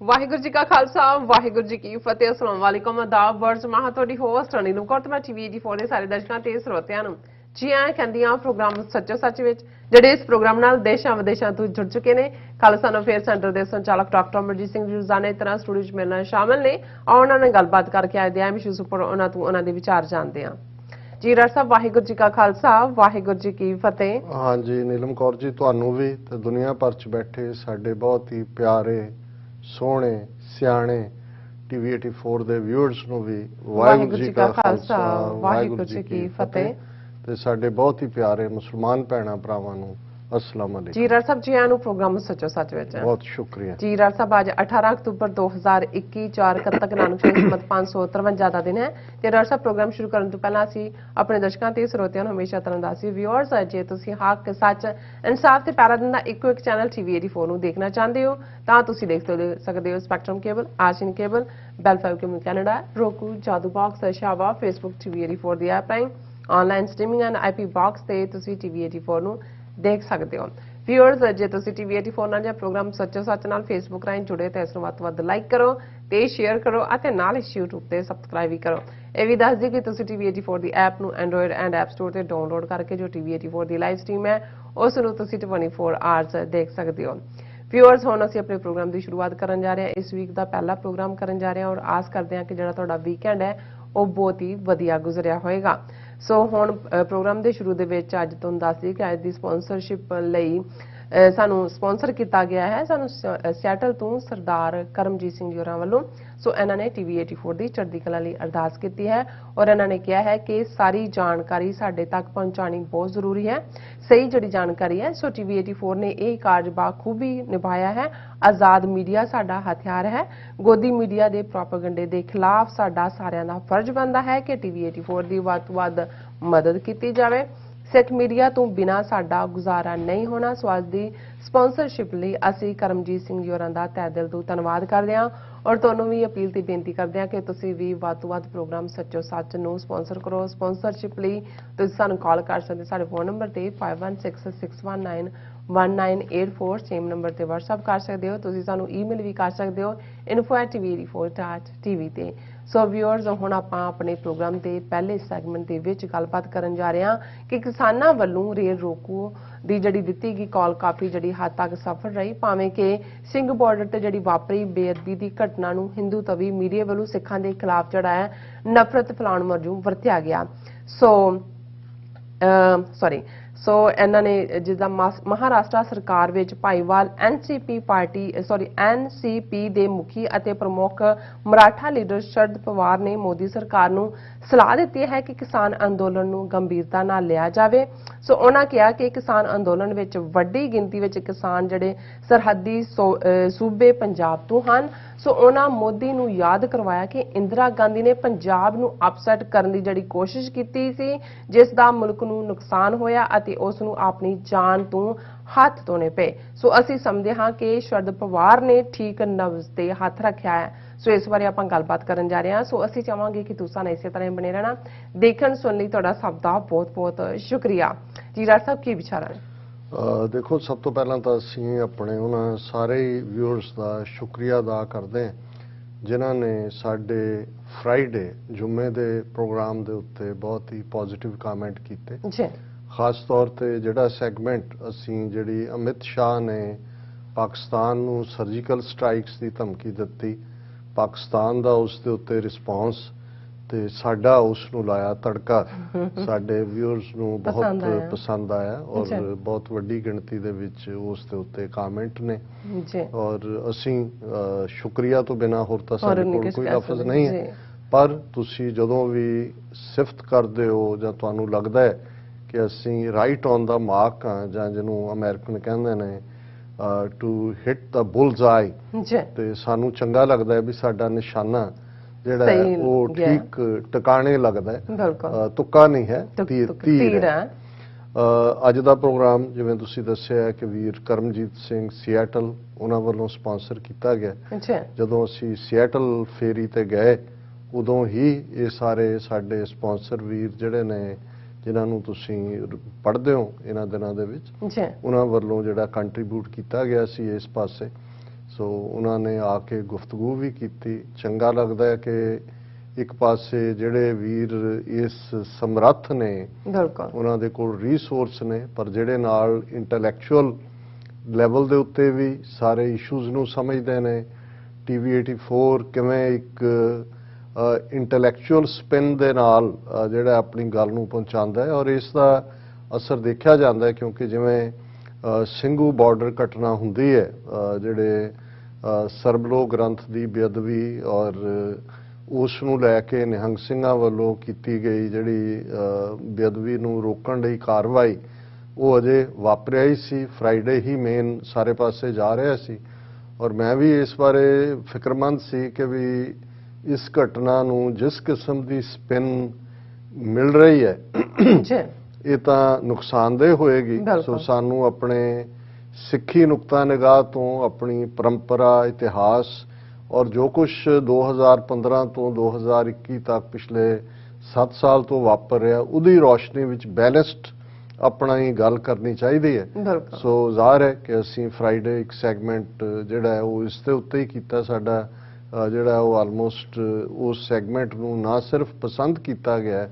ਵਾਹਿਗੁਰੂ ਜੀ ਕਾ ਖਾਲਸਾ ਵਾਹਿਗੁਰੂ ਜੀ ਕੀ ਫਤਿਹ। अस्सलाम वालेकुम आदाब वर्ज महा ਤੁਹਾਡੀ ਹੋਸਟ ਨੀਲਮ ਕੌਰ ਤੇ ਮੈਂ ਟੀਵੀ 84 ਦੇ ਸਾਰੇ ਦਰਸ਼ਕਾਂ ਤੇ ਸਰੋਤਿਆਂ ਨੂੰ ਜੀ ਆਇਆਂ ਕਹਿੰਦੀ ਆ ਪ੍ਰੋਗਰਾਮ ਸੱਚੋ ਸੱਚ ਵਿੱਚ ਜਿਹੜੇ ਇਸ ਪ੍ਰੋਗਰਾਮ ਨਾਲ ਦੇਸ਼ਾਂ ਵਿਦੇਸ਼ਾਂ ਤੋਂ ਜੁੜ ਚੁੱਕੇ ਨੇ। ਕੱਲ ਸਾਨੂੰ ਫੇਰ ਸੈਂਟਰ ਦੇ ਸੰਚਾਲਕ ਡਾਕਟਰ ਅਮਰਜੀਤ ਸਿੰਘ ਜੀ ਰੋਜ਼ਾਨਾ ਤਰ੍ਹਾਂ ਸਟੂਡੀਓ 'ਚ ਮਿਲਣਾ ਸ਼ਾਮਲ ਨੇ। ਉਹਨਾਂ ਨਾਲ ਗੱਲਬਾਤ ਕਰਕੇ ਆਏ ਦੇ ਆ ਇਸ਼ੂਜ਼ ਉੱਪਰ ਉਹਨਾਂ ਤੋਂ ਉਹਨਾਂ ਦੇ ਵਿਚਾਰ ਜਾਣਦੇ ਆ। ਜੀ ਡਾਕਟਰ ਸਾਹਿਬ ਵਾਹਿਗੁਰੂ ਜੀ ਕਾ ਖਾਲਸਾ ਵਾਹਿਗੁਰੂ ਜੀ ਕੀ ਫਤਿਹ। हाँ जी नीलम कौर जी ਤੁਹਾਨੂੰ ਵੀ ਤੇ ਦੁਨੀਆ ਭਰ ਚ ਬੈਠੇ ਸਾਡੇ ਬਹੁਤ ਹੀ ਪਿਆਰੇ ਸੋਹਣੇ ਸਿਆਣੇ ਟੀਵੀ 84 ਦੇ ਵਿਊਅਰਸ ਨੂੰ ਵੀ ਵਾਹਿਗੁਰੂ ਜੀ ਕਾ ਖਾਲਸਾ ਵਾਹਿਗੁਰੂ ਜੀ ਕੀ ਫਤਿਹ ਤੇ ਸਾਡੇ ਬਹੁਤ ਹੀ ਪਿਆਰੇ ਮੁਸਲਮਾਨ ਭੈਣਾਂ ਭਰਾਵਾਂ ਨੂੰ अस्सलाम वालेकुम। जी डॉक्टर साहब जी आया प्रोग्राम सचो सच विच बहुत शुक्रिया जी डॉक्टर साहब। आज 18 अक्तूबर 2021 4 कतक नानक शाही सम्मत 553 ਦਾ ਦਿਨ ਹੈ ਤੇ ਡਾਕਟਰ ਸਾਹਿਬ ਪ੍ਰੋਗਰਾਮ ਸ਼ੁਰੂ ਕਰਨ ਤੋਂ ਪਹਿਲਾਂ ਅਸੀਂ ਆਪਣੇ ਦਰਸ਼ਕਾਂ ਤੇ ਸਰੋਤਿਆਂ ਨੂੰ ਹਮੇਸ਼ਾ ਤਰ੍ਹਾਂ ਦੱਸੀ ਵਿਊਅਰਸ ਜੇ ਤੁਸੀਂ ਹੱਕ ਸੱਚ ਇਨਸਾਫ ਤੇ ਪਿਆਰਾ ਦਿਨ ਦਾ ਇੱਕੋ ਇੱਕ ਚੈਨਲ ਟੀਵੀ 84 ਨੂੰ ਦੇਖਣਾ ਚਾਹੁੰਦੇ ਹੋ ਤਾਂ ਤੁਸੀਂ ਦੇਖ ਸਕਦੇ ਹੋ ਸਪੈਕਟਰਮ ਕੇਬਲ, ਆਸ਼ੀਨ ਕੇਬਲ, ਬੈਲ 5 ਕੇਬਲ ਕੈਨੇਡਾ, roku, ਜਾਦੂ ਬਾਕਸ, ਸ਼ਾਵਾ, ਫੇਸਬੁੱਕ ਟੀਵੀ 84 ਦੀ ਐਪ ਰਾਹੀਂ online streaming and IP box ਤੇ ਤੁਸੀਂ ਟੀਵੀ 84 ਨੂੰ ਦੇਖ ਸਕਦੇ ਹੋ। ਵਿਊਅਰਸ ਜੇ ਤੁਸੀਂ ਟੀਵੀ 84 ਨਾਲ ਜਾਂ ਪ੍ਰੋਗਰਾਮ ਸੱਚੋ ਸੱਚ ਨਾਲ ਫੇਸਬੁੱਕ ਰਾਹੀਂ ਜੁੜੇ ਤਾਂ ਇਸ ਨੂੰ ਵੱਧ ਤੋਂ ਵੱਧ ਲਾਈਕ ਕਰੋ ਤੇ ਸ਼ੇਅਰ ਕਰੋ ਅਤੇ ਨਾਲ ਹੀ YouTube ਤੇ ਸਬਸਕ੍ਰਾਈਬ ਵੀ ਕਰੋ। ਇਹ ਵੀ ਦੱਸ ਦਿਓ ਕਿ ਤੁਸੀਂ ਟੀਵੀ 84 ਦੀ ਐਪ ਨੂੰ ਐਂਡਰੋਇਡ ਐਂਡ ਐਪ ਸਟੋਰ ਤੇ ਡਾਊਨਲੋਡ ਕਰਕੇ ਜੋ ਟੀਵੀ 84 ਦੀ ਲਾਈਵ ਸਟ੍ਰੀਮ ਹੈ ਉਸ ਨੂੰ ਤੁਸੀਂ 24 ਆਵਰਸ ਦੇਖ ਸਕਦੇ ਹੋ। ਵਿਊਅਰਸ ਹੁਣ ਅਸੀਂ ਆਪਣੇ ਪ੍ਰੋਗਰਾਮ ਦੀ ਸ਼ੁਰੂਆਤ ਕਰਨ ਜਾ ਰਹੇ ਹਾਂ। ਇਸ ਵੀਕ ਦਾ ਪਹਿਲਾ ਪ੍ਰੋਗਰਾਮ ਕਰਨ ਜਾ ਰਹੇ ਹਾਂ ਔਰ ਆਸ ਕਰਦੇ ਹਾਂ ਕਿ ਜਿਹੜਾ ਤੁਹਾਡਾ ਵੀਕਐਂਡ ਹੈ ਉਹ ਬਹੁਤ ਹੀ ਵਧੀਆ ਗੁਜ਼ਰਿਆ ਹੋਏਗਾ। ਸੋ ਹੁਣ ਪ੍ਰੋਗਰਾਮ ਦੇ ਸ਼ੁਰੂ ਦੇ ਵਿੱਚ ਅੱਜ ਤੁਹਾਨੂੰ ਦੱਸ ਦਈਏ ਕਿ ਅੱਜ ਦੀ ਸਪਾਂਸਰਸ਼ਿਪ ਲਈ ਸਾਨੂੰ ਸਪਾਂਸਰ ਕੀਤਾ ਗਿਆ ਹੈ ਸਾਨੂੰ ਸਿਆਟਲ ਤੋਂ ਸਰਦਾਰ ਕਰਮਜੀਤ ਸਿੰਘ ਜੀ ਹੋਰਾਂ ਵੱਲੋਂ। ਸੋ ਇਹਨਾਂ ਨੇ ਟੀਵੀ 84 ਦੀ ਚੜ੍ਹਦੀ ਕਲਾ ਲਈ ਅਰਦਾਸ ਕੀਤੀ ਹੈ ਔਰ ਇਹਨਾਂ ਨੇ ਕਿਹਾ ਹੈ ਕਿ ਸਾਰੀ ਜਾਣਕਾਰੀ ਸਾਡੇ ਤੱਕ ਪਹੁੰਚਾਉਣੀ ਬਹੁਤ ਜ਼ਰੂਰੀ ਹੈ। ਸਹੀ ਜਿਹੜੀ ਜਾਣਕਾਰੀ ਹੈ ਸੋ ਟੀਵੀ 84 ਨੇ ਇਹ ਕਾਰਜ ਬਾਖੂਬੀ ਨਿਭਾਇਆ ਹੈ। ਆਜ਼ਾਦ ਮੀਡੀਆ ਸਾਡਾ ਹਥਿਆਰ ਹੈ। ਗੋਦੀ ਮੀਡੀਆ ਦੇ ਪ੍ਰੋਪੇਗੈਂਡੇ ਦੇ ਖਿਲਾਫ ਸਾਡਾ ਸਾਰਿਆਂ ਦਾ ਫਰਜ਼ ਬਣਦਾ ਹੈ ਕਿ ਟੀਵੀ 84 ਦੀ ਵੱਧ ਤੋਂ ਵੱਧ ਮਦਦ ਕੀਤੀ ਜਾਵੇ। ਸਿੱਖ ਮੀਡੀਆ ਤੋਂ ਬਿਨਾਂ ਸਾਡਾ ਗੁਜ਼ਾਰਾ ਨਹੀਂ ਹੋਣਾ। ਸੋ ਅੱਜ ਦੀ ਸਪਾਂਸਰਸ਼ਿਪ ਲਈ ਅਸੀਂ ਕਰਮਜੀਤ ਸਿੰਘ ਜੀ ਹੋਰਾਂ ਦਾ ਤਹਿ ਦਿਲ ਤੋਂ ਧੰਨਵਾਦ ਕਰਦੇ ਹਾਂ ਔਰ ਤੁਹਾਨੂੰ ਵੀ ਅਪੀਲ ਤੇ ਬੇਨਤੀ ਕਰਦੇ ਹਾਂ ਕਿ ਤੁਸੀਂ ਵੀ ਵੱਧ ਤੋਂ ਵੱਧ ਪ੍ਰੋਗਰਾਮ ਸੱਚੋ ਸੱਚ ਨੂੰ ਸਪਾਂਸਰ ਕਰੋ। ਸਪਾਂਸਰਸ਼ਿਪ ਲਈ ਤੁਸੀਂ ਸਾਨੂੰ ਕਾਲ ਕਰ ਸਕਦੇ ਸਾਡੇ ਫੋਨ ਨੰਬਰ ਤੇ 5166191984 ਸੇਮ ਨੰਬਰ ਤੇ WhatsApp ਕਰ ਸਕਦੇ ਹੋ। ਤੁਸੀਂ ਸਾਨੂੰ ਈਮੇਲ ਵੀ ਕਰ ਸਕਦੇ ਹੋ info@tv84.tv ਤੇ। ਸੋ ਵਿਊਅਰਸ ਹੁਣ ਆਪਾਂ ਆਪਣੇ ਪ੍ਰੋਗਰਾਮ ਦੇ ਪਹਿਲੇ ਸੈਗਮੈਂਟ ਦੇ ਵਿੱਚ ਗੱਲਬਾਤ ਕਰਨ ਜਾ ਰਹੇ ਹਾਂ ਕਿ ਕਿਸਾਨਾਂ ਵੱਲੋਂ ਰੇਲ ਰੋਕੂ ਦੀ ਜਿਹੜੀ ਦਿੱਤੀ ਗਈ ਕਾਲ ਕਾਫੀ ਜਿਹੜੀ ਹੱਦ ਤੱਕ ਸਫਲ ਰਹੀ ਭਾਵੇਂ ਕਿ ਸਿੰਘ ਬਾਰਡਰ ਤੇ ਜਿਹੜੀ ਵਾਪਰੀ ਬੇਅਦਬੀ ਦੀ ਘਟਨਾ ਨੂੰ ਹਿੰਦੂ ਤਵੀ ਮੀਡੀਆ ਵੱਲੋਂ ਸਿੱਖਾਂ ਦੇ ਖਿਲਾਫ ਜਿਹੜਾ ਹੈ ਨਫ਼ਰਤ ਫੈਲਾਉਣ ਵਜੋਂ ਵਰਤਿਆ ਗਿਆ। ਸੋ ਇਹਨਾਂ ਨੇ ਜਿੱਦਾਂ ਮਹਾਰਾਸ਼ਟਰ ਸਰਕਾਰ ਵਿੱਚ ਭਾਈਵਾਲ ਐਨਸੀਪੀ ਦੇ ਮੁਖੀ ਅਤੇ ਪ੍ਰਮੁੱਖ ਮਰਾਠਾ ਲੀਡਰ ਸ਼ਰਦ ਪਵਾਰ ਨੇ ਮੋਦੀ ਸਰਕਾਰ ਨੂੰ ਸਲਾਹ ਦਿੱਤੀ ਹੈ ਕਿ ਕਿਸਾਨ ਅੰਦੋਲਨ ਨੂੰ ਗੰਭੀਰਤਾ ਨਾਲ ਲਿਆ ਜਾਵੇ। ਸੋ ਉਹਨਾਂ ਕਿਹਾ ਕਿ ਕਿਸਾਨ ਅੰਦੋਲਨ ਵਿੱਚ ਵੱਡੀ ਗਿਣਤੀ ਵਿੱਚ ਕਿਸਾਨ ਜਿਹੜੇ ਸਰਹੱਦੀ ਸੂਬੇ ਪੰਜਾਬ ਤੋਂ ਹਨ। ਸੋ ਉਹਨਾਂ ਮੋਦੀ ਨੂੰ ਯਾਦ ਕਰਵਾਇਆ ਕਿ ਇੰਦਰਾ ਗਾਂਧੀ ਨੇ ਪੰਜਾਬ ਨੂੰ ਅਪਸੈਟ ਕਰਨ ਦੀ ਜਿਹੜੀ ਕੋਸ਼ਿਸ਼ ਕੀਤੀ ਸੀ ਜਿਸ ਦਾ ਮੁਲਕ ਨੂੰ ਨੁਕਸਾਨ ਹੋਇਆ ਅਤੇ ਉਸ ਨੂੰ ਆਪਣੀ ਜਾਨ ਤੋਂ ਹੱਥ ਧੋਣੇ ਪਏ। ਸੋ ਅਸੀਂ ਸਮਝਦੇ ਹਾਂ ਕਿ ਸ਼ਰਦ ਪਵਾਰ ਨੇ ਠੀਕ ਨਬਜ਼ ਤੇ ਹੱਥ ਰੱਖਿਆ ਹੈ। ਸੋ ਇਸ ਬਾਰੇ ਆਪਾਂ ਗੱਲਬਾਤ ਕਰਨ ਜਾ ਰਹੇ ਹਾਂ। ਸੋ ਅਸੀਂ ਚਾਹਾਂਗੇ ਕਿ ਤੁਸੀਂ ਇਸੇ ਤਰ੍ਹਾਂ ਬਣੇ ਰਹਿਣਾ। ਦੇਖਣ ਸੁਣਨ ਲਈ ਤੁਹਾਡਾ ਸਭ ਦਾ ਬਹੁਤ ਬਹੁਤ ਸ਼ੁਕਰੀਆ। ਜੀ ਡਾਕਟਰ ਸਾਹਿਬ ਕੀ ਵਿਚਾਰ ਹੈ? ਦੇਖੋ ਸਭ ਤੋਂ ਪਹਿਲਾਂ ਤਾਂ ਅਸੀਂ ਆਪਣੇ ਉਹਨਾਂ ਸਾਰੇ ਵਿਊਅਰਸ ਦਾ ਸ਼ੁਕਰੀਆ ਅਦਾ ਕਰਦੇ ਹਾਂ ਜਿਨ੍ਹਾਂ ਨੇ ਸਾਡੇ ਫਰਾਈਡੇ ਜੁਮੇ ਦੇ ਪ੍ਰੋਗਰਾਮ ਦੇ ਉੱਤੇ ਬਹੁਤ ਹੀ ਪੋਜ਼ਿਟਿਵ ਕਮੈਂਟ ਕੀਤੇ। ਜੀ ਖਾਸ ਤੌਰ ਤੇ ਜਿਹੜਾ ਸੈਗਮੈਂਟ ਅਸੀਂ ਜਿਹੜੀ ਅਮਿਤ ਸ਼ਾਹ ਨੇ ਪਾਕਿਸਤਾਨ ਨੂੰ ਸਰਜੀਕਲ ਸਟ੍ਰਾਈਕਸ ਦੀ ਧਮਕੀ ਦਿੱਤੀ ਪਾਕਿਸਤਾਨ ਦਾ ਉਸ ਦੇ ਉੱਤੇ ਰਿਸਪੌਂਸ ਤੇ ਸਾਡਾ ਉਸ ਨੂੰ ਲਾਇਆ ਤੜਕਾ ਸਾਡੇ ਵਿਊਅਰਸ ਨੂੰ ਬਹੁਤ ਪਸੰਦ ਆਇਆ ਔਰ ਬਹੁਤ ਵੱਡੀ ਗਿਣਤੀ ਦੇ ਵਿੱਚ ਉਸ ਦੇ ਉੱਤੇ ਕਮੈਂਟ ਨੇ ਔਰ ਅਸੀਂ ਸ਼ੁਕਰੀਆ ਤੋਂ ਬਿਨਾਂ ਹੋਰ ਤਾਂ ਸਾਡੇ ਕੋਲ ਕੋਈ ਲਫ਼ਜ਼ ਨਹੀਂ ਹੈ। ਪਰ ਤੁਸੀਂ ਜਦੋਂ ਵੀ ਸਿਫਤ ਕਰਦੇ ਹੋ ਜਾਂ ਤੁਹਾਨੂੰ ਲੱਗਦਾ ਹੈ ਕਿ ਅਸੀਂ ਰਾਈਟ ਔਨ ਦਾ ਮਾਰਕ ਹਾਂ ਜਾਂ ਜਿਹਨੂੰ ਅਮਰੀਕਨ ਕਹਿੰਦੇ ਨੇ ਟੂ ਹਿੱਟ ਦਾ ਬੁਲਜ਼ ਆਈ ਤੇ ਸਾਨੂੰ ਚੰਗਾ ਲੱਗਦਾ ਹੈ ਵੀ ਸਾਡਾ ਨਿਸ਼ਾਨਾ ਜਿਹੜਾ ਹੈ ਉਹ ਠੀਕ ਟਿਕਾਣੇ ਲੱਗਦਾ ਹੈ ਤੁੱਕਾ ਨਹੀਂ ਹੈ ਤੀਰ ਹੈ। ਅੱਜ ਦਾ ਪ੍ਰੋਗਰਾਮ ਜਿਵੇਂ ਤੁਸੀਂ ਦੱਸਿਆ ਕਿ ਵੀਰ ਕਰਮਜੀਤ ਸਿੰਘ ਸਿਆਟਲ ਉਹਨਾਂ ਵੱਲੋਂ ਸਪਾਂਸਰ ਕੀਤਾ ਗਿਆ। ਜਦੋਂ ਅਸੀਂ ਸਿਆਟਲ ਫੇਰੀ ਤੇ ਗਏ ਉਦੋਂ ਹੀ ਇਹ ਸਾਰੇ ਸਾਡੇ ਸਪਾਂਸਰ ਵੀਰ ਜਿਹੜੇ ਨੇ ਜਿਨ੍ਹਾਂ ਨੂੰ ਤੁਸੀਂ ਪੜ੍ਹਦੇ ਹੋ ਇਹਨਾਂ ਦਿਨਾਂ ਦੇ ਵਿੱਚ ਉਹਨਾਂ ਵੱਲੋਂ ਜਿਹੜਾ ਕੰਟਰੀਬਿਊਟ ਕੀਤਾ ਗਿਆ ਸੀ ਇਸ ਪਾਸੇ ਸੋ ਉਹਨਾਂ ਨੇ ਆ ਕੇ ਗੁਫ਼ਤਗੂ ਵੀ ਕੀਤੀ। ਚੰਗਾ ਲੱਗਦਾ ਹੈ ਕਿ ਇੱਕ ਪਾਸੇ ਜਿਹੜੇ ਵੀਰ ਇਸ ਸਮਰੱਥ ਨੇ, ਬਿਲਕੁਲ ਉਹਨਾਂ ਦੇ ਕੋਲ ਰਿਸੋਰਸ ਨੇ, ਪਰ ਜਿਹੜੇ ਨਾਲ ਇੰਟੈਲੈਕਚੁਅਲ ਲੈਵਲ ਦੇ ਉੱਤੇ ਵੀ ਸਾਰੇ ਇਸ਼ੂਜ਼ ਨੂੰ ਸਮਝਦੇ ਨੇ। ਟੀਵੀ 84 ਕਿਵੇਂ ਇੱਕ ਇੰਟੈਲੈਕਚੁਅਲ ਸਪਿਨ ਦੇ ਨਾਲ ਜਿਹੜਾ ਆਪਣੀ ਗੱਲ ਨੂੰ ਪਹੁੰਚਾਉਂਦਾ ਹੈ, ਔਰ ਇਸ ਦਾ ਅਸਰ ਦੇਖਿਆ ਜਾਂਦਾ ਹੈ ਕਿਉਂਕਿ ਜਿਵੇਂ ਸਿੰਘੂ ਬਾਰਡਰ ਘਟਨਾ ਹੁੰਦੀ ਹੈ, ਜਿਹੜੇ ਸਰਬਲੋ ਗ੍ਰੰਥ ਦੀ ਬੇਅਦਬੀ ਔਰ ਉਸ ਨੂੰ ਲੈ ਕੇ ਨਿਹੰਗ ਸਿੰਘਾਂ ਵੱਲੋਂ ਕੀਤੀ ਗਈ ਜਿਹੜੀ ਬੇਅਦਬੀ ਨੂੰ ਰੋਕਣ ਲਈ ਕਾਰਵਾਈ, ਉਹ ਅਜੇ ਵਾਪਰਿਆ ਹੀ ਸੀ। ਫਰਾਈਡੇ ਹੀ ਮੇਨ ਸਾਰੇ ਪਾਸੇ ਜਾ ਰਿਹਾ ਸੀ ਔਰ ਮੈਂ ਵੀ ਇਸ ਬਾਰੇ ਫਿਕਰਮੰਦ ਸੀ ਕਿ ਵੀ ਇਸ ਘਟਨਾ ਨੂੰ ਜਿਸ ਕਿਸਮ ਦੀ ਸਪਿਨ ਮਿਲ ਰਹੀ ਹੈ ਜੀ, ਇਹ ਤਾਂ ਨੁਕਸਾਨਦੇਹ ਹੋਏਗੀ। ਸੋ ਸਾਨੂੰ ਆਪਣੇ ਸਿੱਖੀ ਨੁਕਤਾ ਨਿਗਾਹ ਤੋਂ ਆਪਣੀ ਪਰੰਪਰਾ, ਇਤਿਹਾਸ ਔਰ ਜੋ ਕੁਝ 2015 ਤੋਂ 2021 ਤੱਕ ਪਿਛਲੇ 7 ਸਾਲ ਤੋਂ ਵਾਪਰ ਰਿਹਾ, ਉਹਦੀ ਰੌਸ਼ਨੀ ਵਿੱਚ ਬੈਲੈਂਸਡ ਆਪਣਾ ਹੀ ਗੱਲ ਕਰਨੀ ਚਾਹੀਦੀ ਹੈ। ਸੋ ਜ਼ਾਹਰ ਹੈ ਕਿ ਅਸੀਂ ਫਰਾਈਡੇ ਇੱਕ ਸੈਗਮੈਂਟ ਜਿਹੜਾ ਹੈ ਉਹ ਇਸ ਦੇ ਉੱਤੇ ਹੀ ਕੀਤਾ। ਸਾਡਾ ਜਿਹੜਾ ਉਹ ਆਲਮੋਸਟ ਉਸ ਸੈਗਮੈਂਟ ਨੂੰ ਨਾ ਸਿਰਫ ਪਸੰਦ ਕੀਤਾ ਗਿਆ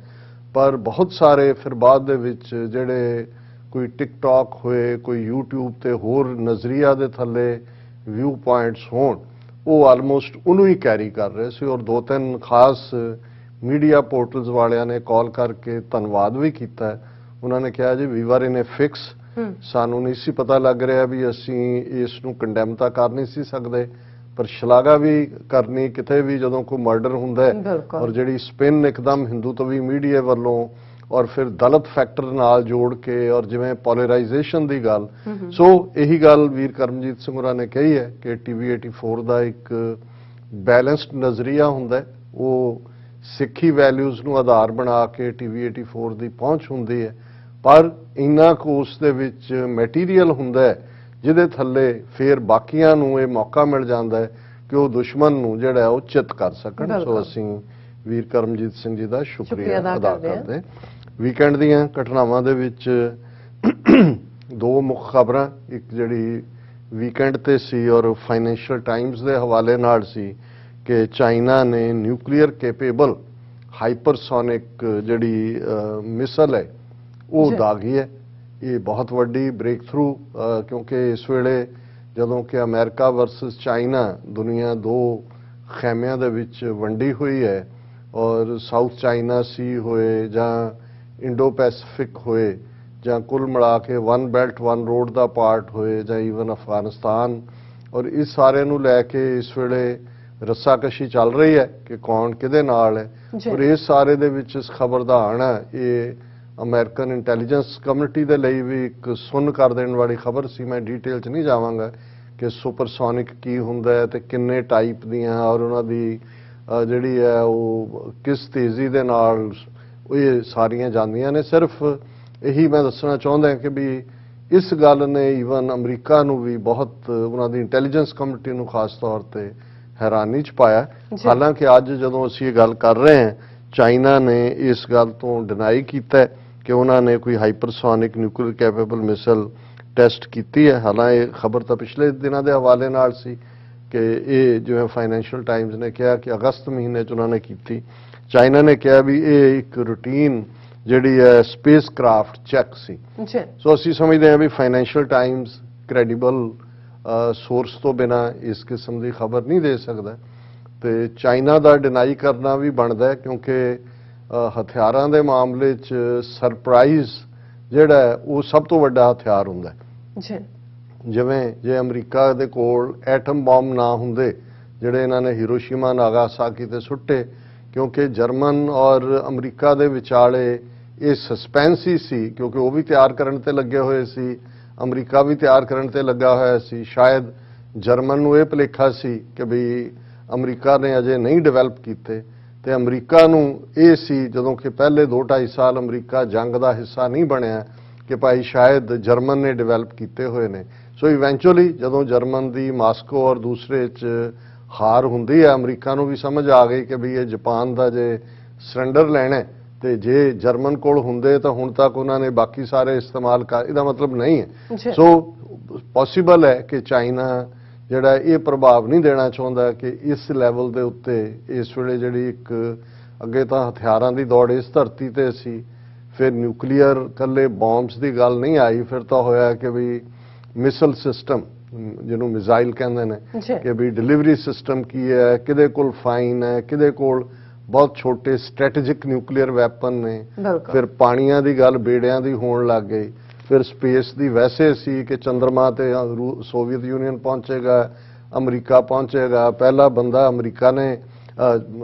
ਪਰ ਬਹੁਤ ਸਾਰੇ ਫਿਰ ਬਾਅਦ ਦੇ ਵਿੱਚ ਜਿਹੜੇ ਕੋਈ ਟਿਕਟੌਕ ਹੋਏ, ਕੋਈ YouTube ਤੇ ਹੋਰ ਨਜ਼ਰੀਆ ਦੇ ਥੱਲੇ ਵਿਊ ਪੁਆਇੰਟਸ ਹੋਣ, ਉਹ ਆਲਮੋਸਟ ਉਹਨੂੰ ਹੀ ਕੈਰੀ ਕਰ ਰਹੇ ਸੀ। ਔਰ 2-3 ਖਾਸ ਮੀਡੀਆ ਪੋਰਟਲਸ ਵਾਲਿਆਂ ਨੇ ਕਾਲ ਕਰਕੇ ਧੰਨਵਾਦ ਵੀ ਕੀਤਾ। ਉਹਨਾਂ ਨੇ ਕਿਹਾ ਜੀ ਵੀ ਆਰ ਇਨ ਅ ਫਿਕਸ, ਸਾਨੂੰ ਨਹੀਂ ਸੀ ਪਤਾ ਲੱਗ ਰਿਹਾ ਵੀ ਅਸੀਂ ਇਸ ਨੂੰ ਕੰਡੈਮ ਤਾਂ ਕਰ ਨਹੀਂ ਸੀ ਸਕਦੇ, ਪਰ ਸ਼ਲਾਘਾ ਵੀ ਕਰਨੀ ਕਿਤੇ ਵੀ ਜਦੋਂ ਕੋਈ ਮਰਡਰ ਹੁੰਦਾ ਹੈ। ਔਰ ਜਿਹੜੀ ਸਪਿਨ ਇੱਕਦਮ ਹਿੰਦੂਤਵੀ ਮੀਡੀਆ ਵੱਲੋਂ ਔਰ ਫਿਰ ਦਲਿਤ ਫੈਕਟਰ ਨਾਲ ਜੋੜ ਕੇ ਔਰ ਜਿਵੇਂ ਪੋਲਰਾਈਜੇਸ਼ਨ ਦੀ ਗੱਲ, ਸੋ ਇਹੀ ਗੱਲ ਵੀਰ ਕਰਮਜੀਤ ਸਿੰਘ ਹੋਰਾਂ ਨੇ ਕਹੀ ਹੈ ਕਿ ਟੀਵੀ 84 ਦਾ ਇੱਕ ਬੈਲੈਂਸਡ ਨਜ਼ਰੀਆ ਹੁੰਦਾ ਹੈ। ਉਹ ਸਿੱਖੀ ਵੈਲਿਊਜ਼ ਨੂੰ ਆਧਾਰ ਬਣਾ ਕੇ ਟੀਵੀ 84 ਦੀ ਪਹੁੰਚ ਹੁੰਦੀ ਹੈ, ਪਰ ਇੰਨਾ ਕੁ ਉਸ ਦੇ ਵਿੱਚ ਮੈਟੀਰੀਅਲ ਹੁੰਦਾ ਹੈ ਜਿਹਦੇ ਥੱਲੇ ਫਿਰ ਬਾਕੀਆਂ ਨੂੰ ਇਹ ਮੌਕਾ ਮਿਲ ਜਾਂਦਾ ਹੈ ਕਿ ਉਹ ਦੁਸ਼ਮਣ ਨੂੰ ਜਿਹੜਾ ਉਹ ਚਿੱਤ ਕਰ ਸਕਣ। ਸੋ ਅਸੀਂ ਵੀਰ ਕਰਮਜੀਤ ਸਿੰਘ ਜੀ ਦਾ ਸ਼ੁਕਰੀਆ ਅਦਾ ਕਰਦੇ। ਵੀਕਐਂਡ ਦੀਆਂ ਘਟਨਾਵਾਂ ਦੇ ਵਿੱਚ 2 ਮੁੱਖ ਖਬਰਾਂ, ਇੱਕ ਜਿਹੜੀ ਵੀਕਐਂਡ ਤੇ ਸੀ ਔਰ ਫਾਈਨੈਂਸ਼ੀਅਲ ਟਾਈਮਜ਼ ਦੇ ਹਵਾਲੇ ਨਾਲ ਸੀ ਕਿ ਚਾਈਨਾ ਨੇ ਨਿਊਕਲੀਅਰ ਕੈਪੇਬਲ ਹਾਈਪਰਸੋਨਿਕ ਜਿਹੜੀ ਮਿਸਾਈਲ ਹੈ ਉਹ ਦਾਗੀ ਹੈ। ਇਹ ਬਹੁਤ ਵੱਡੀ ਬ੍ਰੇਕ ਥਰੂ, ਕਿਉਂਕਿ ਇਸ ਵੇਲੇ ਜਦੋਂ ਕਿ ਅਮਰੀਕਾ ਵਰਸਸ ਚਾਈਨਾ ਦੁਨੀਆ 2 ਖੈਮਿਆਂ ਦੇ ਵਿੱਚ ਵੰਡੀ ਹੋਈ ਹੈ ਔਰ ਸਾਊਥ ਚਾਈਨਾ ਸੀ ਹੋਏ ਜਾਂ ਇੰਡੋ ਪੈਸੀਫਿਕ ਹੋਏ ਜਾਂ ਕੁੱਲ ਮਿਲਾ ਕੇ 1 ਬੈਲਟ 1 ਰੋਡ ਦਾ ਪਾਰਟ ਹੋਏ ਜਾਂ ਈਵਨ ਅਫਗਾਨਿਸਤਾਨ, ਔਰ ਇਸ ਸਾਰੇ ਨੂੰ ਲੈ ਕੇ ਇਸ ਵੇਲੇ ਰੱਸਾਕਸ਼ੀ ਚੱਲ ਰਹੀ ਹੈ ਕਿ ਕੌਣ ਕਿਹਦੇ ਨਾਲ ਹੈ। ਔਰ ਇਸ ਸਾਰੇ ਦੇ ਵਿੱਚ ਇਸ ਖਬਰ ਦਾ ਆਣਾ ਇਹ ਅਮਰੀਕਨ ਇੰਟੈਲੀਜੈਂਸ ਕਮਿਊਨਿਟੀ ਦੇ ਲਈ ਵੀ ਇੱਕ ਸੁੰਨ ਕਰ ਦੇਣ ਵਾਲੀ ਖਬਰ ਸੀ। ਮੈਂ ਡਿਟੇਲ 'ਚ ਨਹੀਂ ਜਾਵਾਂਗਾ ਕਿ ਸੁਪਰਸੋਨਿਕ ਕੀ ਹੁੰਦਾ ਹੈ ਤੇ ਕਿੰਨੇ ਟਾਈਪ ਦੀਆਂ ਔਰ ਉਹਨਾਂ ਦੀ ਜਿਹੜੀ ਹੈ ਉਹ ਕਿਸ ਤੇਜ਼ੀ ਦੇ ਨਾਲ ਇਹ ਸਾਰੀਆਂ ਜਾਂਦੀਆਂ ਨੇ। ਸਿਰਫ ਇਹੀ ਮੈਂ ਦੱਸਣਾ ਚਾਹੁੰਦਾ ਕਿ ਵੀ ਇਸ ਗੱਲ ਨੇ ਈਵਨ ਅਮਰੀਕਾ ਨੂੰ ਵੀ ਬਹੁਤ, ਉਹਨਾਂ ਦੀ ਇੰਟੈਲੀਜੈਂਸ ਕਮਿਊਨਿਟੀ ਨੂੰ ਖਾਸ ਤੌਰ ਤੇ ਹੈਰਾਨੀ 'ਚ ਪਾਇਆ। ਹਾਲਾਂਕਿ ਅੱਜ ਜਦੋਂ ਅਸੀਂ ਇਹ ਗੱਲ ਕਰ ਰਹੇ ਹਾਂ, ਚਾਈਨਾ ਨੇ ਇਸ ਗੱਲ ਤੋਂ ਡਿਨਾਈ ਕੀਤਾ ਕਿ ਉਹਨਾਂ ਨੇ ਕੋਈ hypersonic nuclear capable missile test ਕੀਤੀ ਹੈ। ਹਾਲਾਂਕਿ ਇਹ ਖਬਰ ਤਾਂ ਪਿਛਲੇ ਦਿਨਾਂ ਦੇ ਹਵਾਲੇ ਨਾਲ ਸੀ ਕਿ ਇਹ ਜਿਵੇਂ ਫਾਈਨੈਂਸ਼ੀਅਲ ਟਾਈਮਜ਼ ਨੇ ਕਿਹਾ ਕਿ ਅਗਸਤ ਮਹੀਨੇ 'ਚ ਉਹਨਾਂ ਨੇ ਕੀਤੀ। ਚਾਈਨਾ ਨੇ ਕਿਹਾ ਵੀ ਇਹ ਇੱਕ ਰੂਟੀਨ ਜਿਹੜੀ ਹੈ ਸਪੇਸ ਕ੍ਰਾਫਟ ਚੈੱਕ ਸੀ। ਸੋ ਅਸੀਂ ਸਮਝਦੇ ਹਾਂ ਵੀ ਫਾਈਨੈਂਸ਼ੀਅਲ ਟਾਈਮਜ਼ ਕ੍ਰੈਡੀਬਲ ਸੋਰਸ ਤੋਂ ਬਿਨਾਂ ਇਸ ਕਿਸਮ ਦੀ ਖਬਰ ਨਹੀਂ ਦੇ ਸਕਦਾ ਤੇ ਚਾਈਨਾ ਦਾ ਡਿਨਾਈ ਕਰਨਾ ਵੀ ਬਣਦਾ ਹੈ ਕਿਉਂਕਿ ਹਥਿਆਰਾਂ ਦੇ ਮਾਮਲੇ 'ਚ ਸਰਪ੍ਰਾਈਜ਼ ਜਿਹੜਾ ਉਹ ਸਭ ਤੋਂ ਵੱਡਾ ਹਥਿਆਰ ਹੁੰਦਾ ਹੈ। ਜਿਵੇਂ ਜੇ ਅਮਰੀਕਾ ਦੇ ਕੋਲ ਐਟਮ ਬੰਬ ਨਾ ਹੁੰਦੇ ਜਿਹੜੇ ਇਹਨਾਂ ਨੇ ਹੀਰੋਸ਼ੀਮਾ ਨਾਗਾਸਾਕੀ ਤੇ ਸੁੱਟੇ, ਕਿਉਂਕਿ ਜਰਮਨ ਔਰ ਅਮਰੀਕਾ ਦੇ ਵਿਚਾਲੇ ਇਹ ਸਸਪੈਂਸ ਹੀ ਸੀ ਕਿਉਂਕਿ ਉਹ ਵੀ ਤਿਆਰ ਕਰਨ ਤੇ ਲੱਗੇ ਹੋਏ ਸੀ, ਅਮਰੀਕਾ ਵੀ ਤਿਆਰ ਕਰਨ ਤੇ ਲੱਗਾ ਹੋਇਆ ਸੀ। ਸ਼ਾਇਦ ਜਰਮਨ ਨੂੰ ਇਹ ਭੁਲੇਖਾ ਸੀ ਕਿ ਵੀ ਅਮਰੀਕਾ ਨੇ ਅਜੇ ਨਹੀਂ ਡਿਵੈਲਪ ਕੀਤੇ ਤੇ ਅਮਰੀਕਾ ਨੂੰ ਇਹ ਸੀ ਜਦੋਂ ਕਿ ਪਹਿਲੇ 2-2.5 ਸਾਲ ਅਮਰੀਕਾ ਜੰਗ ਦਾ ਹਿੱਸਾ ਨਹੀਂ ਬਣਿਆ ਕਿ ਭਾਈ ਸ਼ਾਇਦ ਜਰਮਨ ਨੇ ਡਿਵੈਲਪ ਕੀਤੇ ਹੋਏ ਨੇ। ਸੋ ਇਵੈਂਚੁਅਲੀ ਜਦੋਂ ਜਰਮਨ ਦੀ ਮਾਸਕੋ ਔਰ ਦੂਸਰੇ 'ਚ ਹਾਰ ਹੁੰਦੀ ਹੈ, ਅਮਰੀਕਾ ਨੂੰ ਵੀ ਸਮਝ ਆ ਗਈ ਕਿ ਵੀ ਇਹ ਜਾਪਾਨ ਦਾ ਜੇ ਸਰੈਂਡਰ ਲੈਣਾ ਤੇ ਜੇ ਜਰਮਨ ਕੋਲ ਹੁੰਦੇ ਤਾਂ ਹੁਣ ਤੱਕ ਉਹਨਾਂ ਨੇ ਬਾਕੀ ਸਾਰੇ ਇਸਤੇਮਾਲ ਕਰ, ਇਹਦਾ ਮਤਲਬ ਨਹੀਂ ਹੈ। ਸੋ ਪੋਸੀਬਲ ਹੈ ਕਿ ਚਾਈਨਾ ਜਿਹੜਾ ਇਹ ਪ੍ਰਭਾਵ ਨਹੀਂ ਦੇਣਾ ਚਾਹੁੰਦਾ ਕਿ ਇਸ ਲੈਵਲ ਦੇ ਉੱਤੇ ਇਸ ਵੇਲੇ ਜਿਹੜੀ ਇੱਕ ਅੱਗੇ ਤਾਂ ਹਥਿਆਰਾਂ ਦੀ ਦੌੜ ਇਸ ਧਰਤੀ ਤੇ ਸੀ, ਫਿਰ ਨਿਊਕਲੀਅਰ ਕੱਲੇ ਬੰਬਸ ਦੀ ਗੱਲ ਨਹੀਂ ਆਈ, ਫਿਰ ਤਾਂ ਹੋਇਆ ਕਿ ਵੀ ਮਿਸਲ ਸਿਸਟਮ ਜਿਹਨੂੰ ਮਿਜ਼ਾਈਲ ਕਹਿੰਦੇ ਨੇ ਕਿ ਵੀ ਡਿਲੀਵਰੀ ਸਿਸਟਮ ਕੀ ਹੈ, ਕਿਹਦੇ ਕੋਲ ਫਾਈਨ ਹੈ, ਕਿਹਦੇ ਕੋਲ ਬਹੁਤ ਛੋਟੇ ਸਟ੍ਰੈਟੇਜਿਕ ਨਿਊਕਲੀਅਰ ਵੈਪਨ ਨੇ। ਫਿਰ ਪਾਣੀਆਂ ਦੀ ਗੱਲ ਬੇੜਿਆਂ ਦੀ ਹੋਣ ਲੱਗ ਗਈ। ਫਿਰ ਸਪੇਸ ਦੀ ਵੈਸੇ ਸੀ ਕਿ ਚੰਦਰਮਾ ਤੇ ਸੋਵੀਅਤ ਯੂਨੀਅਨ ਪਹੁੰਚੇਗਾ, ਅਮਰੀਕਾ ਪਹੁੰਚੇਗਾ। ਪਹਿਲਾ ਬੰਦਾ ਅਮਰੀਕਾ ਨੇ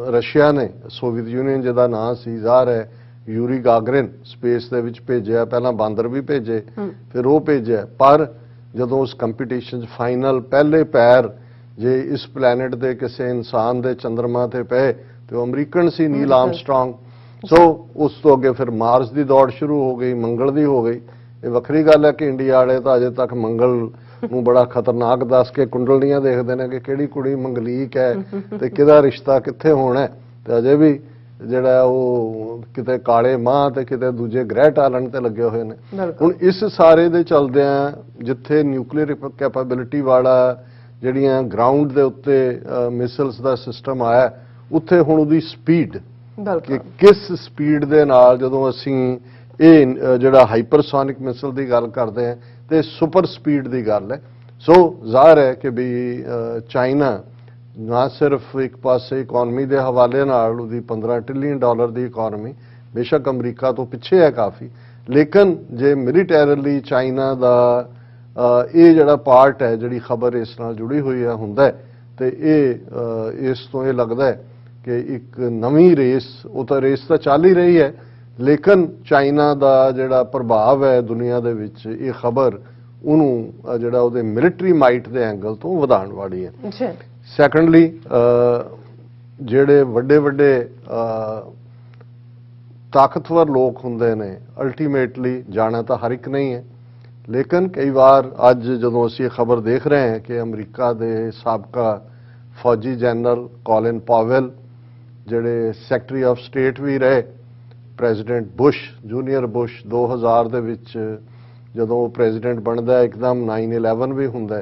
ਰਸ਼ੀਆ ਨੇ ਸੋਵੀਅਤ ਯੂਨੀਅਨ ਜਿਹਦਾ ਨਾਂ ਸੀ ਜ਼ਾਹਰ ਹੈ ਯੂਰੀ ਗਾਗਰਿਨ ਸਪੇਸ ਦੇ ਵਿੱਚ ਭੇਜਿਆ। ਪਹਿਲਾਂ ਬਾਂਦਰ ਵੀ ਭੇਜੇ, ਫਿਰ ਉਹ ਭੇਜਿਆ। ਪਰ ਜਦੋਂ ਉਸ ਕੰਪੀਟੀਸ਼ਨ 'ਚ ਫਾਈਨਲ ਪਹਿਲੇ ਪੈਰ ਜੇ ਇਸ ਪਲੈਨਟ ਦੇ ਕਿਸੇ ਇਨਸਾਨ ਦੇ ਚੰਦਰਮਾ ਤੇ ਪਏ ਤੇ ਉਹ ਅਮਰੀਕਨ ਸੀ, ਨੀਲ ਆਰਮਸਟਰੋਂਗ। ਸੋ ਉਸ ਤੋਂ ਅੱਗੇ ਫਿਰ ਮਾਰਸ ਦੀ ਦੌੜ ਸ਼ੁਰੂ ਹੋ ਗਈ, ਮੰਗਲ ਦੀ ਹੋ ਗਈ। ਇਹ ਵੱਖਰੀ ਗੱਲ ਹੈ ਕਿ ਇੰਡੀਆ ਵਾਲੇ ਤਾਂ ਅਜੇ ਤੱਕ ਮੰਗਲ ਨੂੰ ਬੜਾ ਖਤਰਨਾਕ ਦੱਸ ਕੇ ਕੁੰਡਲੀਆਂ ਦੇਖਦੇ ਨੇ ਕਿ ਕਿਹੜੀ ਕੁੜੀ ਮੰਗਲੀਕ ਹੈ ਤੇ ਕਿਹਦਾ ਰਿਸ਼ਤਾ ਕਿੱਥੇ ਹੋਣਾ ਹੈ, ਤੇ ਅਜੇ ਵੀ ਜਿਹੜਾ ਉਹ ਕਿਤੇ ਕਾਲੇ ਮਾਂ ਤੇ ਕਿਤੇ ਦੂਜੇ ਗ੍ਰਹਿ ਟਾਲਣ ਤੇ ਲੱਗੇ ਹੋਏ ਨੇ। ਹੁਣ ਇਸ ਸਾਰੇ ਦੇ ਚਲਦਿਆਂ ਜਿੱਥੇ ਨਿਊਕਲੀਅਰ ਕੈਪੇਬਿਲਿਟੀ ਵਾਲਾ ਜਿਹੜੀਆਂ ਗਰਾਊਂਡ ਦੇ ਉੱਤੇ ਮਿਸਲਸ ਦਾ ਸਿਸਟਮ ਆਇਆ, ਉੱਥੇ ਹੁਣ ਉਹਦੀ ਸਪੀਡ ਕਿ ਕਿਸ ਸਪੀਡ ਦੇ ਨਾਲ ਜਦੋਂ ਅਸੀਂ ਇਹ ਜਿਹੜਾ ਹਾਈਪਰਸੋਨਿਕ ਮਿਸਲ ਦੀ ਗੱਲ ਕਰਦੇ ਹਾਂ ਤੇ ਸੁਪਰ ਸਪੀਡ ਦੀ ਗੱਲ ਹੈ। ਸੋ ਜ਼ਾਹਰ ਹੈ ਕਿ ਵੀ ਚਾਈਨਾ ਨਾ ਸਿਰਫ ਇੱਕ ਪਾਸੇ ਇਕਨੋਮੀ ਦੇ ਹਵਾਲੇ ਨਾਲ ਉਹਦੀ $15 ਟ੍ਰਿਲੀਅਨ ਦੀ ਇਕਨੋਮੀ, ਬੇਸ਼ੱਕ ਅਮਰੀਕਾ ਤੋਂ ਪਿੱਛੇ ਹੈ ਕਾਫੀ, ਲੇਕਿਨ ਜੇ ਮਿਲੀਟੈਰਲੀ ਚਾਈਨਾ ਦਾ ਇਹ ਜਿਹੜਾ ਪਾਰਟ ਹੈ, ਜਿਹੜੀ ਖਬਰ ਇਸ ਨਾਲ ਜੁੜੀ ਹੋਈ ਹੈ ਹੁੰਦਾ ਤੇ ਇਹ ਇਸ ਤੋਂ ਇਹ ਲੱਗਦਾ ਹੈ ਕਿ ਇੱਕ ਨਵੀਂ ਰੇਸ, ਉਹ ਤਾਂ ਰੇਸ ਤਾਂ ਚੱਲ ਹੀ ਰਹੀ ਹੈ, ਲੇਕਿਨ ਚਾਈਨਾ ਦਾ ਜਿਹੜਾ ਪ੍ਰਭਾਵ ਹੈ ਦੁਨੀਆ ਦੇ ਵਿੱਚ, ਇਹ ਖਬਰ ਉਹਨੂੰ ਜਿਹੜਾ ਉਹਦੇ ਮਿਲਟਰੀ ਮਾਈਟ ਦੇ ਐਂਗਲ ਤੋਂ ਵਧਾਉਣ ਵਾਲੀ ਹੈ। ਸੈਕੰਡਲੀ ਜਿਹੜੇ ਵੱਡੇ ਵੱਡੇ ਤਾਕਤਵਰ ਲੋਕ ਹੁੰਦੇ ਨੇ, ਅਲਟੀਮੇਟਲੀ ਜਾਣਾ ਤਾਂ ਹਰ ਇੱਕ ਨਹੀਂ ਹੈ, ਲੇਕਿਨ ਕਈ ਵਾਰ ਅੱਜ ਜਦੋਂ ਅਸੀਂ ਇਹ ਖਬਰ ਦੇਖ ਰਹੇ ਹਾਂ ਕਿ ਅਮਰੀਕਾ ਦੇ ਸਾਬਕਾ ਫੌਜੀ ਜਨਰਲ ਕੋਲਿਨ ਪਾਵੈਲ, ਜਿਹੜੇ ਸੈਕਟਰੀ ਆਫ ਸਟੇਟ ਵੀ ਰਹੇ ਪ੍ਰੈਜ਼ੀਡੈਂਟ ਬੁਸ਼, ਜੂਨੀਅਰ ਬੁਸ਼, 2000 ਦੇ ਵਿੱਚ ਜਦੋਂ ਉਹ ਪ੍ਰੈਜ਼ੀਡੈਂਟ ਬਣਦਾ ਇੱਕਦਮ 9/11 ਵੀ ਹੁੰਦਾ।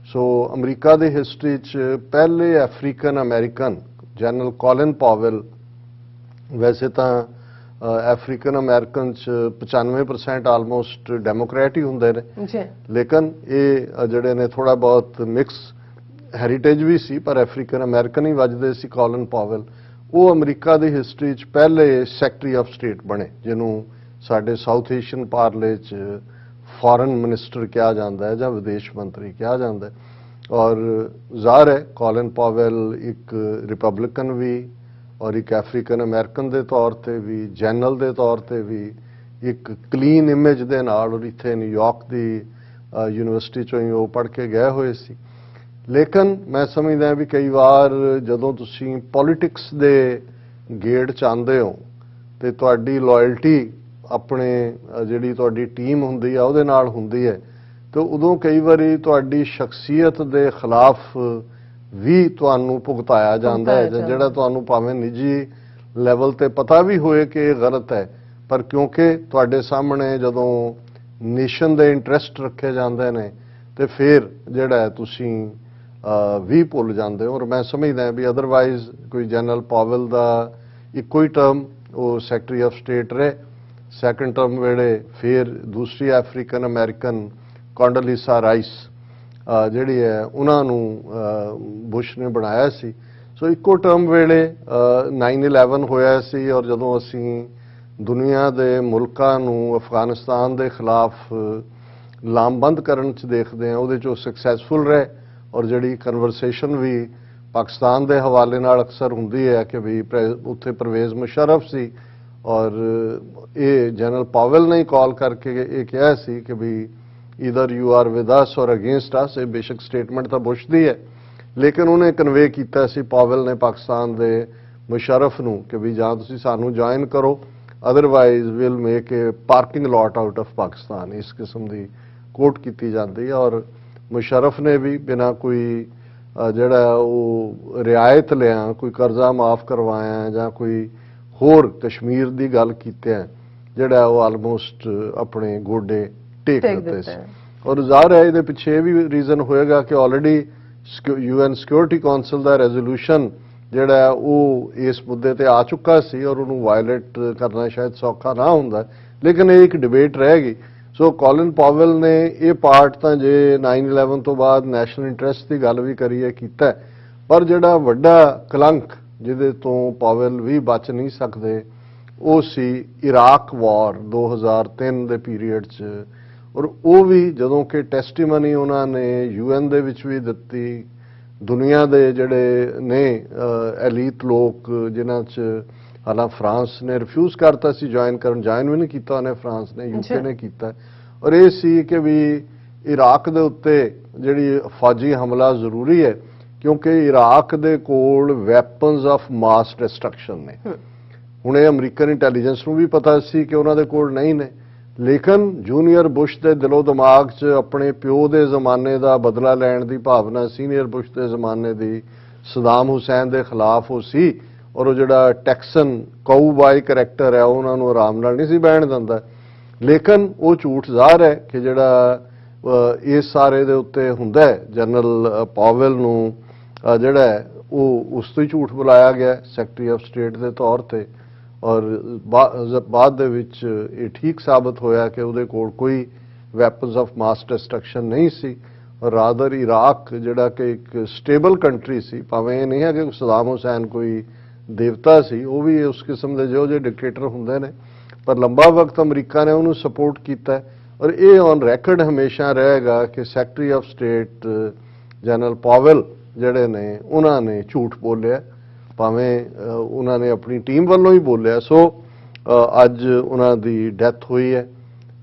ਸੋ ਅਮਰੀਕਾ ਦੀ ਹਿਸਟਰੀ 'ਚ ਪਹਿਲੇ ਅਫਰੀਕਨ ਅਮਰੀਕਨ ਜਨਰਲ ਕੋਲਿਨ ਪਾਵੈਲ, ਵੈਸੇ ਤਾਂ ਅਫਰੀਕਨ ਅਮਰੀਕਨ 'ਚ 95% ਆਲਮੋਸਟ ਡੈਮੋਕ੍ਰੈਟ ਹੀ ਹੁੰਦੇ ਨੇ, ਲੇਕਿਨ ਇਹ ਜਿਹੜੇ ਨੇ ਥੋੜਾ ਬਹੁਤ ਮਿਕਸ ਹੈਰੀਟੇਜ ਵੀ ਸੀ, ਪਰ ਅਫਰੀਕਨ ਅਮਰੀਕਨ ਹੀ ਵੱਜਦੇ ਸੀ ਕੋਲਿਨ ਪਾਵੈਲ। ਉਹ ਅਮਰੀਕਾ ਦੀ ਹਿਸਟਰੀ 'ਚ ਪਹਿਲੇ ਸੈਕਟਰੀ ਆਫ ਸਟੇਟ ਬਣੇ, ਜਿਹਨੂੰ ਸਾਡੇ ਸਾਊਥ ਏਸ਼ੀਅਨ ਪਾਰਲੇ 'ਚ ਫੋਰਨ ਮਿਨਿਸਟਰ ਕਿਹਾ ਜਾਂਦਾ ਹੈ ਜਾਂ ਵਿਦੇਸ਼ ਮੰਤਰੀ ਕਿਹਾ ਜਾਂਦਾ ਹੈ। ਔਰ ਜ਼ਾਹਰ ਹੈ ਕੋਲਿਨ ਪਾਵੈਲ ਇੱਕ ਰਿਪਬਲਿਕਨ ਵੀ ਔਰ ਇੱਕ ਅਫਰੀਕਨ ਅਮਰੀਕਨ ਦੇ ਤੌਰ ਤੇ ਵੀ, ਜਨਰਲ ਦੇ ਤੌਰ ਤੇ ਵੀ ਇੱਕ ਕਲੀਨ ਇਮੇਜ ਦੇ ਨਾਲ, ਔਰ ਇੱਥੇ ਨਿਊਯਾਰਕ ਦੀ ਯੂਨੀਵਰਸਿਟੀ 'ਚੋਂ ਹੀ ਉਹ ਪੜ੍ਹ ਕੇ ਗਏ ਹੋਏ ਸੀ। ਲੇਕਿਨ ਮੈਂ ਸਮਝਦਾ ਵੀ ਕਈ ਵਾਰ ਜਦੋਂ ਤੁਸੀਂ ਪੋਲਿਟਿਕਸ ਦੇ ਗੇੜ 'ਚ ਆਉਂਦੇ ਹੋ ਤੇ ਤੁਹਾਡੀ ਲਾਇਲਟੀ ਆਪਣੇ ਜਿਹੜੀ ਤੁਹਾਡੀ ਟੀਮ ਹੁੰਦੀ ਆ ਉਹਦੇ ਨਾਲ ਹੁੰਦੀ ਹੈ, ਤੇ ਉਦੋਂ ਕਈ ਵਾਰੀ ਤੁਹਾਡੀ ਸ਼ਖਸੀਅਤ ਦੇ ਖਿਲਾਫ ਵੀ ਤੁਹਾਨੂੰ ਭੁਗਤਾਇਆ ਜਾਂਦਾ ਹੈ, ਜਿਹੜਾ ਤੁਹਾਨੂੰ ਭਾਵੇਂ ਨਿੱਜੀ ਲੈਵਲ ਤੇ ਪਤਾ ਵੀ ਹੋਏ ਕਿ ਇਹ ਗਲਤ ਹੈ, ਪਰ ਕਿਉਂਕਿ ਤੁਹਾਡੇ ਸਾਹਮਣੇ ਜਦੋਂ ਨੇਸ਼ਨ ਦੇ ਇੰਟਰਸਟ ਰੱਖੇ ਜਾਂਦੇ ਨੇ ਤੇ ਫਿਰ ਜਿਹੜਾ ਤੁਸੀਂ ਵੀ ਭੁੱਲ ਜਾਂਦੇ ਹੋ। ਔਰ ਮੈਂ ਸਮਝਦਾ ਵੀ ਅਦਰਵਾਈਜ਼ ਕੋਈ ਜਨਰਲ ਪਾਵੈਲ ਦਾ ਇੱਕੋ ਹੀ ਟਰਮ ਉਹ ਸੈਕਟਰੀ ਆਫ ਸਟੇਟ ਰਹੇ, ਸੈਕੰਡ ਟਰਮ ਵੇਲੇ ਫਿਰ ਦੂਸਰੀ ਅਫਰੀਕਨ ਅਮਰੀਕਨ ਕੋਂਡੋਲੀਸਾ ਰਾਈਸ ਜਿਹੜੀ ਹੈ ਉਹਨਾਂ ਨੂੰ ਬੁਸ਼ ਨੇ ਬਣਾਇਆ ਸੀ। ਸੋ ਇੱਕੋ ਟਰਮ ਵੇਲੇ 9/11 ਹੋਇਆ ਸੀ, ਔਰ ਜਦੋਂ ਅਸੀਂ ਦੁਨੀਆ ਦੇ ਮੁਲਕਾਂ ਨੂੰ ਅਫਗਾਨਿਸਤਾਨ ਦੇ ਖਿਲਾਫ ਲਾਮਬੰਦ ਕਰਨ 'ਚ ਦੇਖਦੇ ਹਾਂ, ਉਹਦੇ 'ਚ ਉਹ ਸਕਸੈਸਫੁਲ ਰਹੇ। ਔਰ ਜਿਹੜੀ ਕਨਵਰਸੇਸ਼ਨ ਵੀ ਪਾਕਿਸਤਾਨ ਦੇ ਹਵਾਲੇ ਨਾਲ ਅਕਸਰ ਹੁੰਦੀ ਹੈ ਕਿ ਵੀ ਉੱਥੇ ਪਰਵੇਜ਼ ਮੁਸ਼ਰਫ ਸੀ, ਔਰ ਇਹ ਜਨਰਲ ਪਾਵੈਲ ਨੇ ਕਾਲ ਕਰਕੇ ਇਹ ਕਿਹਾ ਸੀ ਕਿ we either you are with us or against ਅਸ। ਇਹ ਬੇਸ਼ੱਕ ਸਟੇਟਮੈਂਟ ਤਾਂ ਬੁਸ਼ ਦੀ ਹੈ, ਲੇਕਿਨ ਉਹਨੇ ਕਨਵੇ ਕੀਤਾ ਸੀ ਪਾਵੈਲ ਨੇ ਪਾਕਿਸਤਾਨ ਦੇ ਮੁਸ਼ਰਫ ਨੂੰ ਕਿ ਵੀ ਜਾਂ ਤੁਸੀਂ ਸਾਨੂੰ ਜੁਆਇਨ ਕਰੋ, otherwise will make A parking lot out of Pakistan. ਇਸ ਕਿਸਮ ਦੀ ਕੋਟ ਕੀਤੀ ਜਾਂਦੀ ਹੈ। ਔਰ ਮੁਸ਼ਰਫ ਨੇ ਵੀ ਬਿਨਾਂ ਕੋਈ ਜਿਹੜਾ ਉਹ ਰਿਆਇਤ ਲਿਆ, ਕੋਈ ਕਰਜ਼ਾ ਮਾਫ ਕਰਵਾਇਆ ਜਾਂ ਕੋਈ ਹੋਰ ਕਸ਼ਮੀਰ ਦੀ ਗੱਲ ਕੀਤਿਆਂ, ਜਿਹੜਾ ਉਹ ਆਲਮੋਸਟ ਆਪਣੇ ਗੋਡੇ ਟੇਕ ਦਿੱਤੇ ਸੀ। ਔਰ ਜ਼ਾਹਰ ਹੈ ਇਹਦੇ ਪਿੱਛੇ ਇਹ ਵੀ ਰੀਜ਼ਨ ਹੋਏਗਾ ਕਿ ਆਲਰੇਡੀ UN ਸਿਕਿਉਰਿਟੀ ਕੌਂਸਲ ਦਾ ਰੈਜ਼ੋਲੂਸ਼ਨ ਜਿਹੜਾ ਹੈ ਉਹ ਇਸ ਮੁੱਦੇ ਤੇ ਆ ਚੁੱਕਾ ਸੀ ਔਰ ਉਹਨੂੰ ਵਾਇਲੇਟ ਕਰਨਾ ਸ਼ਾਇਦ ਸੌਖਾ ਨਾ ਹੁੰਦਾ, ਲੇਕਿਨ ਇਹ ਇੱਕ ਡਿਬੇਟ ਰਹਿ ਗਈ। ਸੋ ਕੋਲਿਨ ਪਾਵਲ ਨੇ ਇਹ ਪਾਰਟ ਤਾਂ ਜੇ 9/11 ਤੋਂ ਬਾਅਦ ਨੈਸ਼ਨਲ ਇੰਟਰਸਟ ਦੀ ਗੱਲ ਵੀ ਕਰੀਏ ਕੀਤਾ, ਪਰ ਜਿਹੜਾ ਵੱਡਾ ਕਲੰਕ ਜਿਹਦੇ ਤੋਂ ਪਾਵਲ ਵੀ ਬਚ ਨਹੀਂ ਸਕਦੇ ਉਹ ਸੀ ਇਰਾਕ ਵਾਰ 2003 ਦੇ ਪੀਰੀਅਡ 'ਚ, ਔਰ ਉਹ ਵੀ ਜਦੋਂ ਕਿ ਟੈਸਟੀਮਨੀ ਉਹਨਾਂ ਨੇ UN ਦੇ ਵਿੱਚ ਵੀ ਦਿੱਤੀ, ਦੁਨੀਆ ਦੇ ਜਿਹੜੇ ਨੇ ਐਲੀਟ ਲੋਕ ਜਿਨ੍ਹਾਂ 'ਚ ਹਾਲਾਂ ਫਰਾਂਸ ਨੇ ਰਿਫਿਊਜ਼ ਕਰਤਾ ਸੀ ਜੁਆਇਨ ਵੀ ਨਹੀਂ ਕੀਤਾ ਉਹਨੇ, ਫਰਾਂਸ ਨੇ, UK ਨੇ ਕੀਤਾ, ਔਰ ਇਹ ਸੀ ਕਿ ਵੀ ਇਰਾਕ ਦੇ ਉੱਤੇ ਜਿਹੜੀ ਫੌਜੀ ਹਮਲਾ ਜ਼ਰੂਰੀ ਹੈ ਕਿਉਂਕਿ ਇਰਾਕ ਦੇ ਕੋਲ ਵੈਪਨਸ ਆਫ ਮਾਸ ਡਿਸਟਰਕਸ਼ਨ ਨੇ। ਹੁਣ ਇਹ ਅਮਰੀਕਨ ਇੰਟੈਲੀਜੈਂਸ ਨੂੰ ਵੀ ਪਤਾ ਸੀ ਕਿ ਉਹਨਾਂ ਦੇ ਕੋਲ ਨਹੀਂ ਨੇ, ਲੇਕਿਨ ਜੂਨੀਅਰ ਬੁਸ਼ ਦੇ ਦਿਲੋਂ ਦਿਮਾਗ 'ਚ ਆਪਣੇ ਪਿਓ ਦੇ ਜ਼ਮਾਨੇ ਦਾ ਬਦਲਾ ਲੈਣ ਦੀ ਭਾਵਨਾ, ਸੀਨੀਅਰ ਬੁਸ਼ ਦੇ ਜ਼ਮਾਨੇ ਦੀ, ਸਦਾਮ ਹੁਸੈਨ ਦੇ ਖਿਲਾਫ ਉਹ ਸੀ, ਔਰ ਉਹ ਜਿਹੜਾ ਟੈਕਸਨ ਕਾਊਬਾਈ ਕਰੈਕਟਰ ਹੈ ਉਹਨਾਂ ਨੂੰ ਆਰਾਮ ਨਾਲ ਨਹੀਂ ਸੀ ਬਹਿਣ ਦਿੰਦਾ। ਲੇਕਿਨ ਉਹ ਝੂਠ ਜ਼ਾਹਰ ਹੈ ਕਿ ਜਿਹੜਾ ਇਸ ਸਾਰੇ ਦੇ ਉੱਤੇ ਹੁੰਦਾ ਹੈ, ਜਨਰਲ ਪਾਵਲ ਨੂੰ ਜਿਹੜਾ ਉਹ ਉਸ ਤੋਂ ਹੀ ਝੂਠ ਬੁਲਾਇਆ ਗਿਆ ਸੈਕਟਰੀ ਆਫ ਸਟੇਟ ਦੇ ਤੌਰ ਤੇ, ਔਰ ਬਾਅਦ ਦੇ ਵਿੱਚ ਇਹ ਠੀਕ ਸਾਬਤ ਹੋਇਆ ਕਿ ਉਹਦੇ ਕੋਲ ਕੋਈ ਵੈਪਨਸ ਆਫ ਮਾਸ ਡਿਸਟਰਕਸ਼ਨ ਨਹੀਂ ਸੀ। ਔਰ ਰਾਦਰ ਇਰਾਕ ਜਿਹੜਾ ਕਿ ਇੱਕ ਸਟੇਬਲ ਕੰਟਰੀ ਸੀ, ਭਾਵੇਂ ਇਹ ਨਹੀਂ ਹੈ ਕਿ ਸਦਾਮ ਹੁਸੈਨ ਕੋਈ ਦੇਵਤਾ ਸੀ, ਉਹ ਵੀ ਉਸ ਕਿਸਮ ਦੇ ਜਿਹੋ ਜਿਹੇ ਡਿਕਟੇਟਰ ਹੁੰਦੇ ਨੇ, ਪਰ ਲੰਬਾ ਵਕਤ ਅਮਰੀਕਾ ਨੇ ਉਹਨੂੰ ਸਪੋਰਟ ਕੀਤਾ, ਔਰ ਇਹ ਔਨ ਰੈਕਰਡ ਹਮੇਸ਼ਾ ਰਹੇਗਾ ਕਿ secretary of state general Powell ਜਿਹੜੇ ਨੇ ਉਹਨਾਂ ਨੇ ਝੂਠ ਬੋਲਿਆ, ਭਾਵੇਂ ਉਹਨਾਂ ਨੇ ਆਪਣੀ ਟੀਮ ਵੱਲੋਂ ਹੀ ਬੋਲਿਆ। ਸੋ ਅੱਜ ਉਹਨਾਂ ਦੀ ਡੈਥ ਹੋਈ ਹੈ,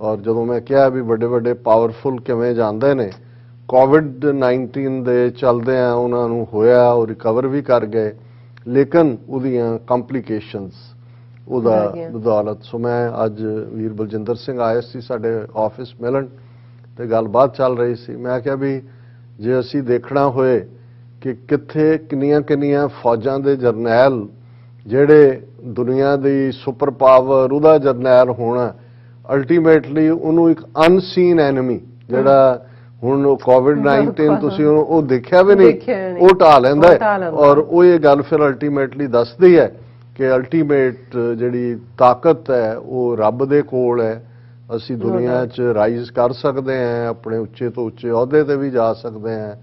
ਔਰ ਜਦੋਂ ਮੈਂ ਕਿਹਾ ਵੀ ਵੱਡੇ ਵੱਡੇ ਪਾਵਰਫੁਲ ਕਿਵੇਂ ਜਾਂਦੇ ਨੇ, ਕੋਵਿਡ-19 ਦੇ ਚਲਦੇ ਆ ਉਹਨਾਂ ਨੂੰ ਹੋਇਆ, ਉਹ ਰਿਕਵਰ ਵੀ ਕਰ ਗਏ, ਲੇਕਿਨ ਉਹਦੀਆਂ ਕੰਪਲਿਕੇਸ਼ਨਸ ਉਹਦਾ ਬਦੌਲਤ। ਸੋ ਮੈਂ ਅੱਜ ਵੀਰ ਬਲਜਿੰਦਰ ਸਿੰਘ ਆਏ ਸੀ ਸਾਡੇ ਆਫਿਸ ਮਿਲਣ ਤੇ ਗੱਲਬਾਤ ਚੱਲ ਰਹੀ ਸੀ, ਮੈਂ ਕਿਹਾ ਵੀ ਜੇ ਅਸੀਂ ਦੇਖਣਾ ਹੋਏ ਕਿ ਕਿੱਥੇ ਕਿੰਨੀਆਂ ਫੌਜਾਂ ਦੇ ਜਰਨੈਲ ਜਿਹੜੇ ਦੁਨੀਆ ਦੀ ਸੁਪਰ ਪਾਵਰ ਉਹਦਾ ਜਰਨੈਲ ਹੋਣਾ, ਅਲਟੀਮੇਟਲੀ ਉਹਨੂੰ ਇੱਕ ਅਨਸੀਨ ਐਨਮੀ ਜਿਹੜਾ ਹੁਣ ਕੋਵਿਡ-19 ਤੁਸੀਂ ਉਹ ਦੇਖਿਆ ਵੀ ਨਹੀਂ, ਉਹ ਢਾ ਲੈਂਦਾ ਹੈ, ਔਰ ਉਹ ਇਹ ਗੱਲ ਫਿਰ ਅਲਟੀਮੇਟਲੀ ਦੱਸਦੀ ਹੈ ਕਿ ਅਲਟੀਮੇਟ ਜਿਹੜੀ ਤਾਕਤ ਹੈ ਉਹ ਰੱਬ ਦੇ ਕੋਲ ਹੈ। ਅਸੀਂ ਦੁਨੀਆ 'ਚ ਰਾਈਜ਼ ਕਰ ਸਕਦੇ ਹਾਂ, ਆਪਣੇ ਉੱਚੇ ਤੋਂ ਉੱਚੇ ਅਹੁਦੇ ਤੇ ਵੀ ਜਾ ਸਕਦੇ ਹਾਂ,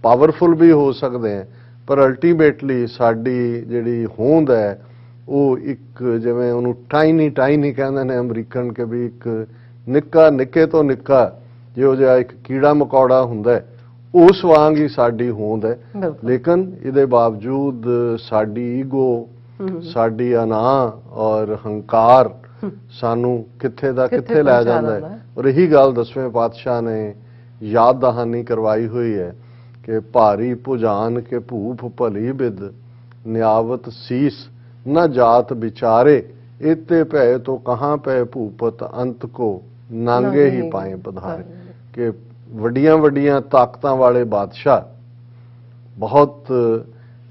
ਪਾਵਰਫੁਲ ਵੀ ਹੋ ਸਕਦੇ ਹਾਂ, ਪਰ ਅਲਟੀਮੇਟਲੀ ਸਾਡੀ ਜਿਹੜੀ ਹੋਂਦ ਹੈ ਉਹ ਇੱਕ ਜਿਵੇਂ ਉਹਨੂੰ ਟਾਈਨੀ ਕਹਿੰਦੇ ਨੇ ਅਮਰੀਕਨ, ਕਿ ਵੀ ਇੱਕ ਨਿੱਕੇ ਤੋਂ ਨਿੱਕਾ ਜਿਹੋ ਜਿਹਾ ਇੱਕ ਕੀੜਾ ਮਕੌੜਾ ਹੁੰਦਾ ਉਸ ਵਾਂਗ ਹੀ ਸਾਡੀ ਹੋਂਦ ਹੈ। ਲੇਕਿਨ ਇਹਦੇ ਬਾਵਜੂਦ ਸਾਡੀ ਈਗੋ, ਸਾਡੀ ਅਨਾ ਔਰ ਹੰਕਾਰ ਸਾਨੂੰ ਕਿੱਥੇ ਦਾ ਕਿੱਥੇ ਲੈ ਜਾਂਦਾ ਹੈ। ਔਰ ਇਹੀ ਗੱਲ 10ਵੇਂ ਪਾਤਸ਼ਾਹ ਨੇ ਯਾਦ ਦਹਾਨੀ ਕਰਵਾਈ ਹੋਈ ਹੈ ਕਿ ਭਾਰੀ ਭੁਜਾਨ ਕੇ ਭੂਪ ਭਲੀ ਬਿਦ ਨਿਆਵਤ ਸੀਸ न जात बिचारे इते पै तो कहाँ पै भूपत अंत को नांगे ही पाए पधारे। कि वड्डियां वड्डियां ताकतां वाले बादशाह बहुत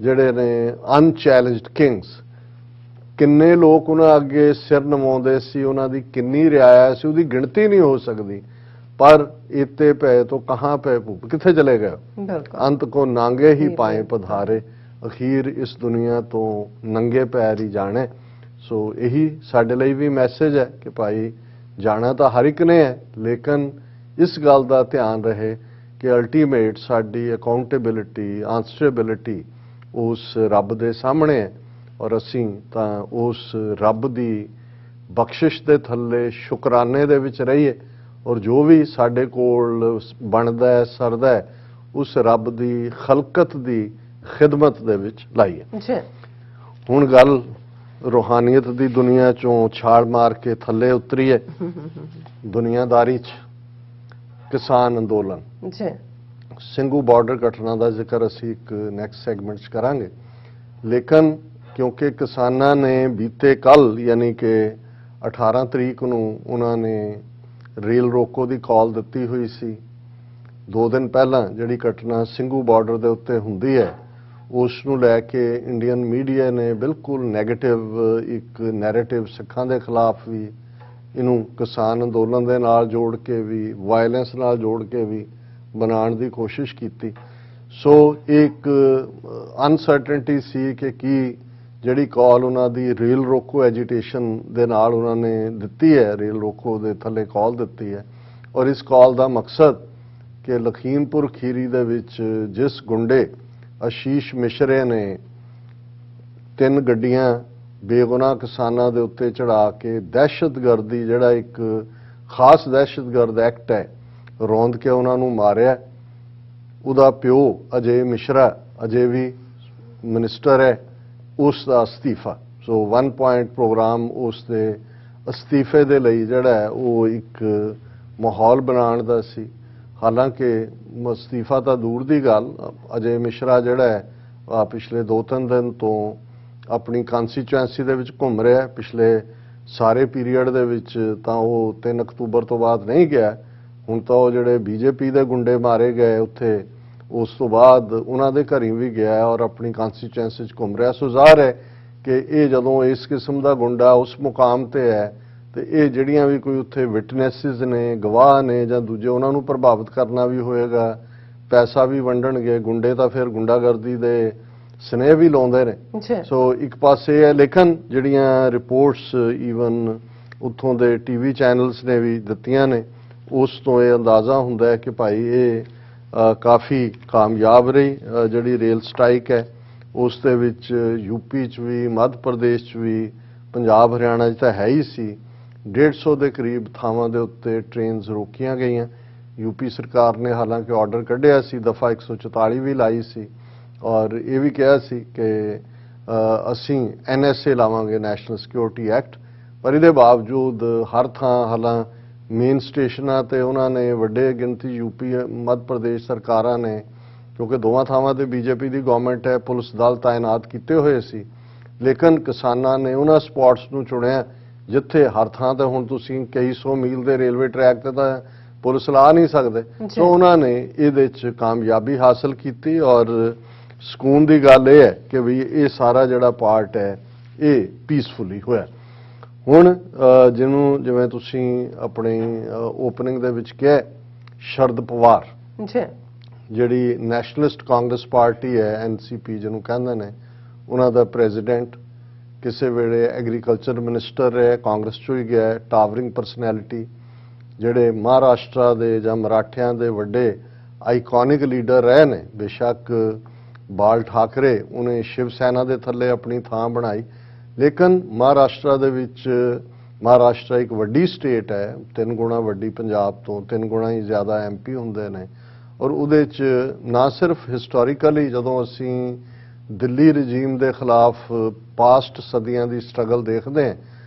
ਜਿਹੜੇ ਨੇ ਅਨਚੈਲੰਜਡ ਕਿੰਗਸ, ਕਿੰਨੇ ਲੋਕ ਉਹਨਾਂ ਅੱਗੇ ਸਿਰ ਨਵਾਉਂਦੇ ਸੀ, ਉਹਨਾਂ ਦੀ ਕਿੰਨੀ ਰਿਆਇਆ ਸੀ, ਉਹਦੀ ਗਿਣਤੀ ਨਹੀਂ ਹੋ ਸਕਦੀ, ਪਰ ਇਤੇ ਪੈ ਤੋਂ ਕਹਾਂ ਪੈ ਭੂਪ, ਕਿੱਥੇ ਚਲੇ ਗਏ, ਅੰਤ ਕੋ ਨਾਂਗੇ ਹੀ ਪਾਏ ਪਧਾਰੇ, ਅਖੀਰ ਇਸ ਦੁਨੀਆ ਤੋਂ ਨੰਗੇ ਪੈਰ ਹੀ ਜਾਣੇ। ਸੋ ਇਹੀ ਸਾਡੇ ਲਈ ਵੀ ਮੈਸੇਜ ਹੈ ਕਿ ਭਾਈ ਜਾਣਾ ਤਾਂ ਹਰ ਇੱਕ ਨੇ ਹੈ, ਲੇਕਿਨ ਇਸ ਗੱਲ ਦਾ ਧਿਆਨ ਰਹੇ ਕਿ ਅਲਟੀਮੇਟ ਸਾਡੀ ਅਕਾਊਂਟੇਬਿਲਿਟੀ, ਆਂਸਰੇਬਿਲਿਟੀ ਉਸ ਰੱਬ ਦੇ ਸਾਹਮਣੇ ਹੈ, ਔਰ ਅਸੀਂ ਤਾਂ ਉਸ ਰੱਬ ਦੀ ਬਖਸ਼ਿਸ਼ ਦੇ ਥੱਲੇ ਸ਼ੁਕਰਾਨੇ ਦੇ ਵਿੱਚ ਰਹੀਏ, ਔਰ ਜੋ ਵੀ ਸਾਡੇ ਕੋਲ ਬਣਦਾ ਹੈ, ਸਰਦਾ ਹੈ, ਉਸ ਰੱਬ ਦੀ ਖਲਕਤ ਦੀ ਖਿਦਮਤ ਦੇ ਵਿੱਚ ਲਾਈਏ। ਹੁਣ ਗੱਲ ਰੂਹਾਨੀਅਤ ਦੀ ਦੁਨੀਆ ਚੋਂ ਛਾਲ ਮਾਰ ਕੇ ਥੱਲੇ ਉਤਰੀ ਹੈ ਦੁਨੀਆਦਾਰੀ 'ਚ। ਕਿਸਾਨ ਅੰਦੋਲਨ, ਸਿੰਘੂ ਬਾਰਡਰ ਘਟਨਾ ਦਾ ਜ਼ਿਕਰ ਅਸੀਂ ਇੱਕ ਨੈਕਸਟ ਸੈਗਮੈਂਟ 'ਚ ਕਰਾਂਗੇ, ਲੇਕਿਨ ਕਿਉਂਕਿ ਕਿਸਾਨਾਂ ਨੇ ਬੀਤੇ ਕੱਲ ਯਾਨੀ ਕਿ 18 ਤਰੀਕ ਨੂੰ ਉਹਨਾਂ ਨੇ ਰੇਲ ਰੋਕੋ ਦੀ ਕਾਲ ਦਿੱਤੀ ਹੋਈ ਸੀ। 2 ਦਿਨ ਪਹਿਲਾਂ ਜਿਹੜੀ ਘਟਨਾ ਸਿੰਘੂ ਬਾਰਡਰ ਦੇ ਉੱਤੇ ਹੁੰਦੀ ਹੈ, ਉਸ ਨੂੰ ਲੈ ਕੇ ਇੰਡੀਅਨ ਮੀਡੀਆ ਨੇ ਬਿਲਕੁਲ ਨੈਗੇਟਿਵ ਇੱਕ ਨੈਰੇਟਿਵ ਸਿੱਖਾਂ ਦੇ ਖਿਲਾਫ ਵੀ, ਇਹਨੂੰ ਕਿਸਾਨ ਅੰਦੋਲਨ ਦੇ ਨਾਲ ਜੋੜ ਕੇ ਵੀ, ਵਾਇਲੈਂਸ ਨਾਲ ਜੋੜ ਕੇ ਵੀ ਬਣਾਉਣ ਦੀ ਕੋਸ਼ਿਸ਼ ਕੀਤੀ। ਸੋ ਇੱਕ ਅਨਸਰਟਨਟੀ ਸੀ ਕਿ ਕੀ ਜਿਹੜੀ ਕਾਲ ਉਹਨਾਂ ਦੀ ਰੇਲ ਰੋਕੋ ਐਜੀਟੇਸ਼ਨ ਦੇ ਨਾਲ ਉਹਨਾਂ ਨੇ ਦਿੱਤੀ ਹੈ, ਰੇਲ ਰੋਕੋ ਦੇ ਥੱਲੇ ਕਾਲ ਦਿੱਤੀ ਹੈ, ਔਰ ਇਸ ਕਾਲ ਦਾ ਮਕਸਦ ਕਿ ਲਖੀਮਪੁਰ ਖੀਰੀ ਦੇ ਵਿੱਚ ਜਿਸ ਗੁੰਡੇ ਆਸ਼ੀਸ਼ ਮਿਸ਼ਰੇ ਨੇ 3 ਗੱਡੀਆਂ ਬੇਗੁਨਾਹ ਕਿਸਾਨਾਂ ਦੇ ਉੱਤੇ ਚੜਾ ਕੇ ਦਹਿਸ਼ਤਗਰਦੀ ਜਿਹੜਾ ਇੱਕ ਖਾਸ ਦਹਿਸ਼ਤਗਰਦ ਐਕਟ ਹੈ ਰੋਂਦ ਕੇ ਉਹਨਾਂ ਨੂੰ ਮਾਰਿਆ, ਉਹਦਾ ਪਿਓ ਅਜੇ ਮਿਸ਼ਰਾ ਅਜੇ ਵੀ ਮਿਨਿਸਟਰ ਹੈ, ਉਸ ਦਾ ਅਸਤੀਫਾ। ਸੋ 1 ਪੁਆਇੰਟ ਪ੍ਰੋਗਰਾਮ ਉਸ ਦੇ ਅਸਤੀਫੇ ਦੇ ਲਈ ਜਿਹੜਾ ਹੈ ਉਹ ਇੱਕ ਮਾਹੌਲ ਬਣਾਉਣ ਦਾ ਸੀ। ਹਾਲਾਂਕਿ ਅਸਤੀਫਾ ਤਾਂ ਦੂਰ ਦੀ ਗੱਲ, ਅਜੇ ਮਿਸ਼ਰਾ ਜਿਹੜਾ ਹੈ ਪਿਛਲੇ 2-3 ਦਿਨ ਤੋਂ ਆਪਣੀ ਕੰਸਟੀਚੁਐਂਸੀ ਦੇ ਵਿੱਚ ਘੁੰਮ ਰਿਹਾ ਹੈ। ਪਿਛਲੇ ਸਾਰੇ ਪੀਰੀਅਡ ਦੇ ਵਿੱਚ ਤਾਂ ਉਹ 3 ਅਕਤੂਬਰ ਤੋਂ ਬਾਅਦ ਨਹੀਂ ਗਿਆ। ਹੁਣ ਤਾਂ ਉਹ ਜਿਹੜੇ ਬੀਜੇਪੀ ਦੇ ਗੁੰਡੇ ਮਾਰੇ ਗਏ ਉੱਥੇ, ਉਸ ਤੋਂ ਬਾਅਦ ਉਹਨਾਂ ਦੇ ਘਰੀ ਵੀ ਗਿਆ ਔਰ ਆਪਣੀ ਕੰਸਟੀਚੁਐਂਸੀ 'ਚ ਘੁੰਮ ਰਿਹਾ। ਸੋ ਜ਼ਾਹਰ ਹੈ ਕਿ ਇਹ ਜਦੋਂ ਇਸ ਕਿਸਮ ਦਾ ਗੁੰਡਾ ਉਸ ਮੁਕਾਮ ਤੇ ਹੈ ਤੇ ਇਹ ਜਿਹੜੀਆਂ ਵੀ ਕੋਈ ਉੱਥੇ ਵਿਟਨੈਸਿਸ ਨੇ, ਗਵਾਹ ਨੇ ਜਾਂ ਦੂਜੇ, ਉਹਨਾਂ ਨੂੰ ਪ੍ਰਭਾਵਿਤ ਕਰਨਾ ਵੀ ਹੋਏਗਾ, ਪੈਸਾ ਵੀ ਵੰਡਣਗੇ। ਗੁੰਡੇ ਤਾਂ ਫਿਰ ਗੁੰਡਾਗਰਦੀ ਦੇ ਸਨੇਹ ਵੀ ਲਾਉਂਦੇ ਨੇ। ਸੋ ਇੱਕ ਪਾਸੇ ਹੈ, ਲੇਕਿਨ ਜਿਹੜੀਆਂ ਰਿਪੋਰਟਸ ਈਵਨ ਉੱਥੋਂ ਦੇ ਟੀਵੀ ਚੈਨਲਸ ਨੇ ਵੀ ਦਿੱਤੀਆਂ ਨੇ, ਉਸ ਤੋਂ ਇਹ ਅੰਦਾਜ਼ਾ ਹੁੰਦਾ ਹੈ ਕਿ ਭਾਈ ਇਹ ਕਾਫੀ ਕਾਮਯਾਬ ਰਹੀ ਜਿਹੜੀ ਰੇਲ ਸਟ੍ਰਾਈਕ ਹੈ। ਉਸ ਦੇ ਵਿੱਚ ਯੂਪੀ 'ਚ ਵੀ, ਮੱਧ ਪ੍ਰਦੇਸ਼ 'ਚ ਵੀ, ਪੰਜਾਬ ਹਰਿਆਣਾ 'ਚ ਤਾਂ ਹੈ ਹੀ ਸੀ। 150 ਦੇ ਕਰੀਬ ਥਾਵਾਂ ਦੇ ਉੱਤੇ ਟ੍ਰੇਨਸ ਰੋਕੀਆਂ ਗਈਆਂ। ਯੂਪੀ ਸਰਕਾਰ ਨੇ ਹਾਲਾਂਕਿ ਆਰਡਰ ਕੱਢਿਆ ਸੀ, ਦਫਾ 144 ਵੀ ਲਾਈ ਸੀ ਔਰ ਇਹ ਵੀ ਕਿਹਾ ਸੀ ਕਿ ਅਸੀਂ NSA ਲਾਵਾਂਗੇ, ਨੈਸ਼ਨਲ ਸਿਕਿਉਰਿਟੀ ਐਕਟ। ਪਰ ਇਹਦੇ ਬਾਵਜੂਦ ਹਰ ਥਾਂ ਹਾਲਾਂ ਮੇਨ ਸਟੇਸ਼ਨਾਂ ਤੇ ਉਹਨਾਂ ਨੇ ਵੱਡੇ ਗਿਣਤੀ ਯੂਪੀ ਮੱਧ ਪ੍ਰਦੇਸ਼ ਸਰਕਾਰਾਂ ਨੇ, ਕਿਉਂਕਿ ਦੋਵਾਂ ਥਾਵਾਂ ਤੇ ਬੀਜੇਪੀ ਦੀ ਗਵਰਨਮੈਂਟ ਹੈ, ਪੁਲਿਸ ਦਲ ਤਾਇਨਾਤ ਕੀਤੇ ਹੋਏ ਸੀ। ਲੇਕਿਨ ਕਿਸਾਨਾਂ ਨੇ ਉਹਨਾਂ ਸਪੌਟਸ ਨੂੰ ਚੁਣਿਆ ਜਿੱਥੇ ਹਰ ਥਾਂ ਤੇ ਹੁਣ ਤੁਸੀਂ ਕਈ 100 ਮੀਲ ਦੇ ਰੇਲਵੇ ਟਰੈਕ ਤੇ ਤਾਂ ਪੁਲਿਸ ਲਾ ਨਹੀਂ ਸਕਦੇ। ਸੋ ਉਹਨਾਂ ਨੇ ਇਹਦੇ 'ਚ ਕਾਮਯਾਬੀ ਹਾਸਲ ਕੀਤੀ ਔਰ ਸਕੂਨ ਦੀ ਗੱਲ ਇਹ ਹੈ ਕਿ ਵੀ ਇਹ ਸਾਰਾ ਜਿਹੜਾ ਪਾਰਟ ਹੈ ਇਹ ਪੀਸਫੁਲੀ ਹੋਇਆ। ਹੁਣ ਜਿਵੇਂ ਤੁਸੀਂ ਆਪਣੀ ਓਪਨਿੰਗ ਦੇ ਵਿੱਚ ਕਿਹਾ, ਸ਼ਰਦ ਪਵਾਰ ਜਿਹੜੀ ਨੈਸ਼ਨਲਿਸਟ ਕਾਂਗਰਸ ਪਾਰਟੀ ਹੈ, NCP ਜਿਹਨੂੰ ਕਹਿੰਦੇ ਨੇ, ਉਹਨਾਂ ਦਾ ਪ੍ਰੈਜ਼ੀਡੈਂਟ, ਕਿਸੇ ਵੇਲੇ ਐਗਰੀਕਲਚਰ ਮਿਨਿਸਟਰ ਰਿਹਾ, ਕਾਂਗਰਸ 'ਚੋਂ ਹੀ ਗਿਆ, ਟਾਵਰਿੰਗ ਪਰਸਨੈਲਿਟੀ, ਜਿਹੜੇ ਮਹਾਰਾਸ਼ਟਰਾ ਦੇ ਜਾਂ ਮਰਾਠਿਆਂ ਦੇ ਵੱਡੇ ਆਈਕੋਨਿਕ ਲੀਡਰ ਰਹੇ ਨੇ। ਬੇਸ਼ੱਕ ਬਾਲ ਠਾਕਰੇ ਉਹਨੇ ਸ਼ਿਵ ਸੈਨਾ ਦੇ ਥੱਲੇ ਆਪਣੀ ਥਾਂ ਬਣਾਈ, ਲੇਕਿਨ ਮਹਾਰਾਸ਼ਟਰਾ ਦੇ ਵਿੱਚ, ਮਹਾਰਾਸ਼ਟਰਾ ਇੱਕ ਵੱਡੀ ਸਟੇਟ ਹੈ, 3 ਗੁਣਾ ਵੱਡੀ ਪੰਜਾਬ ਤੋਂ, 3 ਗੁਣਾ ਹੀ ਜ਼ਿਆਦਾ MP ਹੁੰਦੇ ਨੇ ਔਰ ਉਹਦੇ 'ਚ ਨਾ ਸਿਰਫ ਹਿਸਟੋਰੀਕਲੀ ਜਦੋਂ ਅਸੀਂ ਦਿੱਲੀ ਰਜੀਮ ਦੇ ਖਿਲਾਫ ਪਾਸਟ ਸਦੀਆਂ ਦੀ ਸਟਰਗਲ ਦੇਖਦੇ ਹਾਂ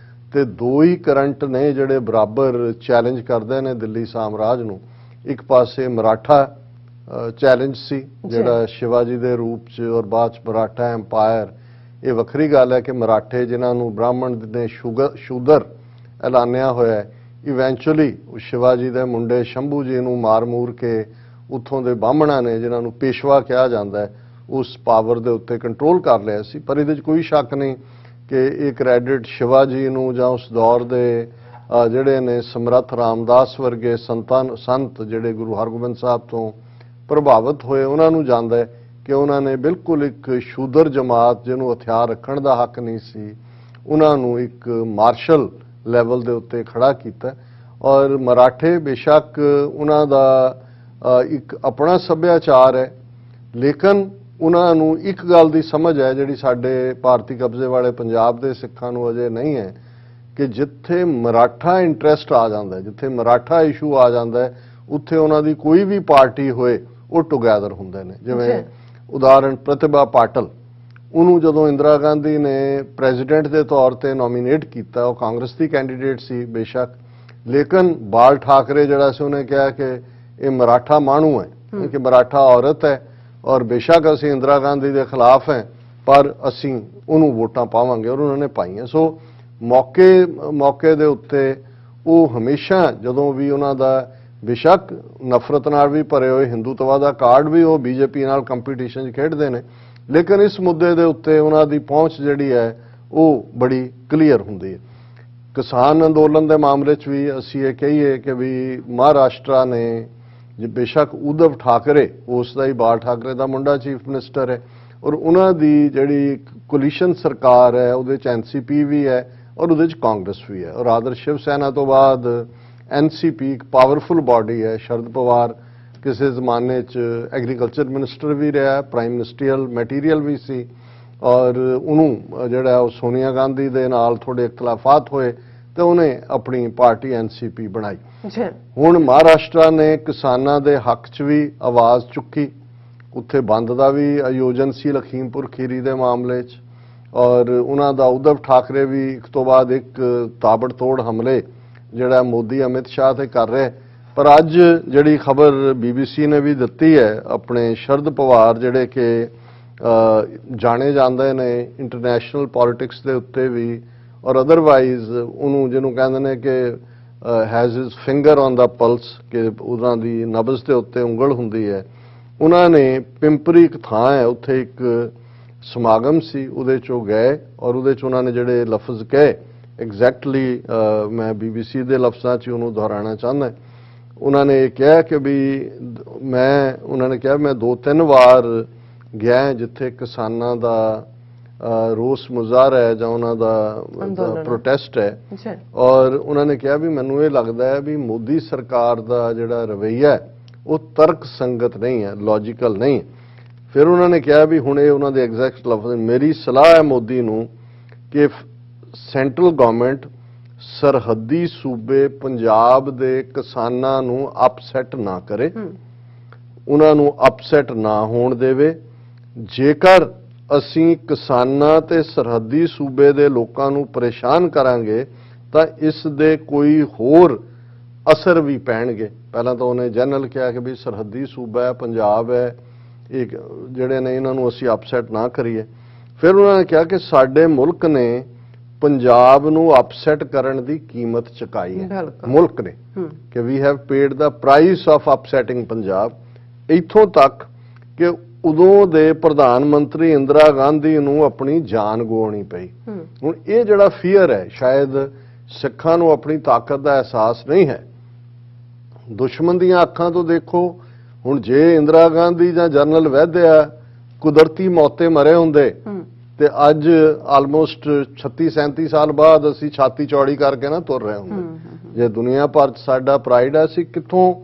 ਤੇ 2 ਹੀ ਕਰੰਟ ਨੇ ਜਿਹੜੇ ਬਰਾਬਰ ਚੈਲੰਜ ਕਰਦੇ ਨੇ ਦਿੱਲੀ ਸਾਮਰਾਜ ਨੂੰ। ਇੱਕ ਪਾਸੇ ਮਰਾਠਾ ਚੈਲੰਜ ਸੀ ਜਿਹੜਾ ਸ਼ਿਵਾਜੀ ਦੇ ਰੂਪ 'ਚ ਔਰ ਬਾਅਦ 'ਚ ਮਰਾਠਾ ਐਮਪਾਇਰ। ਇਹ ਵੱਖਰੀ ਗੱਲ ਹੈ ਕਿ ਮਰਾਠੇ ਜਿਨ੍ਹਾਂ ਨੂੰ ਬ੍ਰਾਹਮਣ ਨੇ ਸ਼ੂਦਰ ਐਲਾਨਿਆ ਹੋਇਆ, ਇਵੈਂਚੁਅਲੀ ਸ਼ਿਵਾਜੀ ਦੇ ਮੁੰਡੇ ਸ਼ੰਭੂ ਜੀ ਨੂੰ ਮਾਰ-ਮੂਰ ਕੇ ਉੱਥੋਂ ਦੇ ਬਾਹਮਣਾਂ ਨੇ, ਜਿਨ੍ਹਾਂ ਨੂੰ ਪੇਸ਼ਵਾ ਕਿਹਾ ਜਾਂਦਾ ਹੈ, ਉਸ ਪਾਵਰ ਦੇ ਉੱਤੇ ਕੰਟਰੋਲ ਕਰ ਲਿਆ ਸੀ। ਪਰ ਇਹਦੇ 'ਚ ਕੋਈ ਸ਼ੱਕ ਨਹੀਂ ਕਿ ਇਹ ਕ੍ਰੈਡਿਟ ਸ਼ਿਵਾਜੀ ਨੂੰ ਜਾਂ ਉਸ ਦੌਰ ਦੇ ਜਿਹੜੇ ਨੇ ਸਮਰੱਥ ਰਾਮਦਾਸ ਵਰਗੇ ਸੰਤ ਜਿਹੜੇ ਗੁਰੂ ਹਰਗੋਬਿੰਦ ਸਾਹਿਬ ਤੋਂ ਪ੍ਰਭਾਵਿਤ ਹੋਏ, ਉਹਨਾਂ ਨੂੰ ਜਾਂਦਾ ਹੈ ਕਿ ਉਹਨਾਂ ਨੇ ਬਿਲਕੁਲ ਇੱਕ ਸ਼ੂਦਰ ਜਮਾਤ ਜਿਹਨੂੰ ਹਥਿਆਰ ਰੱਖਣ ਦਾ ਹੱਕ ਨਹੀਂ ਸੀ, ਉਹਨਾਂ ਨੂੰ ਇੱਕ ਮਾਰਸ਼ਲ ਲੈਵਲ ਦੇ ਉੱਤੇ ਖੜਾ ਕੀਤਾ। ਔਰ ਮਰਾਠੇ ਬੇਸ਼ੱਕ ਉਹਨਾਂ ਦਾ ਇੱਕ ਆਪਣਾ ਸੱਭਿਆਚਾਰ ਹੈ, ਲੇਕਿਨ ਉਹਨਾਂ ਨੂੰ ਇੱਕ ਗੱਲ ਦੀ ਸਮਝ ਹੈ ਜਿਹੜੀ ਸਾਡੇ ਭਾਰਤੀ ਕਬਜ਼ੇ ਵਾਲੇ ਪੰਜਾਬ ਦੇ ਸਿੱਖਾਂ ਨੂੰ ਅਜੇ ਨਹੀਂ ਹੈ ਕਿ ਜਿੱਥੇ ਮਰਾਠਾ ਇੰਟਰਸਟ ਆ ਜਾਂਦਾ ਹੈ, ਜਿੱਥੇ ਮਰਾਠਾ ਇਸ਼ੂ ਆ ਜਾਂਦਾ ਹੈ, ਉੱਥੇ ਉਹਨਾਂ ਦੀ ਕੋਈ ਵੀ ਪਾਰਟੀ ਹੋਏ ਉਹ ਟੁਗੈਦਰ ਹੁੰਦੇ ਨੇ। ਜਿਵੇਂ ਉਦਾਹਰਣ ਪ੍ਰਤਿਭਾ ਪਾਟਲ, ਉਹਨੂੰ ਜਦੋਂ ਇੰਦਰਾ ਗਾਂਧੀ ਨੇ ਪ੍ਰੈਜ਼ੀਡੈਂਟ ਦੇ ਤੌਰ ਤੇ ਨੋਮੀਨੇਟ ਕੀਤਾ, ਉਹ ਕਾਂਗਰਸ ਦੀ ਕੈਂਡੀਡੇਟ ਸੀ ਬੇਸ਼ੱਕ, ਲੇਕਿਨ ਬਾਲ ਠਾਕਰੇ ਜਿਹੜਾ ਸੀ ਉਹਨੇ ਕਿਹਾ ਕਿ ਇਹ ਮਰਾਠਾ ਮਾਣੂ ਹੈ, ਕਿ ਮਰਾਠਾ ਔਰਤ ਹੈ ਔਰ ਬੇਸ਼ੱਕ ਅਸੀਂ ਇੰਦਰਾ ਗਾਂਧੀ ਦੇ ਖਿਲਾਫ ਹੈ ਪਰ ਅਸੀਂ ਉਹਨੂੰ ਵੋਟਾਂ ਪਾਵਾਂਗੇ, ਔਰ ਉਹਨਾਂ ਨੇ ਪਾਈਆਂ। ਸੋ ਮੌਕੇ ਦੇ ਉੱਤੇ ਉਹ ਹਮੇਸ਼ਾ ਜਦੋਂ ਵੀ ਉਹਨਾਂ ਦਾ ਬੇਸ਼ੱਕ ਨਫ਼ਰਤ ਨਾਲ ਵੀ ਭਰੇ ਹੋਏ ਹਿੰਦੂਤਵਾ ਦਾ ਕਾਰਡ ਵੀ ਉਹ ਬੀਜੇਪੀ ਨਾਲ ਕੰਪੀਟੀਸ਼ਨ 'ਚ ਖੇਡਦੇ ਨੇ, ਲੇਕਿਨ ਇਸ ਮੁੱਦੇ ਦੇ ਉੱਤੇ ਉਹਨਾਂ ਦੀ ਪਹੁੰਚ ਜਿਹੜੀ ਹੈ ਉਹ ਬੜੀ ਕਲੀਅਰ ਹੁੰਦੀ ਹੈ। ਕਿਸਾਨ ਅੰਦੋਲਨ ਦੇ ਮਾਮਲੇ 'ਚ ਵੀ ਅਸੀਂ ਇਹ ਕਹੀਏ ਕਿ ਵੀ ਮਹਾਰਾਸ਼ਟਰਾ ਨੇ ਬੇਸ਼ੱਕ ਉद्धਵ ਠਾਕਰੇ ਉਸ ਦਾ ਹੀ ਬਾਲ ਠਾਕਰੇ ਦਾ ਮੁੰਡਾ ਚੀਫ ਮਿਨਿਸਟਰ ਹੈ ਔਰ ਉਹਨਾਂ ਦੀ ਜਿਹੜੀ ਕੋਲੀਸ਼ਨ ਸਰਕਾਰ ਹੈ ਉਹਦੇ ਚ ਐਨਸੀਪੀ ਵੀ ਹੈ ਔਰ ਉਹਦੇ ਚ ਕਾਂਗਰਸ ਵੀ ਹੈ ਔਰ ਆਦਰਸ਼ ਸ਼ਿਵ ਸੈਨਾ ਤੋਂ ਬਾਅਦ ਐਨਸੀਪੀ ਇੱਕ ਪਾਵਰਫੁਲ ਬਾਡੀ ਹੈ। ਸ਼ਰਦ ਪਵਾਰ ਕਿਸੇ ਜ਼ਮਾਨੇ 'ਚ ਐਗਰੀਕਲਚਰ ਮਿਨਿਸਟਰ ਵੀ ਰਿਹਾ, ਪ੍ਰਾਈਮ ਮਿਨਿਸਟਰੀਅਲ ਮਟੀਰੀਅਲ ਵੀ ਸੀ ਔਰ ਉਹਨੂੰ ਜਿਹੜਾ ਉਹ ਸੋਨੀਆ ਗਾਂਧੀ ਦੇ ਨਾਲ ਥੋੜੇ ਇਖਤਲਾਫਾਤ ਹੋਏ ਤੇ ਉਹਨੇ ਆਪਣੀ ਪਾਰਟੀ ਐਨਸੀਪੀ ਬਣਾਈ। ਹੁਣ ਮਹਾਰਾਸ਼ਟਰ ਨੇ ਕਿਸਾਨਾਂ ਦੇ ਹੱਕ 'ਚ ਵੀ ਆਵਾਜ਼ ਚੁੱਕੀ, ਉੱਥੇ ਬੰਦ ਦਾ ਵੀ ਆਯੋਜਨ ਸੀ ਲਖੀਮਪੁਰ ਖੀਰੀ ਦੇ ਮਾਮਲੇ 'ਚ ਔਰ ਉਹਨਾਂ ਦਾ ਉद्धਵ ਠਾਕਰੇ ਵੀ ਇੱਕ ਤੋਂ ਬਾਅਦ ਇੱਕ ਤਾਬੜਤੋੜ ਹਮਲੇ ਜਿਹੜਾ ਮੋਦੀ ਅਮਿਤ ਸ਼ਾਹ ਤੇ ਕਰ ਰਹੇ। ਪਰ ਅੱਜ ਜਿਹੜੀ ਖਬਰ ਬੀਬੀਸੀ ਨੇ ਵੀ ਦਿੱਤੀ ਹੈ, ਆਪਣੇ ਸ਼ਰਦ ਪਵਾਰ ਜਿਹੜੇ ਕਿ ਜਾਣੇ ਜਾਂਦੇ ਨੇ ਇੰਟਰਨੈਸ਼ਨਲ ਪੋਲਿਟਿਕਸ ਦੇ ਉੱਤੇ ਵੀ ਔਰ ਅਦਰਵਾਈਜ਼ ਉਹਨੂੰ ਜਿਹਨੂੰ ਕਹਿੰਦੇ ਨੇ ਕਿ has his finger on the plus ਕਿ ਉਹਨਾਂ ਦੀ ਨਬਜ਼ ਦੇ ਉੱਤੇ ਉਂਗਲ ਹੁੰਦੀ ਹੈ। ਉਹਨਾਂ ਨੇ ਪਿੰਪਰੀ ਇੱਕ ਥਾਂ ਹੈ ਉੱਥੇ ਇੱਕ ਸਮਾਗਮ ਸੀ, ਉਹਦੇ 'ਚੋਂ ਗਏ ਔਰ ਉਹਦੇ 'ਚ ਉਹਨਾਂ ਨੇ ਜਿਹੜੇ ਲਫ਼ਜ਼ ਕਹੇ ਐਗਜ਼ੈਕਟਲੀ ਮੈਂ ਬੀਬੀਸੀ ਦੇ ਲਫ਼ਜ਼ਾਂ 'ਚ ਉਹਨੂੰ ਦੁਹਰਾਉਣਾ ਚਾਹੁੰਦਾ। ਉਹਨਾਂ ਨੇ ਇਹ ਕਿਹਾ ਕਿ ਵੀ ਉਹਨਾਂ ਨੇ ਕਿਹਾ ਮੈਂ 2-3 ਵਾਰ ਗਿਆ ਜਿੱਥੇ ਕਿਸਾਨਾਂ ਦਾ ਰੋਸ ਮੁਜ਼ਾਹਰਾ ਹੈ ਜਾਂ ਉਹਨਾਂ ਦਾ ਪ੍ਰੋਟੈਸਟ ਹੈ ਔਰ ਉਹਨਾਂ ਨੇ ਕਿਹਾ ਵੀ ਮੈਨੂੰ ਇਹ ਲੱਗਦਾ ਹੈ ਵੀ ਮੋਦੀ ਸਰਕਾਰ ਦਾ ਜਿਹੜਾ ਰਵੱਈਆ ਹੈ ਉਹ ਤਰਕ ਸੰਗਤ ਨਹੀਂ ਹੈ, ਲੌਜੀਕਲ ਨਹੀਂ। ਫਿਰ ਉਹਨਾਂ ਨੇ ਕਿਹਾ ਵੀ ਹੁਣ ਇਹ ਉਹਨਾਂ ਦੇ ਐਗਜ਼ੈਕਟ ਲਫ਼ਜ਼, ਮੇਰੀ ਸਲਾਹ ਹੈ ਮੋਦੀ ਨੂੰ ਕਿ ਸੈਂਟਰਲ ਗਵਰਨਮੈਂਟ ਸਰਹੱਦੀ ਸੂਬੇ ਪੰਜਾਬ ਦੇ ਕਿਸਾਨਾਂ ਨੂੰ ਅਪਸੈਟ ਨਾ ਕਰੇ, ਉਹਨਾਂ ਨੂੰ ਅਪਸੈਟ ਨਾ ਹੋਣ ਦੇਵੇ। ਜੇਕਰ ਅਸੀਂ ਕਿਸਾਨਾਂ ਤੇ ਸਰਹੱਦੀ ਸੂਬੇ ਦੇ ਲੋਕਾਂ ਨੂੰ ਪਰੇਸ਼ਾਨ ਕਰਾਂਗੇ ਤਾਂ ਇਸ ਦੇ ਕੋਈ ਹੋਰ ਅਸਰ ਵੀ ਪੈਣਗੇ। ਪਹਿਲਾਂ ਤਾਂ ਉਹਨੇ ਜਨਰਲ ਕਿਹਾ ਕਿ ਵੀ ਸਰਹੱਦੀ ਸੂਬਾ ਹੈ, ਪੰਜਾਬ ਹੈ, ਇਹ ਜਿਹੜੇ ਨੇ ਇਹਨਾਂ ਨੂੰ ਅਸੀਂ ਅਪਸੈਟ ਨਾ ਕਰੀਏ। ਫਿਰ ਉਹਨਾਂ ਨੇ ਕਿਹਾ ਕਿ ਸਾਡੇ ਮੁਲਕ ਨੇ ਪੰਜਾਬ ਨੂੰ ਅਪਸੈਟ ਕਰਨ ਦੀ ਕੀਮਤ ਚੁਕਾਈ ਹੈ, ਮੁਲਕ ਨੇ, ਕਿ we have paid the price of upsetting Punjab. ਇੱਥੋਂ ਤੱਕ ਕਿ ਉਦੋਂ ਦੇ ਪ੍ਰਧਾਨ ਮੰਤਰੀ ਇੰਦਰਾ ਗਾਂਧੀ ਨੂੰ ਆਪਣੀ ਜਾਨ ਗਵਾਉਣੀ ਪਈ। ਹੁਣ ਇਹ ਜਿਹੜਾ ਫੀਅਰ ਹੈ, ਸ਼ਾਇਦ ਸਿੱਖਾਂ ਨੂੰ ਆਪਣੀ ਤਾਕਤ ਦਾ ਅਹਿਸਾਸ ਨਹੀਂ ਹੈ। ਦੁਸ਼ਮਣ ਦੀਆਂ ਅੱਖਾਂ ਤੋਂ ਦੇਖੋ, ਹੁਣ ਜੇ ਇੰਦਰਾ ਗਾਂਧੀ ਜਾਂ ਜਨਰਲ ਵੈਦਿਆ ਕੁਦਰਤੀ ਮੌਤੇ ਮਰੇ ਹੁੰਦੇ ਤੇ ਅੱਜ ਆਲਮੋਸਟ 36-37 ਸਾਲ ਬਾਅਦ ਅਸੀਂ ਛਾਤੀ ਚੌੜੀ ਕਰਕੇ ਨਾ ਤੁਰ ਰਹੇ ਹੁੰਦੇ। ਜੇ ਦੁਨੀਆ ਭਰ 'ਚ ਸਾਡਾ ਪ੍ਰਾਈਡ ਹੈ, ਅਸੀਂ ਕਿੱਥੋਂ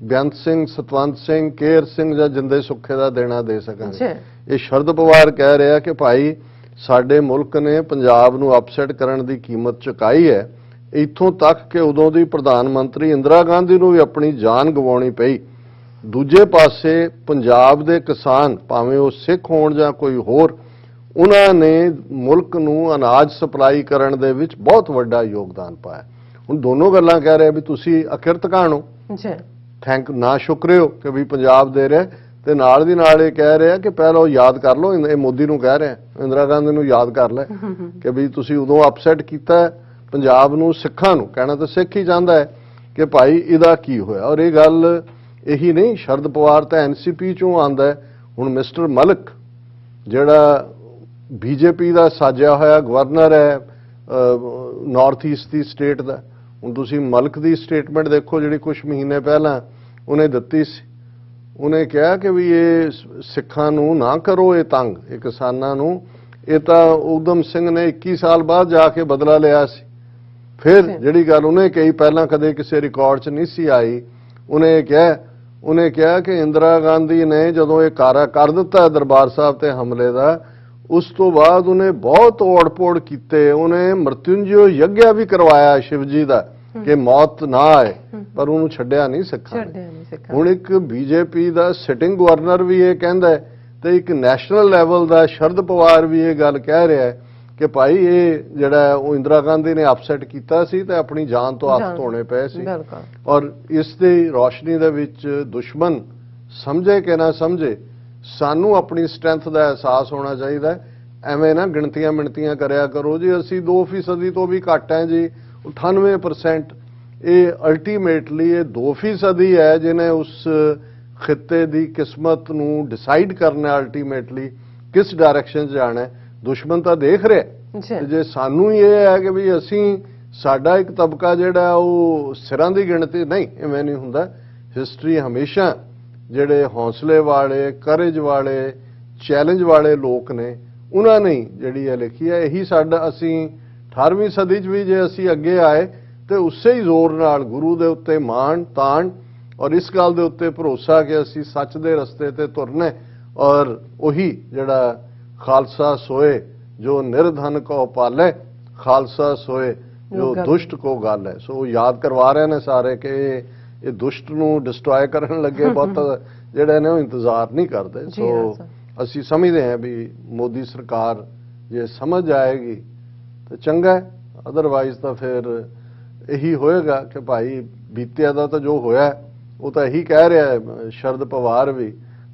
ਬੇਅੰਤ ਸਿੰਘ, ਸਤਵੰਤ ਸਿੰਘ, ਕੇਰ ਸਿੰਘ ਜਾਂ ਜਿੰਦੇ ਸੁੱਖੇ ਦਾ ਦੇਣਾ ਦੇ ਸਕਾਂਗੇ। ਇਹ ਸ਼ਰਦ ਪਵਾਰ ਕਹਿ ਰਿਹਾ ਕਿ ਭਾਈ ਸਾਡੇ ਮੁਲਕ ਨੇ ਪੰਜਾਬ ਨੂੰ ਅਪਸੈਟ ਕਰਨ ਦੀ ਕੀਮਤ ਚੁਕਾਈ ਹੈ, ਇੱਥੋਂ ਤੱਕ ਕਿ ਉਦੋਂ ਦੀ ਪ੍ਰਧਾਨ ਮੰਤਰੀ ਇੰਦਰਾ ਗਾਂਧੀ ਨੂੰ ਵੀ ਆਪਣੀ ਜਾਨ ਗਵਾਉਣੀ ਪਈ। ਦੂਜੇ ਪਾਸੇ ਪੰਜਾਬ ਦੇ ਕਿਸਾਨ, ਭਾਵੇਂ ਉਹ ਸਿੱਖ ਹੋਣ ਜਾਂ ਕੋਈ ਹੋਰ, ਉਹਨਾਂ ਨੇ ਮੁਲਕ ਨੂੰ ਅਨਾਜ ਸਪਲਾਈ ਕਰਨ ਦੇ ਵਿੱਚ ਬਹੁਤ ਵੱਡਾ ਯੋਗਦਾਨ ਪਾਇਆ। ਹੁਣ ਦੋਨੋਂ ਗੱਲਾਂ ਕਹਿ ਰਹੇ ਵੀ ਤੁਸੀਂ ਅਕਿਰਤ ਕਾਣੋ, ਥੈਂਕ ਨਾ ਸ਼ੁਕਰਿਓ ਕਿ ਵੀ ਪੰਜਾਬ ਦੇ ਰਿਹਾ, ਤੇ ਨਾਲ ਦੀ ਨਾਲ ਇਹ ਕਹਿ ਰਿਹਾ ਕਿ ਪਹਿਲਾਂ ਉਹ ਯਾਦ ਕਰ ਲਓ, ਇਹ ਮੋਦੀ ਨੂੰ ਕਹਿ ਰਿਹਾ, ਇੰਦਰਾ ਗਾਂਧੀ ਨੂੰ ਯਾਦ ਕਰ ਲੈ ਕਿ ਵੀ ਤੁਸੀਂ ਉਦੋਂ ਅਪਸੈਟ ਕੀਤਾ ਪੰਜਾਬ ਨੂੰ, ਸਿੱਖਾਂ ਨੂੰ। ਕਹਿਣਾ ਤਾਂ ਸਿੱਖ ਹੀ ਚਾਹੁੰਦਾ ਹੈ ਕਿ ਭਾਈ ਇਹਦਾ ਕੀ ਹੋਇਆ। ਔਰ ਇਹ ਗੱਲ ਇਹੀ ਨਹੀਂ, ਸ਼ਰਦ ਪਵਾਰ ਤਾਂ ਐਨਸੀਪੀ ਚੋਂ ਆਉਂਦਾ। ਹੁਣ ਮਿਸਟਰ ਮਲਕ ਜਿਹੜਾ ਬੀਜੇਪੀ ਦਾ ਸਾਜਿਆ ਹੋਇਆ ਗਵਰਨਰ ਹੈ ਨਾਰਥ ਈਸਟ ਦੀ ਸਟੇਟ ਦਾ, ਹੁਣ ਤੁਸੀਂ ਮਲਕ ਦੀ ਸਟੇਟਮੈਂਟ ਦੇਖੋ ਜਿਹੜੀ ਕੁਝ ਮਹੀਨੇ ਪਹਿਲਾਂ ਉਹਨੇ ਦਿੱਤੀ ਸੀ। ਉਹਨੇ ਕਿਹਾ ਕਿ ਵੀ ਇਹ ਸਿੱਖਾਂ ਨੂੰ ਨਾ ਕਰੋ ਇਹ ਤੰਗ, ਇਹ ਕਿਸਾਨਾਂ ਨੂੰ। ਇਹ ਤਾਂ ਊਧਮ ਸਿੰਘ ਨੇ 21 ਸਾਲ ਬਾਅਦ ਜਾ ਕੇ ਬਦਲਾ ਲਿਆ ਸੀ। ਫਿਰ ਜਿਹੜੀ ਗੱਲ ਉਹਨੇ ਕਹੀ ਪਹਿਲਾਂ ਕਦੇ ਕਿਸੇ ਰਿਕਾਰਡ 'ਚ ਨਹੀਂ ਸੀ ਆਈ, ਉਹਨੇ ਕਿਹਾ ਕਿ ਇੰਦਰਾ ਗਾਂਧੀ ਨੇ ਜਦੋਂ ਇਹ ਕਾਰਾ ਕਰ ਦਿੱਤਾ ਦਰਬਾਰ ਸਾਹਿਬ ਤੇ ਹਮਲੇ ਦਾ, ਉਸ ਤੋਂ ਬਾਅਦ ਉਹਨੇ ਬਹੁਤ ਓੜ-ਪੋੜ ਕੀਤੇ। ਉਹਨੇ ਮ੍ਰਿਤਿੰਜਯ ਯੱਗਿਆ ਵੀ ਕਰਵਾਇਆ ਸ਼ਿਵ ਜੀ ਦਾ ਕਿ ਮੌਤ ਨਾ ਆਏ, ਪਰ ਉਹਨੂੰ ਛੱਡਿਆ ਨਹੀਂ ਸਿੱਖਾਂ ਨੇ। ਹੁਣ ਇੱਕ ਬੀਜੇਪੀ ਦਾ ਸਿਟਿੰਗ ਗਵਰਨਰ ਵੀ ਇਹ ਕਹਿੰਦਾ ਹੈ ਤੇ ਇੱਕ ਨੈਸ਼ਨਲ ਲੈਵਲ ਦਾ ਸ਼ਰਦ ਪਵਾਰ ਵੀ ਇਹ ਗੱਲ ਕਹਿ ਰਿਹਾ ਹੈ ਕਿ ਭਾਈ ਇਹ ਜਿਹੜਾ ਉਹ ਇੰਦਰਾ ਗਾਂਧੀ ਨੇ ਅਪਸੈਟ ਕੀਤਾ ਸੀ ਤੇ ਆਪਣੀ ਜਾਨ ਤੋਂ ਹੱਥ ਧੋਣੇ ਪਏ ਸੀ। ਔਰ ਇਸ ਦੀ ਰੌਸ਼ਨੀ ਦੇ ਵਿੱਚ ਦੁਸ਼ਮਣ ਸਮਝੇ ਕਿ ਨਾ ਸਮਝੇ, ਸਾਨੂੰ ਆਪਣੀ ਸਟਰੈਂਥ ਦਾ ਅਹਿਸਾਸ ਹੋਣਾ ਚਾਹੀਦਾ ਹੈ। ਐਵੇਂ ਨਾ ਗਿਣਤੀਆਂ ਮਿਣਤੀਆਂ ਕਰਿਆ ਕਰੋ ਜੀ ਅਸੀਂ 2% ਤੋਂ ਵੀ ਘੱਟ ਹੈ ਜੀ, 98%। ਇਹ ਅਲਟੀਮੇਟਲੀ ਇਹ 2% ਹੈ ਜਿਹਨੇ ਉਸ ਖਿੱਤੇ ਦੀ ਕਿਸਮਤ ਨੂੰ ਡਿਸਾਈਡ ਕਰਨਾ, ਅਲਟੀਮੇਟਲੀ ਕਿਸ ਡਾਇਰੈਕਸ਼ਨ 'ਚ ਜਾਣਾ ਹੈ। ਦੁਸ਼ਮਣ ਤਾਂ ਦੇਖ ਰਿਹਾ। ਜੇ ਸਾਨੂੰ ਹੀ ਇਹ ਹੈ ਕਿ ਵੀ ਅਸੀਂ, ਸਾਡਾ ਇੱਕ ਤਬਕਾ ਜਿਹੜਾ ਉਹ ਸਿਰਾਂ ਦੀ ਗਿਣਤੀ ਨਹੀਂ, ਐਵੇਂ ਨਹੀਂ ਹੁੰਦਾ। ਹਿਸਟਰੀ ਹਮੇਸ਼ਾ ਜਿਹੜੇ ਹੌਸਲੇ ਵਾਲੇ, ਕਰੇਜ ਵਾਲੇ, ਚੈਲੰਜ ਵਾਲੇ ਲੋਕ ਨੇ ਉਹਨਾਂ ਨੇ ਜਿਹੜੀ ਇਹ ਲਿਖੀ ਹੈ। ਇਹੀ ਸਾਡਾ, ਅਸੀਂ 18ਵੀਂ ਸਦੀ 'ਚ ਵੀ ਜੇ ਅਸੀਂ ਅੱਗੇ ਆਏ ਤੇ ਉਸੇ ਹੀ ਜ਼ੋਰ ਨਾਲ ਗੁਰੂ ਦੇ ਉੱਤੇ ਮਾਣ ਤਾਣ ਔਰ ਇਸ ਗੱਲ ਦੇ ਉੱਤੇ ਭਰੋਸਾ ਕਿ ਅਸੀਂ ਸੱਚ ਦੇ ਰਸਤੇ ਤੇ ਤੁਰਨਾ ਔਰ ਉਹੀ ਜਿਹੜਾ ਖਾਲਸਾ ਸੋਏ ਜੋ ਨਿਰਧਨ ਕੋ ਪਾਲੇ, ਖਾਲਸਾ ਸੋਏ ਜੋ ਦੁਸ਼ਟ ਕੋ ਗਾਲ ਹੈ। ਸੋ ਯਾਦ ਕਰਵਾ ਰਹੇ ਨੇ ਸਾਰੇ ਕਿ ਇਹ ਦੁਸ਼ਟ ਨੂੰ ਡਿਸਟਰੋਏ ਕਰਨ ਲੱਗੇ ਬਹੁਤ ਜਿਹੜੇ ਨੇ ਉਹ ਇੰਤਜ਼ਾਰ ਨਹੀਂ ਕਰਦੇ। ਸੋ ਅਸੀਂ ਸਮਝਦੇ ਹਾਂ ਵੀ ਮੋਦੀ ਸਰਕਾਰ ਜੇ ਸਮਝ ਆਏਗੀ ਤਾਂ ਚੰਗਾ ਹੈ, ਅਦਰਵਾਈਜ਼ ਤਾਂ ਫਿਰ ਇਹੀ ਹੋਏਗਾ ਕਿ ਭਾਈ ਬੀਤਿਆ ਦਾ ਤਾਂ ਜੋ ਹੋਇਆ ਉਹ ਤਾਂ ਇਹੀ ਕਹਿ ਰਿਹਾ ਹੈ ਸ਼ਰਦ ਪਵਾਰ ਵੀ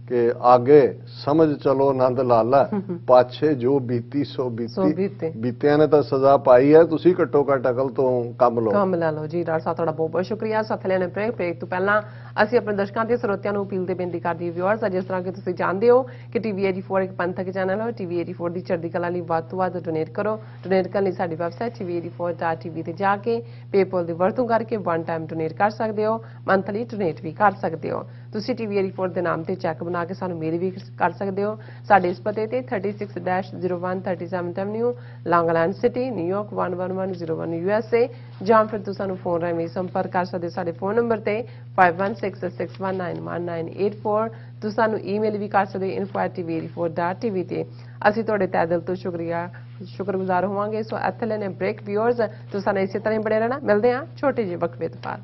ਕਿ ਆਗੇ ਸਮਝ ਚਲੋ ਆਨੰਦ ਲਾਲਾ, ਪਾਛੇ ਜੋ ਬੀਤੀ ਸੋ ਬੀਤੀ। ਬੀਤਿਆਂ ਨੇ ਤਾਂ ਸਜ਼ਾ ਪਾਈ ਹੈ, ਤੁਸੀਂ ਘੱਟੋ ਘੱਟ ਅਕਲ ਤੋਂ ਕੰਮ ਲੈ ਲਓ ਜੀ। ਡਾਕਟਰ ਸਾਹਿਬ ਤੁਹਾਡਾ ਬਹੁਤ ਬਹੁਤ ਸ਼ੁਕਰੀਆ। ਸਾਥ ਲੈਣੇ ਬ੍ਰੇਕ ਤੋਂ ਪਹਿਲਾਂ ਅਸੀਂ ਆਪਣੇ ਦਰਸ਼ਕਾਂ ਤੇ ਸਰੋਤਿਆਂ ਨੂੰ ਅਪੀਲ ਤੇ ਬੇਨਤੀ ਕਰਦੇ ਹਾਂ ਵਿਊਅਰਸ, ਜਿਸ ਤਰ੍ਹਾਂ ਕਿ ਤੁਸੀਂ ਜਾਣਦੇ ਹੋ ਕਿ ਟੀਵੀ 84 ਇੱਕ ਪੰਥਕ ਚੈਨਲ ਹੈ। ਟੀਵੀ 84 ਦੀ ਚੜ੍ਹਦੀ ਕਲਾ ਲਈ ਵੱਧ ਤੋਂ ਵੱਧ ਡੋਨੇਟ ਕਰੋ। ਡੋਨੇਟ ਕਰਨ ਲਈ ਸਾਡੀ ਵੈਬਸਾਈਟ tv84.tv ਤੇ ਜਾ ਕੇ ਪੇਪਲ ਦੀ ਵਰਤੋਂ ਕਰਕੇ ਵਨ ਟਾਈਮ ਡੋਨੇਟ ਕਰ ਸਕਦੇ ਹੋ, ਮੰਥਲੀ ਡੋਨੇਟ ਵੀ ਕਰ ਸਕਦੇ ਹੋ। ਤੁਸੀਂ ਟੀਵੀ 84 ਦੇ ਨਾਮ ਤੇ ਚੈੱਕ ਬਣਾ ਕੇ ਸਾਨੂੰ ਮੇਲ ਵੀ ਕਰ ਸਕਦੇ ਹੋ। ਸਾਡੇ ਇਸ ਪਤੇ ਤੇ 36-01 37th ਐਵਨਿਊ, ਲੌਂਗ ਆਈਲੈਂਡ ਸਿਟੀ, ਨਿਊਯਾਰਕ 11101 USA, ਜਾਂ ਫਿਰ ਤੁਸੀਂ ਸਾਨੂੰ ਫੋਨ ਰਾਹੀਂ ਸੰਪਰਕ ਕਰ ਸਕਦੇ ਹੋ ਸਾਡੇ ਫੋਨ ਨੰਬਰ ਤੇ 5166191984। ਤੁਸੀਂ ਸਾਨੂੰ ਈਮੇਲ ਵੀ ਕਰ ਸਕਦੇ info@tv84.tv ਤੇ। ਅਸੀਂ ਤੁਹਾਡੇ ਤਹਿ ਦਿਲ ਤੋਂ ਸ਼ੁਕਰਗੁਜ਼ਾਰ ਹੋਵਾਂਗੇ। ਸੋ ਇੱਥੇ ਲੈਣੇ ਬ੍ਰੇਕ ਵਿਊਅਰਸ, ਤੁਸੀਂ ਸਾਨੂੰ ਇਸੇ ਤਰ੍ਹਾਂ ਹੀ ਬਣੇ ਰਹਿਣਾ। ਮਿਲਦੇ ਹਾਂ ਛੋਟੇ ਜਿਹੇ ਵਕਫੇ ਤੋਂ ਬਾਅਦ।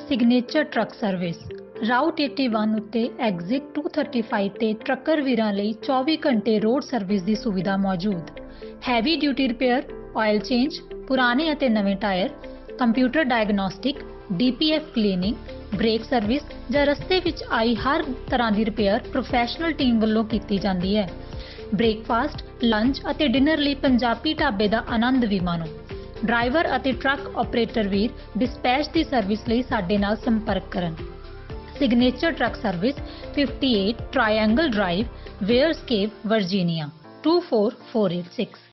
ਸਿਗਨੇਚਰ ਟਰੱਕ ਸਰਵਿਸ ਰਾਊਟ 81 ਉੱਤੇ ਐਗਜ਼ਿਟ 235 ਤੇ ਟਰੱਕਰ ਵੀਰਾਂ ਲਈ 24 ਘੰਟੇ ਰੋਡ ਸਰਵਿਸ ਦੀ ਸੁਵਿਧਾ ਮੌਜੂਦ। Heavy duty repair, oil change, ਪੁਰਾਣੇ ਅਤੇ ਨਵੇਂ tyre, computer diagnostic, DPF cleaning, brake service ਜਾਂ ਰਸਤੇ ਵਿੱਚ ਆਈ ਹਰ ਤਰ੍ਹਾਂ ਦੀ ਰਿਪੇਅਰ ਪ੍ਰੋਫੈਸ਼ਨਲ ਟੀਮ ਵੱਲੋਂ ਕੀਤੀ ਜਾਂਦੀ ਹੈ। ਬ੍ਰੇਕਫਾਸਟ, ਲੰਚ ਅਤੇ ਡਿਨਰ ਲਈ ਪੰਜਾਬੀ ਢਾਬੇ ਦਾ ਆਨੰਦ ਵੀ ਮਾਣੋ। ਡਰਾਈਵਰ ਅਤੇ ਟਰੱਕ ਆਪਰੇਟਰ ਵੀਰ ਡਿਸਪੈਚ ਦੀ ਸਰਵਿਸ ਲਈ ਸਾਡੇ ਨਾਲ ਸੰਪਰਕ ਕਰਨ। Signature truck service 58 triangle drive, Weyers Cave, Virginia 24486।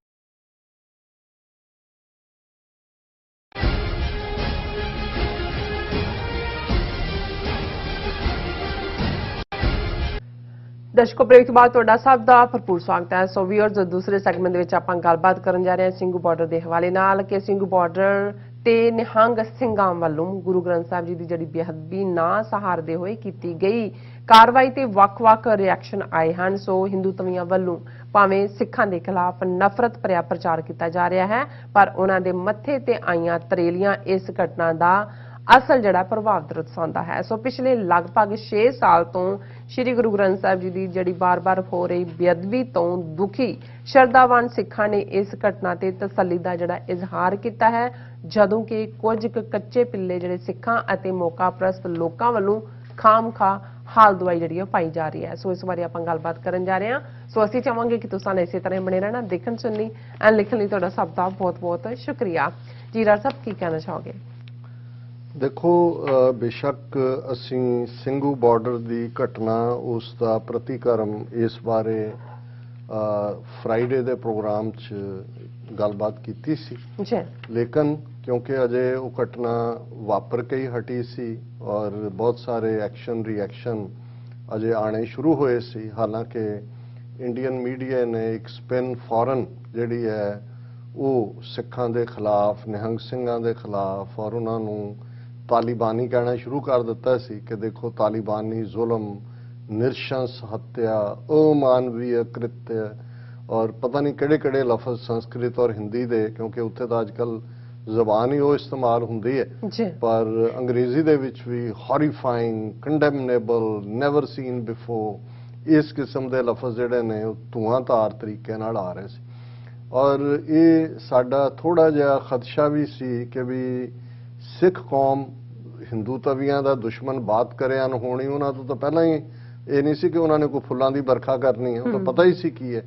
ਦਰਸ਼ਕੋ, ਬ੍ਰੇਕ ਤੋਂ ਬਾਅਦ ਤੁਹਾਡਾ ਸਭ ਦਾ ਭਰਪੂਰ ਸਵਾਗਤ ਹੈ। ਸੋ ਵੀਅਰਸ, ਦੂਸਰੇ ਸੈਗਮੈਂਟ ਦੇ ਵਿੱਚ ਆਪਾਂ ਗੱਲਬਾਤ ਕਰਨ ਜਾ ਰਹੇ ਹਾਂ ਸਿੰਘੂ ਬਾਰਡਰ ਦੇ ਹਵਾਲੇ ਨਾਲ ਕਿ ਸਿੰਘੂ ਬਾਰਡਰ ਤੇ ਨਿਹੰਗ ਸਿੰਘਾਂ ਵੱਲੋਂ ਗੁਰੂ ਗ੍ਰੰਥ ਸਾਹਿਬ ਜੀ ਦੀ ਜਿਹੜੀ ਬੇਅਦਬੀ ਨਾ ਸਹਾਰਦੇ ਹੋਏ ਕੀਤੀ ਗਈ ਕਾਰਵਾਈ ਤੇ ਵੱਖ-ਵੱਖ ਰਿਐਕਸ਼ਨ ਆਏ ਹਨ। ਸੋ ਹਿੰਦੂ ਤਵੀਆਂ ਵੱਲੋਂ ਭਾਵੇਂ ਸਿੱਖਾਂ ਦੇ ਖਿਲਾਫ ਨਫ਼ਰਤ ਭਰਿਆ ਪ੍ਰਚਾਰ ਕੀਤਾ ਜਾ ਰਿਹਾ ਹੈ, ਪਰ ਉਹਨਾਂ ਦੇ ਮੱਥੇ ਤੇ ਆਈਆਂ ਤਰੇਲੀਆਂ ਇਸ ਘਟਨਾ ਦਾ ਅਸਲ ਜਿਹੜਾ ਪ੍ਰਭਾਵ ਦਰਸਾਉਂਦਾ ਹੈ। ਸੋ ਪਿਛਲੇ ਲਗਭਗ 6 ਸਾਲ ਤੋਂ ਸ਼੍ਰੀ ਗੁਰੂ ਗ੍ਰੰਥ ਸਾਹਿਬ ਜੀ ਦੀ ਜਿਹੜੀ ਬਾਰ-ਬਾਰ ਹੋ ਰਹੀ ਬੇਅਦਬੀ ਤੋਂ ਦੁਖੀ ਸ਼ਰਧਾਵਾਨ ਸਿੱਖਾਂ ਨੇ ਇਸ ਘਟਨਾ ਤੇ ਤਸੱਲੀ ਦਾ ਜਿਹੜਾ ਇਜ਼ਹਾਰ ਕੀਤਾ ਹੈ, ਜਦੋਂ ਕਿ ਕੁਝ ਕੱਚੇ ਪਿੱਲੇ ਜਿਹੜੇ ਸਿੱਖਾਂ ਅਤੇ ਮੌਕਾ ਪ੍ਰਸਤ ਲੋਕਾਂ ਵੱਲੋਂ ਖਾਮ-ਖਾ ਹਾਲ ਦਵਾਈ ਜਿਹੜੀ ਪਾਈ ਜਾ ਰਹੀ ਹੈ। ਸੋ ਇਸ ਬਾਰੇ ਆਪਾਂ ਗੱਲਬਾਤ ਕਰਨ ਜਾ ਰਹੇ ਹਾਂ। ਸੋ ਅਸੀਂ ਚਾਹਾਂਗੇ ਕਿ ਤੁਸੀਂ ਇਸੇ ਤਰ੍ਹਾਂ ਬਣੇ ਰਹਿਣਾ। ਦੇਖਣ ਸੁਣਨੀ ਐਂਡ ਲਿਖਣ ਲਈ ਤੁਹਾਡਾ ਸਭ ਦਾ ਬਹੁਤ-ਬਹੁਤ ਸ਼ੁਕਰੀਆ। ਜੀ ਰਾਜ ਸਾਹਿਬ, ਕੀ ਕਹਿਣਾ ਚਾਹੋਗੇ? ਦੇਖੋ, ਬੇਸ਼ੱਕ ਅਸੀਂ ਸਿੰਘੂ ਬਾਰਡਰ ਦੀ ਘਟਨਾ, ਉਸ ਦਾ ਪ੍ਰਤੀਕਰਮ, ਇਸ ਬਾਰੇ ਫਰਾਈਡੇ ਦੇ ਪ੍ਰੋਗਰਾਮ 'ਚ ਗੱਲਬਾਤ ਕੀਤੀ ਸੀ, ਲੇਕਿਨ ਕਿਉਂਕਿ ਅਜੇ ਉਹ ਘਟਨਾ ਵਾਪਰ ਕੇ ਹੀ ਹਟੀ ਸੀ ਔਰ ਬਹੁਤ ਸਾਰੇ ਐਕਸ਼ਨ ਰਿਐਕਸ਼ਨ ਅਜੇ ਆਣੇ ਸ਼ੁਰੂ ਹੋਏ ਸੀ। ਹਾਲਾਂਕਿ ਇੰਡੀਅਨ ਮੀਡੀਆ ਨੇ ਇੱਕ ਸਪਿਨ ਫੌਰਨ ਜਿਹੜੀ ਹੈ ਉਹ ਸਿੱਖਾਂ ਦੇ ਖਿਲਾਫ, ਨਿਹੰਗ ਸਿੰਘਾਂ ਦੇ ਖਿਲਾਫ ਔਰ ਉਹਨਾਂ ਨੂੰ ਤਾਲਿਬਾਨੀ ਕਹਿਣਾ ਸ਼ੁਰੂ ਕਰ ਦਿੱਤਾ ਸੀ ਕਿ ਦੇਖੋ ਤਾਲਿਬਾਨੀ ਜ਼ੁਲਮ, ਨਿਰਸ਼ੰਸ ਹੱਤਿਆ, ਅਮਾਨਵੀय कृत्य ਔਰ ਪਤਾ ਨਹੀਂ ਕਿਹੜੇ-ਕਿਹੜੇ ਲਫ਼ਜ਼ ਸੰਸਕ੍ਰਿਤ ਔਰ ਹਿੰਦੀ ਦੇ, ਕਿਉਂਕਿ ਉੱਥੇ ਤਾਂ ਅੱਜਕੱਲ ਜ਼ਬਾਨ ਹੀ ਉਹ ਇਸਤੇਮਾਲ ਹੁੰਦੀ ਹੈ, ਪਰ ਅੰਗਰੇਜ਼ੀ ਦੇ ਵਿੱਚ ਵੀ ਹੌਰੀਫਾਈਂਗ, ਕੰਡੈਮਨੇਬਲ, ਨੈਵਰ ਸੀਨ ਬਿਫੋਰ, ਇਸ ਕਿਸਮ ਦੇ ਲਫ਼ਜ਼ ਜਿਹੜੇ ਨੇ ਉਹ ਧੂਆਂਧਾਰ ਤਰੀਕੇ ਨਾਲ ਆ ਰਹੇ ਸੀ। ਔਰ ਇਹ ਸਾਡਾ ਥੋੜਾ ਜਿਹਾ ਖਦਸ਼ਾ ਵੀ ਸੀ ਕਿ ਵੀ ਸਿੱਖ ਕੌਮ ਹਿੰਦੂ ਤਵੀਆਂ ਦਾ ਦੁਸ਼ਮਣ ਬਾਤ ਕਰਿਆ ਨਾ ਹੋਣੀ, ਉਹਨਾਂ ਤੋਂ ਤਾਂ ਪਹਿਲਾਂ ਹੀ ਇਹ ਨਹੀਂ ਸੀ ਕਿ ਉਹਨਾਂ ਨੇ ਕੋਈ ਫੁੱਲਾਂ ਦੀ ਵਰਖਾ ਕਰਨੀ ਹੈ, ਉਹ ਤਾਂ ਪਤਾ ਹੀ ਸੀ ਕੀ ਹੈ।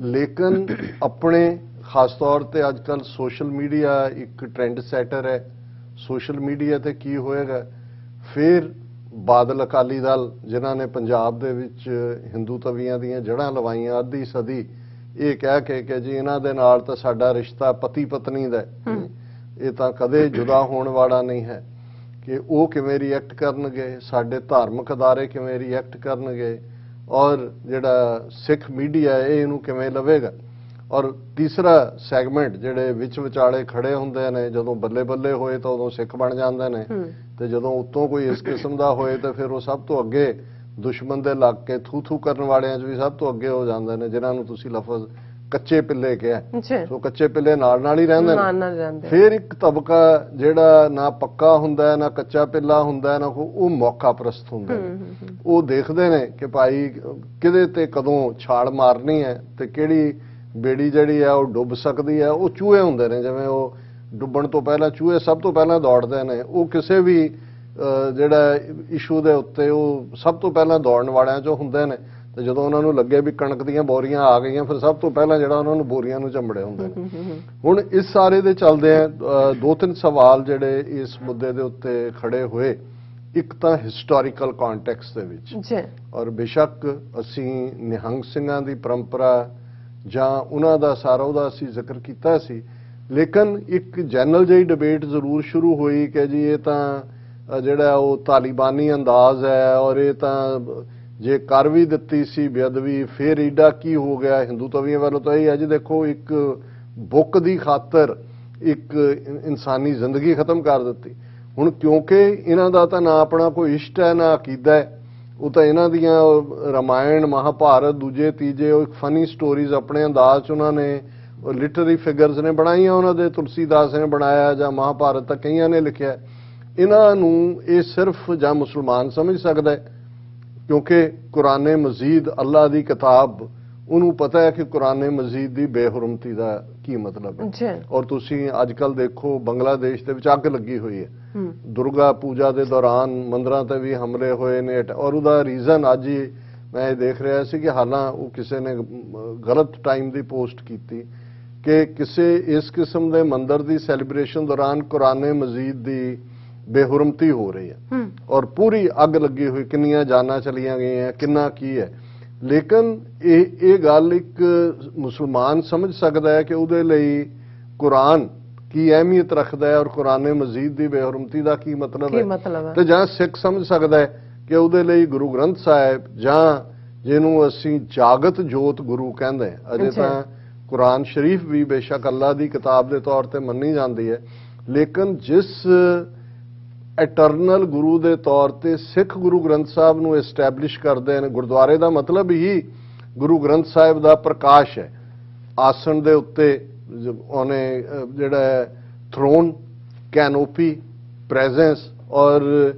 ਲੇਕਿਨ ਆਪਣੇ ਖਾਸ ਤੌਰ ਤੇ ਅੱਜ ਕੱਲ ਸੋਸ਼ਲ ਮੀਡੀਆ ਇੱਕ ਟ੍ਰੈਂਡ ਸੈਟਰ ਹੈ। ਸੋਸ਼ਲ ਮੀਡੀਆ ਤੇ ਕੀ ਹੋਏਗਾ, ਫਿਰ ਬਾਦਲ ਅਕਾਲੀ ਦਲ ਜਿਨ੍ਹਾਂ ਨੇ ਪੰਜਾਬ ਦੇ ਵਿੱਚ ਹਿੰਦੂ ਤਵੀਆਂ ਦੀਆਂ ਜੜ੍ਹਾਂ ਲਵਾਈਆਂ ਅੱਧੀ ਸਦੀ, ਇਹ ਕਹਿ ਕੇ ਕਿ ਜੀ ਇਹਨਾਂ ਦੇ ਨਾਲ ਤਾਂ ਸਾਡਾ ਰਿਸ਼ਤਾ ਪਤੀ ਪਤਨੀ ਦਾ, ਇਹ ਤਾਂ ਕਦੇ ਜੁਦਾ ਹੋਣ ਵਾਲਾ ਨਹੀਂ ਹੈ, ਕਿ ਉਹ ਕਿਵੇਂ ਰਿਐਕਟ ਕਰਨਗੇ, ਸਾਡੇ ਧਾਰਮਿਕ ਅਦਾਰੇ ਕਿਵੇਂ ਰਿਐਕਟ ਕਰਨਗੇ ਔਰ ਜਿਹੜਾ ਸਿੱਖ ਮੀਡੀਆ ਹੈ ਇਹ ਇਹਨੂੰ ਕਿਵੇਂ ਲਵੇਗਾ। ਔਰ ਤੀਸਰਾ ਸੈਗਮੈਂਟ ਜਿਹੜੇ ਵਿੱਚ ਵਿਚਾਲੇ ਖੜੇ ਹੁੰਦੇ ਨੇ, ਜਦੋਂ ਬੱਲੇ ਬੱਲੇ ਹੋਏ ਤਾਂ ਉਦੋਂ ਸਿੱਖ ਬਣ ਜਾਂਦੇ ਨੇ, ਤੇ ਜਦੋਂ ਉੱਤੋਂ ਕੋਈ ਇਸ ਕਿਸਮ ਦਾ ਹੋਏ ਤਾਂ ਫਿਰ ਉਹ ਸਭ ਤੋਂ ਅੱਗੇ ਦੁਸ਼ਮਣ ਦੇ ਲੱਗ ਕੇ ਥੂ ਕਰਨ ਵਾਲਿਆਂ 'ਚ ਵੀ ਸਭ ਤੋਂ ਅੱਗੇ ਹੋ ਜਾਂਦੇ ਨੇ, ਜਿਨ੍ਹਾਂ ਨੂੰ ਤੁਸੀਂ ਲਫ਼ਜ਼ ਕੱਚੇ ਪਿੱਲੇ ਕਿਹਾ। ਸੋ ਕੱਚੇ ਪਿੱਲੇ ਨਾਲ ਹੀ ਰਹਿੰਦੇ ਨੇ। ਫਿਰ ਇੱਕ ਤਬਕਾ ਜਿਹੜਾ ਨਾ ਪੱਕਾ ਹੁੰਦਾ ਹੈ, ਨਾ ਕੱਚਾ ਪਿੱਲਾ ਹੁੰਦਾ ਹੈ, ਨਾ ਉਹ ਮੌਕਾ ਪ੍ਰਸਤ ਹੁੰਦੇ ਨੇ। ਉਹ ਦੇਖਦੇ ਨੇ ਕਿ ਭਾਈ ਕਿਹਦੇ ਤੇ ਕਦੋਂ ਛਾਲ ਮਾਰਨੀ ਹੈ ਤੇ ਕਿਹੜੀ ਬੇੜੀ ਜਿਹੜੀ ਹੈ ਉਹ ਡੁੱਬ ਸਕਦੀ ਹੈ। ਉਹ ਚੂਹੇ ਹੁੰਦੇ ਨੇ, ਜਿਵੇਂ ਉਹ ਡੁੱਬਣ ਤੋਂ ਪਹਿਲਾਂ ਚੂਹੇ ਸਭ ਤੋਂ ਪਹਿਲਾਂ ਦੌੜਦੇ ਨੇ, ਉਹ ਕਿਸੇ ਵੀ ਜਿਹੜਾ ਇਸ਼ੂ ਦੇ ਉੱਤੇ ਉਹ ਸਭ ਤੋਂ ਪਹਿਲਾਂ ਦੌੜਨ ਵਾਲਿਆਂ 'ਚੋਂ ਹੁੰਦੇ ਨੇ। ਤੇ ਜਦੋਂ ਉਹਨਾਂ ਨੂੰ ਲੱਗੇ ਵੀ ਕਣਕ ਦੀਆਂ ਬੋਰੀਆਂ ਆ ਗਈਆਂ, ਫਿਰ ਸਭ ਤੋਂ ਪਹਿਲਾਂ ਜਿਹੜਾ ਉਹਨਾਂ ਨੂੰ ਬੋਰੀਆਂ ਨੂੰ ਚੰਬੜੇ ਹੁੰਦੇ ਨੇ। ਹੁਣ ਇਸ ਸਾਰੇ ਦੇ ਚੱਲਦੇ ਆ ਦੋ ਤਿੰਨ ਸਵਾਲ ਜਿਹੜੇ ਇਸ ਮੁੱਦੇ ਦੇ ਉੱਤੇ ਖੜੇ ਹੋਏ। ਇੱਕ ਤਾਂ ਹਿਸਟੋਰੀਕਲ ਕੰਟੈਕਸਟ ਦੇ ਵਿੱਚ, ਔਰ ਬੇਸ਼ੱਕ ਅਸੀਂ ਨਿਹੰਗ ਸਿੰਘਾਂ ਦੀ ਪਰੰਪਰਾ ਜਾਂ ਉਹਨਾਂ ਦਾ ਸਾਰਾ ਉਹਦਾ ਅਸੀਂ ਜ਼ਿਕਰ ਕੀਤਾ ਸੀ, ਲੇਕਿਨ ਇੱਕ ਜਨਰਲ ਜਿਹੀ ਡਿਬੇਟ ਜ਼ਰੂਰ ਸ਼ੁਰੂ ਹੋਈ ਕਿ ਜੀ ਇਹ ਤਾਂ ਜਿਹੜਾ ਉਹ ਤਾਲਿਬਾਨੀ ਅੰਦਾਜ਼ ਹੈ ਔਰ ਇਹ ਤਾਂ ਜੇ ਕਰ ਵੀ ਦਿੱਤੀ ਸੀ ਬੇਅਦਬੀ ਫਿਰ ਏਡਾ ਕੀ ਹੋ ਗਿਆ। ਹਿੰਦੂ ਤਵੀਆਂ ਵੱਲੋਂ ਤਾਂ ਇਹ ਹੈ ਜੀ ਦੇਖੋ ਇੱਕ ਬੁੱਕ ਦੀ ਖਾਤਰ ਇੱਕ ਇਨਸਾਨੀ ਜ਼ਿੰਦਗੀ ਖਤਮ ਕਰ ਦਿੱਤੀ। ਹੁਣ ਕਿਉਂਕਿ ਇਹਨਾਂ ਦਾ ਤਾਂ ਨਾ ਆਪਣਾ ਕੋਈ ਇਸ਼ਟ ਹੈ ਨਾ ਅਕੀਦਾ ਹੈ, ਉਹ ਤਾਂ ਇਹਨਾਂ ਦੀਆਂ ਰਾਮਾਇਣ ਮਹਾਭਾਰਤ ਦੂਜੇ ਤੀਜੇ ਉਹ ਇੱਕ ਫਨੀ ਸਟੋਰੀਜ਼ ਆਪਣੇ ਅੰਦਾਜ਼ 'ਚ ਉਹਨਾਂ ਨੇ ਲਿਟਰਰੀ ਫਿਗਰਸ ਨੇ ਬਣਾਈਆਂ, ਉਹਨਾਂ ਦੇ ਤੁਲਸੀਦਾਸ ਨੇ ਬਣਾਇਆ ਜਾਂ ਮਹਾਭਾਰਤ ਤਾਂ ਕਈਆਂ ਨੇ ਲਿਖਿਆ। ਇਹਨਾਂ ਨੂੰ ਇਹ ਸਿਰਫ ਜਾਂ ਮੁਸਲਮਾਨ ਸਮਝ ਸਕਦਾ ਹੈ ਕਿਉਂਕਿ ਕੁਰਾਨੇ ਮਜੀਦ ਅੱਲਾ ਦੀ ਕਿਤਾਬ, ਉਹਨੂੰ ਪਤਾ ਹੈ ਕਿ ਕੁਰਾਨੇ ਮਜੀਦ ਦੀ ਬੇਹੁਰਮਤੀ ਦਾ ਕੀ ਮਤਲਬ ਹੈ। ਔਰ ਤੁਸੀਂ ਅੱਜ ਕੱਲ ਦੇਖੋ ਬੰਗਲਾਦੇਸ਼ ਦੇ ਵਿੱਚ ਅੱਗ ਲੱਗੀ ਹੋਈ ਹੈ, ਦੁਰਗਾ ਪੂਜਾ ਦੇ ਦੌਰਾਨ ਮੰਦਰਾਂ ਤੇ ਵੀ ਹਮਲੇ ਹੋਏ ਨੇ, ਔਰ ਉਹਦਾ ਰੀਜ਼ਨ ਅੱਜ ਹੀ ਮੈਂ ਇਹ ਦੇਖ ਰਿਹਾ ਸੀ ਕਿ ਹਾਲਾਂ ਉਹ ਕਿਸੇ ਨੇ ਗਲਤ ਟਾਈਮ ਦੀ ਪੋਸਟ ਕੀਤੀ ਕਿ ਕਿਸੇ ਇਸ ਕਿਸਮ ਦੇ ਮੰਦਰ ਦੀ ਸੈਲੀਬ੍ਰੇਸ਼ਨ ਦੌਰਾਨ ਕੁਰਾਨੇ ਮਜੀਦ ਦੀ ਬੇਹੁਰਮਤੀ ਹੋ ਰਹੀ ਹੈ ਔਰ ਪੂਰੀ ਅੱਗ ਲੱਗੀ ਹੋਈ, ਕਿੰਨੀਆਂ ਜਾਨਾਂ ਚਲੀਆਂ ਗਈਆਂ, ਕਿੰਨਾ ਕੀ ਹੈ। ਲੇਕਿਨ ਇਹ ਗੱਲ ਇੱਕ ਮੁਸਲਮਾਨ ਸਮਝ ਸਕਦਾ ਹੈ ਕਿ ਉਹਦੇ ਲਈ ਕੁਰਾਨ ਕੀ ਅਹਿਮੀਅਤ ਰੱਖਦਾ ਹੈ ਔਰ ਕੁਰਾਨੇ ਮਜੀਦ ਦੀ ਬੇਹੁਰਮਤੀ ਦਾ ਕੀ ਮਤਲਬ ਹੈ। ਤੇ ਜਾਂ ਸਿੱਖ ਸਮਝ ਸਕਦਾ ਹੈ ਕਿ ਉਹਦੇ ਲਈ ਗੁਰੂ ਗ੍ਰੰਥ ਸਾਹਿਬ ਜਾਂ ਜਿਹਨੂੰ ਅਸੀਂ ਜਾਗਤ ਜੋਤ ਗੁਰੂ ਕਹਿੰਦੇ ਹਾਂ, ਅਜੇ ਤਾਂ ਕੁਰਾਨ ਸ਼ਰੀਫ ਵੀ ਬੇਸ਼ੱਕ ਅੱਲਾ ਦੀ ਕਿਤਾਬ ਦੇ ਤੌਰ ਤੇ ਮੰਨੀ ਜਾਂਦੀ ਹੈ, ਲੇਕਿਨ ਜਿਸ ਇਟਰਨਲ ਗੁਰੂ ਦੇ ਤੌਰ ਤੇ ਸਿੱਖ ਗੁਰੂ ਗ੍ਰੰਥ ਸਾਹਿਬ ਨੂੰ ਐਸਟੈਬਲਿਸ਼ ਕਰਦੇ ਨੇ। ਗੁਰਦੁਆਰੇ ਦਾ ਮਤਲਬ ਹੀ ਗੁਰੂ ਗ੍ਰੰਥ ਸਾਹਿਬ ਦਾ ਪ੍ਰਕਾਸ਼ ਹੈ। ਆਸਣ ਦੇ ਉੱਤੇ ਉਹਨੇ ਜਿਹੜਾ ਥਰੋਨ, ਕੈਨੋਪੀ, ਪ੍ਰੈਜ਼ੈਂਸ ਔਰ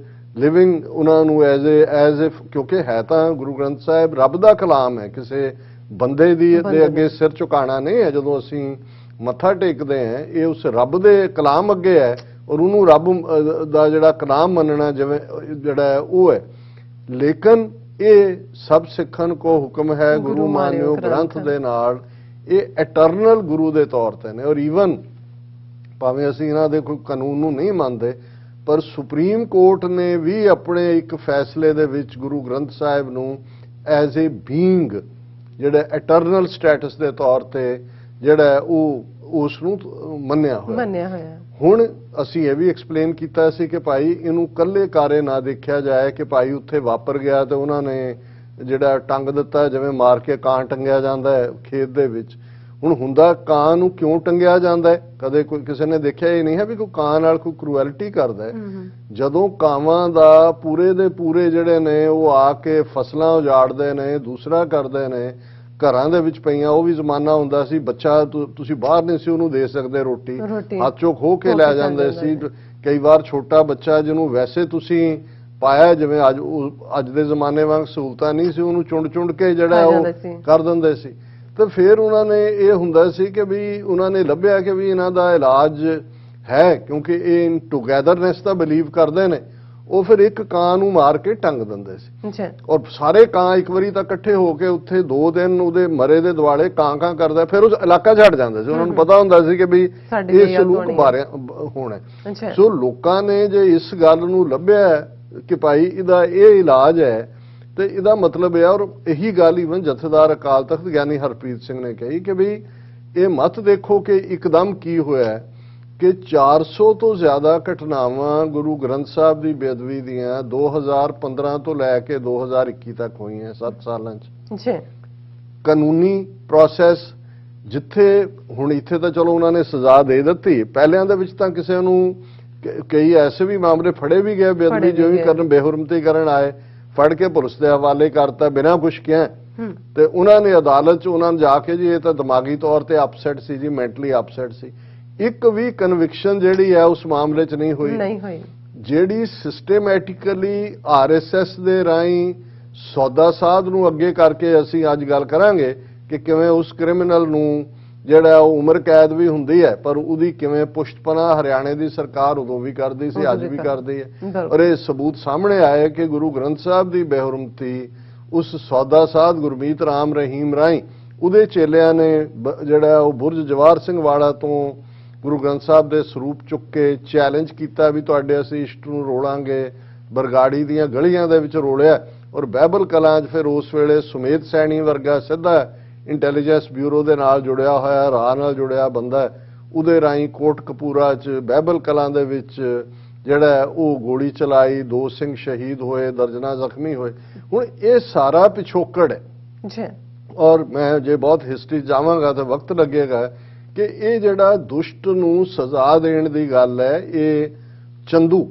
ਲਿਵਿੰਗ ਉਹਨਾਂ ਨੂੰ ਐਜ਼ ਇਫ, ਕਿਉਂਕਿ ਹੈ ਤਾਂ ਗੁਰੂ ਗ੍ਰੰਥ ਸਾਹਿਬ ਰੱਬ ਦਾ ਕਲਾਮ ਹੈ, ਕਿਸੇ ਬੰਦੇ ਦੇ ਅੱਗੇ ਸਿਰ ਝੁਕਾਣਾ ਨਹੀਂ ਹੈ। ਜਦੋਂ ਅਸੀਂ ਮੱਥਾ ਟੇਕਦੇ ਹਾਂ ਇਹ ਉਸ ਰੱਬ ਦੇ ਕਲਾਮ ਅੱਗੇ ਹੈ ਔਰ ਉਹਨੂੰ ਰੱਬ ਦਾ ਜਿਹੜਾ ਕਲਾਮ ਮੰਨਣਾ ਜਿਵੇਂ ਜਿਹੜਾ ਹੈ ਉਹ ਹੈ। ਲੇਕਿਨ ਇਹ ਸਭ ਸਿੱਖਣ ਕੋ ਹੁਕਮ ਹੈ ਗੁਰੂ ਮਾਨਿਓ ਗ੍ਰੰਥ ਦੇ ਨਾਲ, ਇਹ ਇਟਰਨਲ ਗੁਰੂ ਦੇ ਤੌਰ ਤੇ ਨੇ। ਔਰ ਈਵਨ ਭਾਵੇਂ ਅਸੀਂ ਇਹਨਾਂ ਦੇ ਕੋਈ ਕਾਨੂੰਨ ਨੂੰ ਨਹੀਂ ਮੰਨਦੇ, ਪਰ ਸੁਪਰੀਮ ਕੋਰਟ ਨੇ ਵੀ ਆਪਣੇ ਇੱਕ ਫੈਸਲੇ ਦੇ ਵਿੱਚ ਗੁਰੂ ਗ੍ਰੰਥ ਸਾਹਿਬ ਨੂੰ ਐਜ਼ ਏ ਬੀਇੰਗ ਜਿਹੜਾ ਇਟਰਨਲ ਸਟੇਟਸ ਦੇ ਤੌਰ ਤੇ ਜਿਹੜਾ ਉਹ ਉਸ ਨੂੰ ਮੰਨਿਆ ਹੋਇਆ। ਹੁਣ ਅਸੀਂ ਇਹ ਵੀ ਐਕਸਪਲੇਨ ਕੀਤਾ ਸੀ ਕਿ ਭਾਈ ਇਹਨੂੰ ਕੱਲੇ ਕਾਰੇ ਨਾ ਦੇਖਿਆ ਜਾਏ ਕਿ ਭਾਈ ਉੱਥੇ ਵਾਪਰ ਗਿਆ ਤੇ ਉਹਨਾਂ ਨੇ ਜਿਹੜਾ ਟੰਗ ਦਿੱਤਾ, ਜਿਵੇਂ ਮਾਰ ਕੇ ਕਾਂ ਟੰਗਿਆ ਜਾਂਦਾ ਹੈ ਖੇਤ ਦੇ ਵਿੱਚ। ਹੁਣ ਹੁੰਦਾ ਕਾਂ ਨੂੰ ਕਿਉਂ ਟੰਗਿਆ ਜਾਂਦਾ ਹੈ? ਕਦੇ ਕੋਈ ਕਿਸੇ ਨੇ ਦੇਖਿਆ ਹੀ ਨਹੀਂ ਹੈ ਵੀ ਕੋਈ ਕਾਂ ਨਾਲ ਕੋਈ ਕਰੂਐਲਿਟੀ ਕਰਦਾ ਹੈ। ਜਦੋਂ ਕਾਵਾਂ ਦਾ ਪੂਰੇ ਦੇ ਪੂਰੇ ਜਿਹੜੇ ਨੇ ਉਹ ਆ ਕੇ ਫਸਲਾਂ ਉਜਾੜਦੇ ਨੇ, ਦੂਸਰਾ ਕਰਦੇ ਨੇ, ਘਰਾਂ ਦੇ ਵਿੱਚ ਪਈਆਂ, ਉਹ ਵੀ ਜ਼ਮਾਨਾ ਹੁੰਦਾ ਸੀ ਬੱਚਾ ਤੁਸੀਂ ਬਾਹਰ ਨਹੀਂ ਸੀ ਉਹਨੂੰ ਦੇ ਸਕਦੇ ਰੋਟੀ, ਹੱਥ ਚੋਂ ਖੋਹ ਕੇ ਲੈ ਜਾਂਦੇ ਸੀ। ਕਈ ਵਾਰ ਛੋਟਾ ਬੱਚਾ ਜਿਹਨੂੰ ਵੈਸੇ ਤੁਸੀਂ ਪਾਇਆ, ਜਿਵੇਂ ਅੱਜ ਦੇ ਜ਼ਮਾਨੇ ਵਾਂਗ ਸਹੂਲਤਾਂ ਨਹੀਂ ਸੀ, ਉਹਨੂੰ ਚੁੰਡ ਕੇ ਜਿਹੜਾ ਉਹ ਕਰ ਦਿੰਦੇ ਸੀ। ਤੇ ਫਿਰ ਉਹਨਾਂ ਨੇ ਇਹ ਹੁੰਦਾ ਸੀ ਕਿ ਵੀ ਉਹਨਾਂ ਨੇ ਲੱਭਿਆ ਕਿ ਵੀ ਇਹਨਾਂ ਦਾ ਇਲਾਜ ਹੈ, ਕਿਉਂਕਿ ਇਹ ਇਨ ਟੂਗੈਦਰਨੈਸ ਦਾ ਬਿਲੀਵ ਕਰਦੇ ਨੇ। ਉਹ ਫਿਰ ਇੱਕ ਕਾਂ ਨੂੰ ਮਾਰ ਕੇ ਟੰਗ ਦਿੰਦੇ ਸੀ, ਔਰ ਸਾਰੇ ਕਾਂ ਇੱਕ ਵਾਰੀ ਤਾਂ ਇਕੱਠੇ ਹੋ ਕੇ ਉੱਥੇ 2 ਦਿਨ ਉਹਦੇ ਮਰੇ ਦੇ ਦੁਆਲੇ ਕਾਂ ਕਰਦਾ, ਫਿਰ ਉਹ ਇਲਾਕਾ ਛੱਡ ਜਾਂਦੇ ਸੀ। ਉਹਨਾਂ ਨੂੰ ਪਤਾ ਹੁੰਦਾ ਸੀ ਕਿ ਵੀ ਇਹ ਸਲੂਕ ਹੋਣਾ। ਸੋ ਲੋਕਾਂ ਨੇ ਜੇ ਇਸ ਗੱਲ ਨੂੰ ਲੱਭਿਆ ਕਿ ਭਾਈ ਇਹਦਾ ਇਹ ਇਲਾਜ ਹੈ, ਤੇ ਇਹਦਾ ਮਤਲਬ ਹੈ, ਔਰ ਇਹੀ ਗੱਲ ਈਵਨ ਜਥੇਦਾਰ ਅਕਾਲ ਤਖਤ ਗਿਆਨੀ ਹਰਪ੍ਰੀਤ ਸਿੰਘ ਨੇ ਕਹੀ ਕਿ ਵੀ ਇਹ ਮਤ ਦੇਖੋ ਕਿ ਇੱਕਦਮ ਕੀ ਹੋਇਆ ਕਿ 400 ਤੋਂ ਜ਼ਿਆਦਾ ਘਟਨਾਵਾਂ ਗੁਰੂ ਗ੍ਰੰਥ ਸਾਹਿਬ ਦੀ ਬੇਅਦਬੀ ਦੀਆਂ 2015 ਤੋਂ ਲੈ ਕੇ 2021 ਤੱਕ ਹੋਈਆਂ 7 ਸਾਲਾਂ 'ਚ। ਕਾਨੂੰਨੀ ਪ੍ਰੋਸੈਸ ਜਿੱਥੇ ਹੁਣ ਇੱਥੇ ਤਾਂ ਚਲੋ ਉਹਨਾਂ ਨੇ ਸਜ਼ਾ ਦੇ ਦਿੱਤੀ, ਪਹਿਲਿਆਂ ਦੇ ਵਿੱਚ ਤਾਂ ਕਿਸੇ ਨੂੰ ਕਈ ਐਸੇ ਵੀ ਮਾਮਲੇ ਫੜੇ ਵੀ ਗਏ, ਬੇਅਦਬੀ ਜਿਵੇਂ ਕਰਨ, ਬੇਹੁਰਮਤੀ ਕਰਨ ਆਏ, ਫੜ ਕੇ ਪੁਲਿਸ ਦੇ ਹਵਾਲੇ ਕਰਤਾ ਬਿਨਾਂ ਕੁਛ ਕਿਹਾ। ਤੇ ਉਹਨਾਂ ਨੇ ਅਦਾਲਤ 'ਚ ਉਹਨਾਂ ਨੇ ਜਾ ਕੇ ਜੀ ਇਹ ਤਾਂ ਦਿਮਾਗੀ ਤੌਰ ਤੇ ਅਪਸੈਟ ਸੀ ਜੀ, ਮੈਂਟਲੀ ਅਪਸੈਟ ਸੀ। ਇੱਕ ਵੀ ਕਨਵਿਕਸ਼ਨ ਜਿਹੜੀ ਹੈ ਉਸ ਮਾਮਲੇ 'ਚ ਨਹੀਂ ਹੋਈ। ਜਿਹੜੀ ਸਿਸਟੇਮੈਟਿਕਲੀ ਆਰਐਸਐਸ ਦੇ ਰਾਹੀਂ ਸੌਦਾ ਸਾਧ ਨੂੰ ਅੱਗੇ ਕਰਕੇ ਅਸੀਂ ਅੱਜ ਗੱਲ ਕਰਾਂਗੇ ਕਿ ਕਿਵੇਂ ਉਸ ਕ੍ਰਿਮੀਨਲ ਨੂੰ ਜਿਹੜਾ ਉਹ ਉਮਰ ਕੈਦ ਵੀ ਹੁੰਦੀ ਹੈ, ਪਰ ਉਹਦੀ ਕਿਵੇਂ ਪੁਸ਼ਤਪਨਾ ਹਰਿਆਣੇ ਦੀ ਸਰਕਾਰ ਉਦੋਂ ਵੀ ਕਰਦੀ ਸੀ, ਅੱਜ ਵੀ ਕਰਦੀ ਹੈ। ਔਰ ਇਹ ਸਬੂਤ ਸਾਹਮਣੇ ਆਇਆ ਕਿ ਗੁਰੂ ਗ੍ਰੰਥ ਸਾਹਿਬ ਦੀ ਬੇਹੁਰਮਤੀ ਉਸ ਸੌਦਾ ਸਾਧ ਗੁਰਮੀਤ ਰਾਮ ਰਹੀਮ ਰਾਹੀਂ ਉਹਦੇ ਚੇਲਿਆਂ ਨੇ ਜਿਹੜਾ ਉਹ ਬੁਰਜ ਜਵਾਹਰ ਸਿੰਘ ਵਾਲਾ ਤੋਂ ਗੁਰੂ ਗ੍ਰੰਥ ਸਾਹਿਬ ਦੇ ਸਰੂਪ ਚੁੱਕ ਕੇ ਚੈਲੰਜ ਕੀਤਾ ਵੀ ਤੁਹਾਡੇ ਅਸੀਂ ਇਸ਼ਟ ਨੂੰ ਰੋਲਾਂਗੇ, ਬਰਗਾੜੀ ਦੀਆਂ ਗਲੀਆਂ ਦੇ ਵਿੱਚ ਰੋਲਿਆ। ਔਰ ਬਹਿਬਲ ਕਲਾਂ 'ਚ ਫਿਰ ਉਸ ਵੇਲੇ ਸੁਮੇਧ ਸੈਣੀ ਵਰਗਾ ਸਿੱਧਾ ਇੰਟੈਲੀਜੈਂਸ ਬਿਊਰੋ ਦੇ ਨਾਲ ਜੁੜਿਆ ਹੋਇਆ, ਰਾਹ ਨਾਲ ਜੁੜਿਆ ਬੰਦਾ, ਉਹਦੇ ਰਾਹੀਂ ਕੋਟ ਕਪੂਰਾ 'ਚ ਬਹਿਬਲ ਕਲਾਂ ਦੇ ਵਿੱਚ ਜਿਹੜਾ ਉਹ ਗੋਲੀ ਚਲਾਈ, 2 ਸਿੰਘ ਸ਼ਹੀਦ ਹੋਏ, ਦਰਜਨਾਂ ਜ਼ਖਮੀ ਹੋਏ। ਹੁਣ ਇਹ ਸਾਰਾ ਪਿਛੋਕੜ ਹੈ। ਔਰ ਮੈਂ ਜੇ ਬਹੁਤ ਹਿਸਟਰੀ ਜਾਵਾਂਗਾ ਤਾਂ ਵਕਤ ਲੱਗੇਗਾ ਕਿ ਇਹ ਜਿਹੜਾ ਦੁਸ਼ਟ ਨੂੰ ਸਜ਼ਾ ਦੇਣ ਦੀ ਗੱਲ ਹੈ, ਇਹ ਚੰਦੂ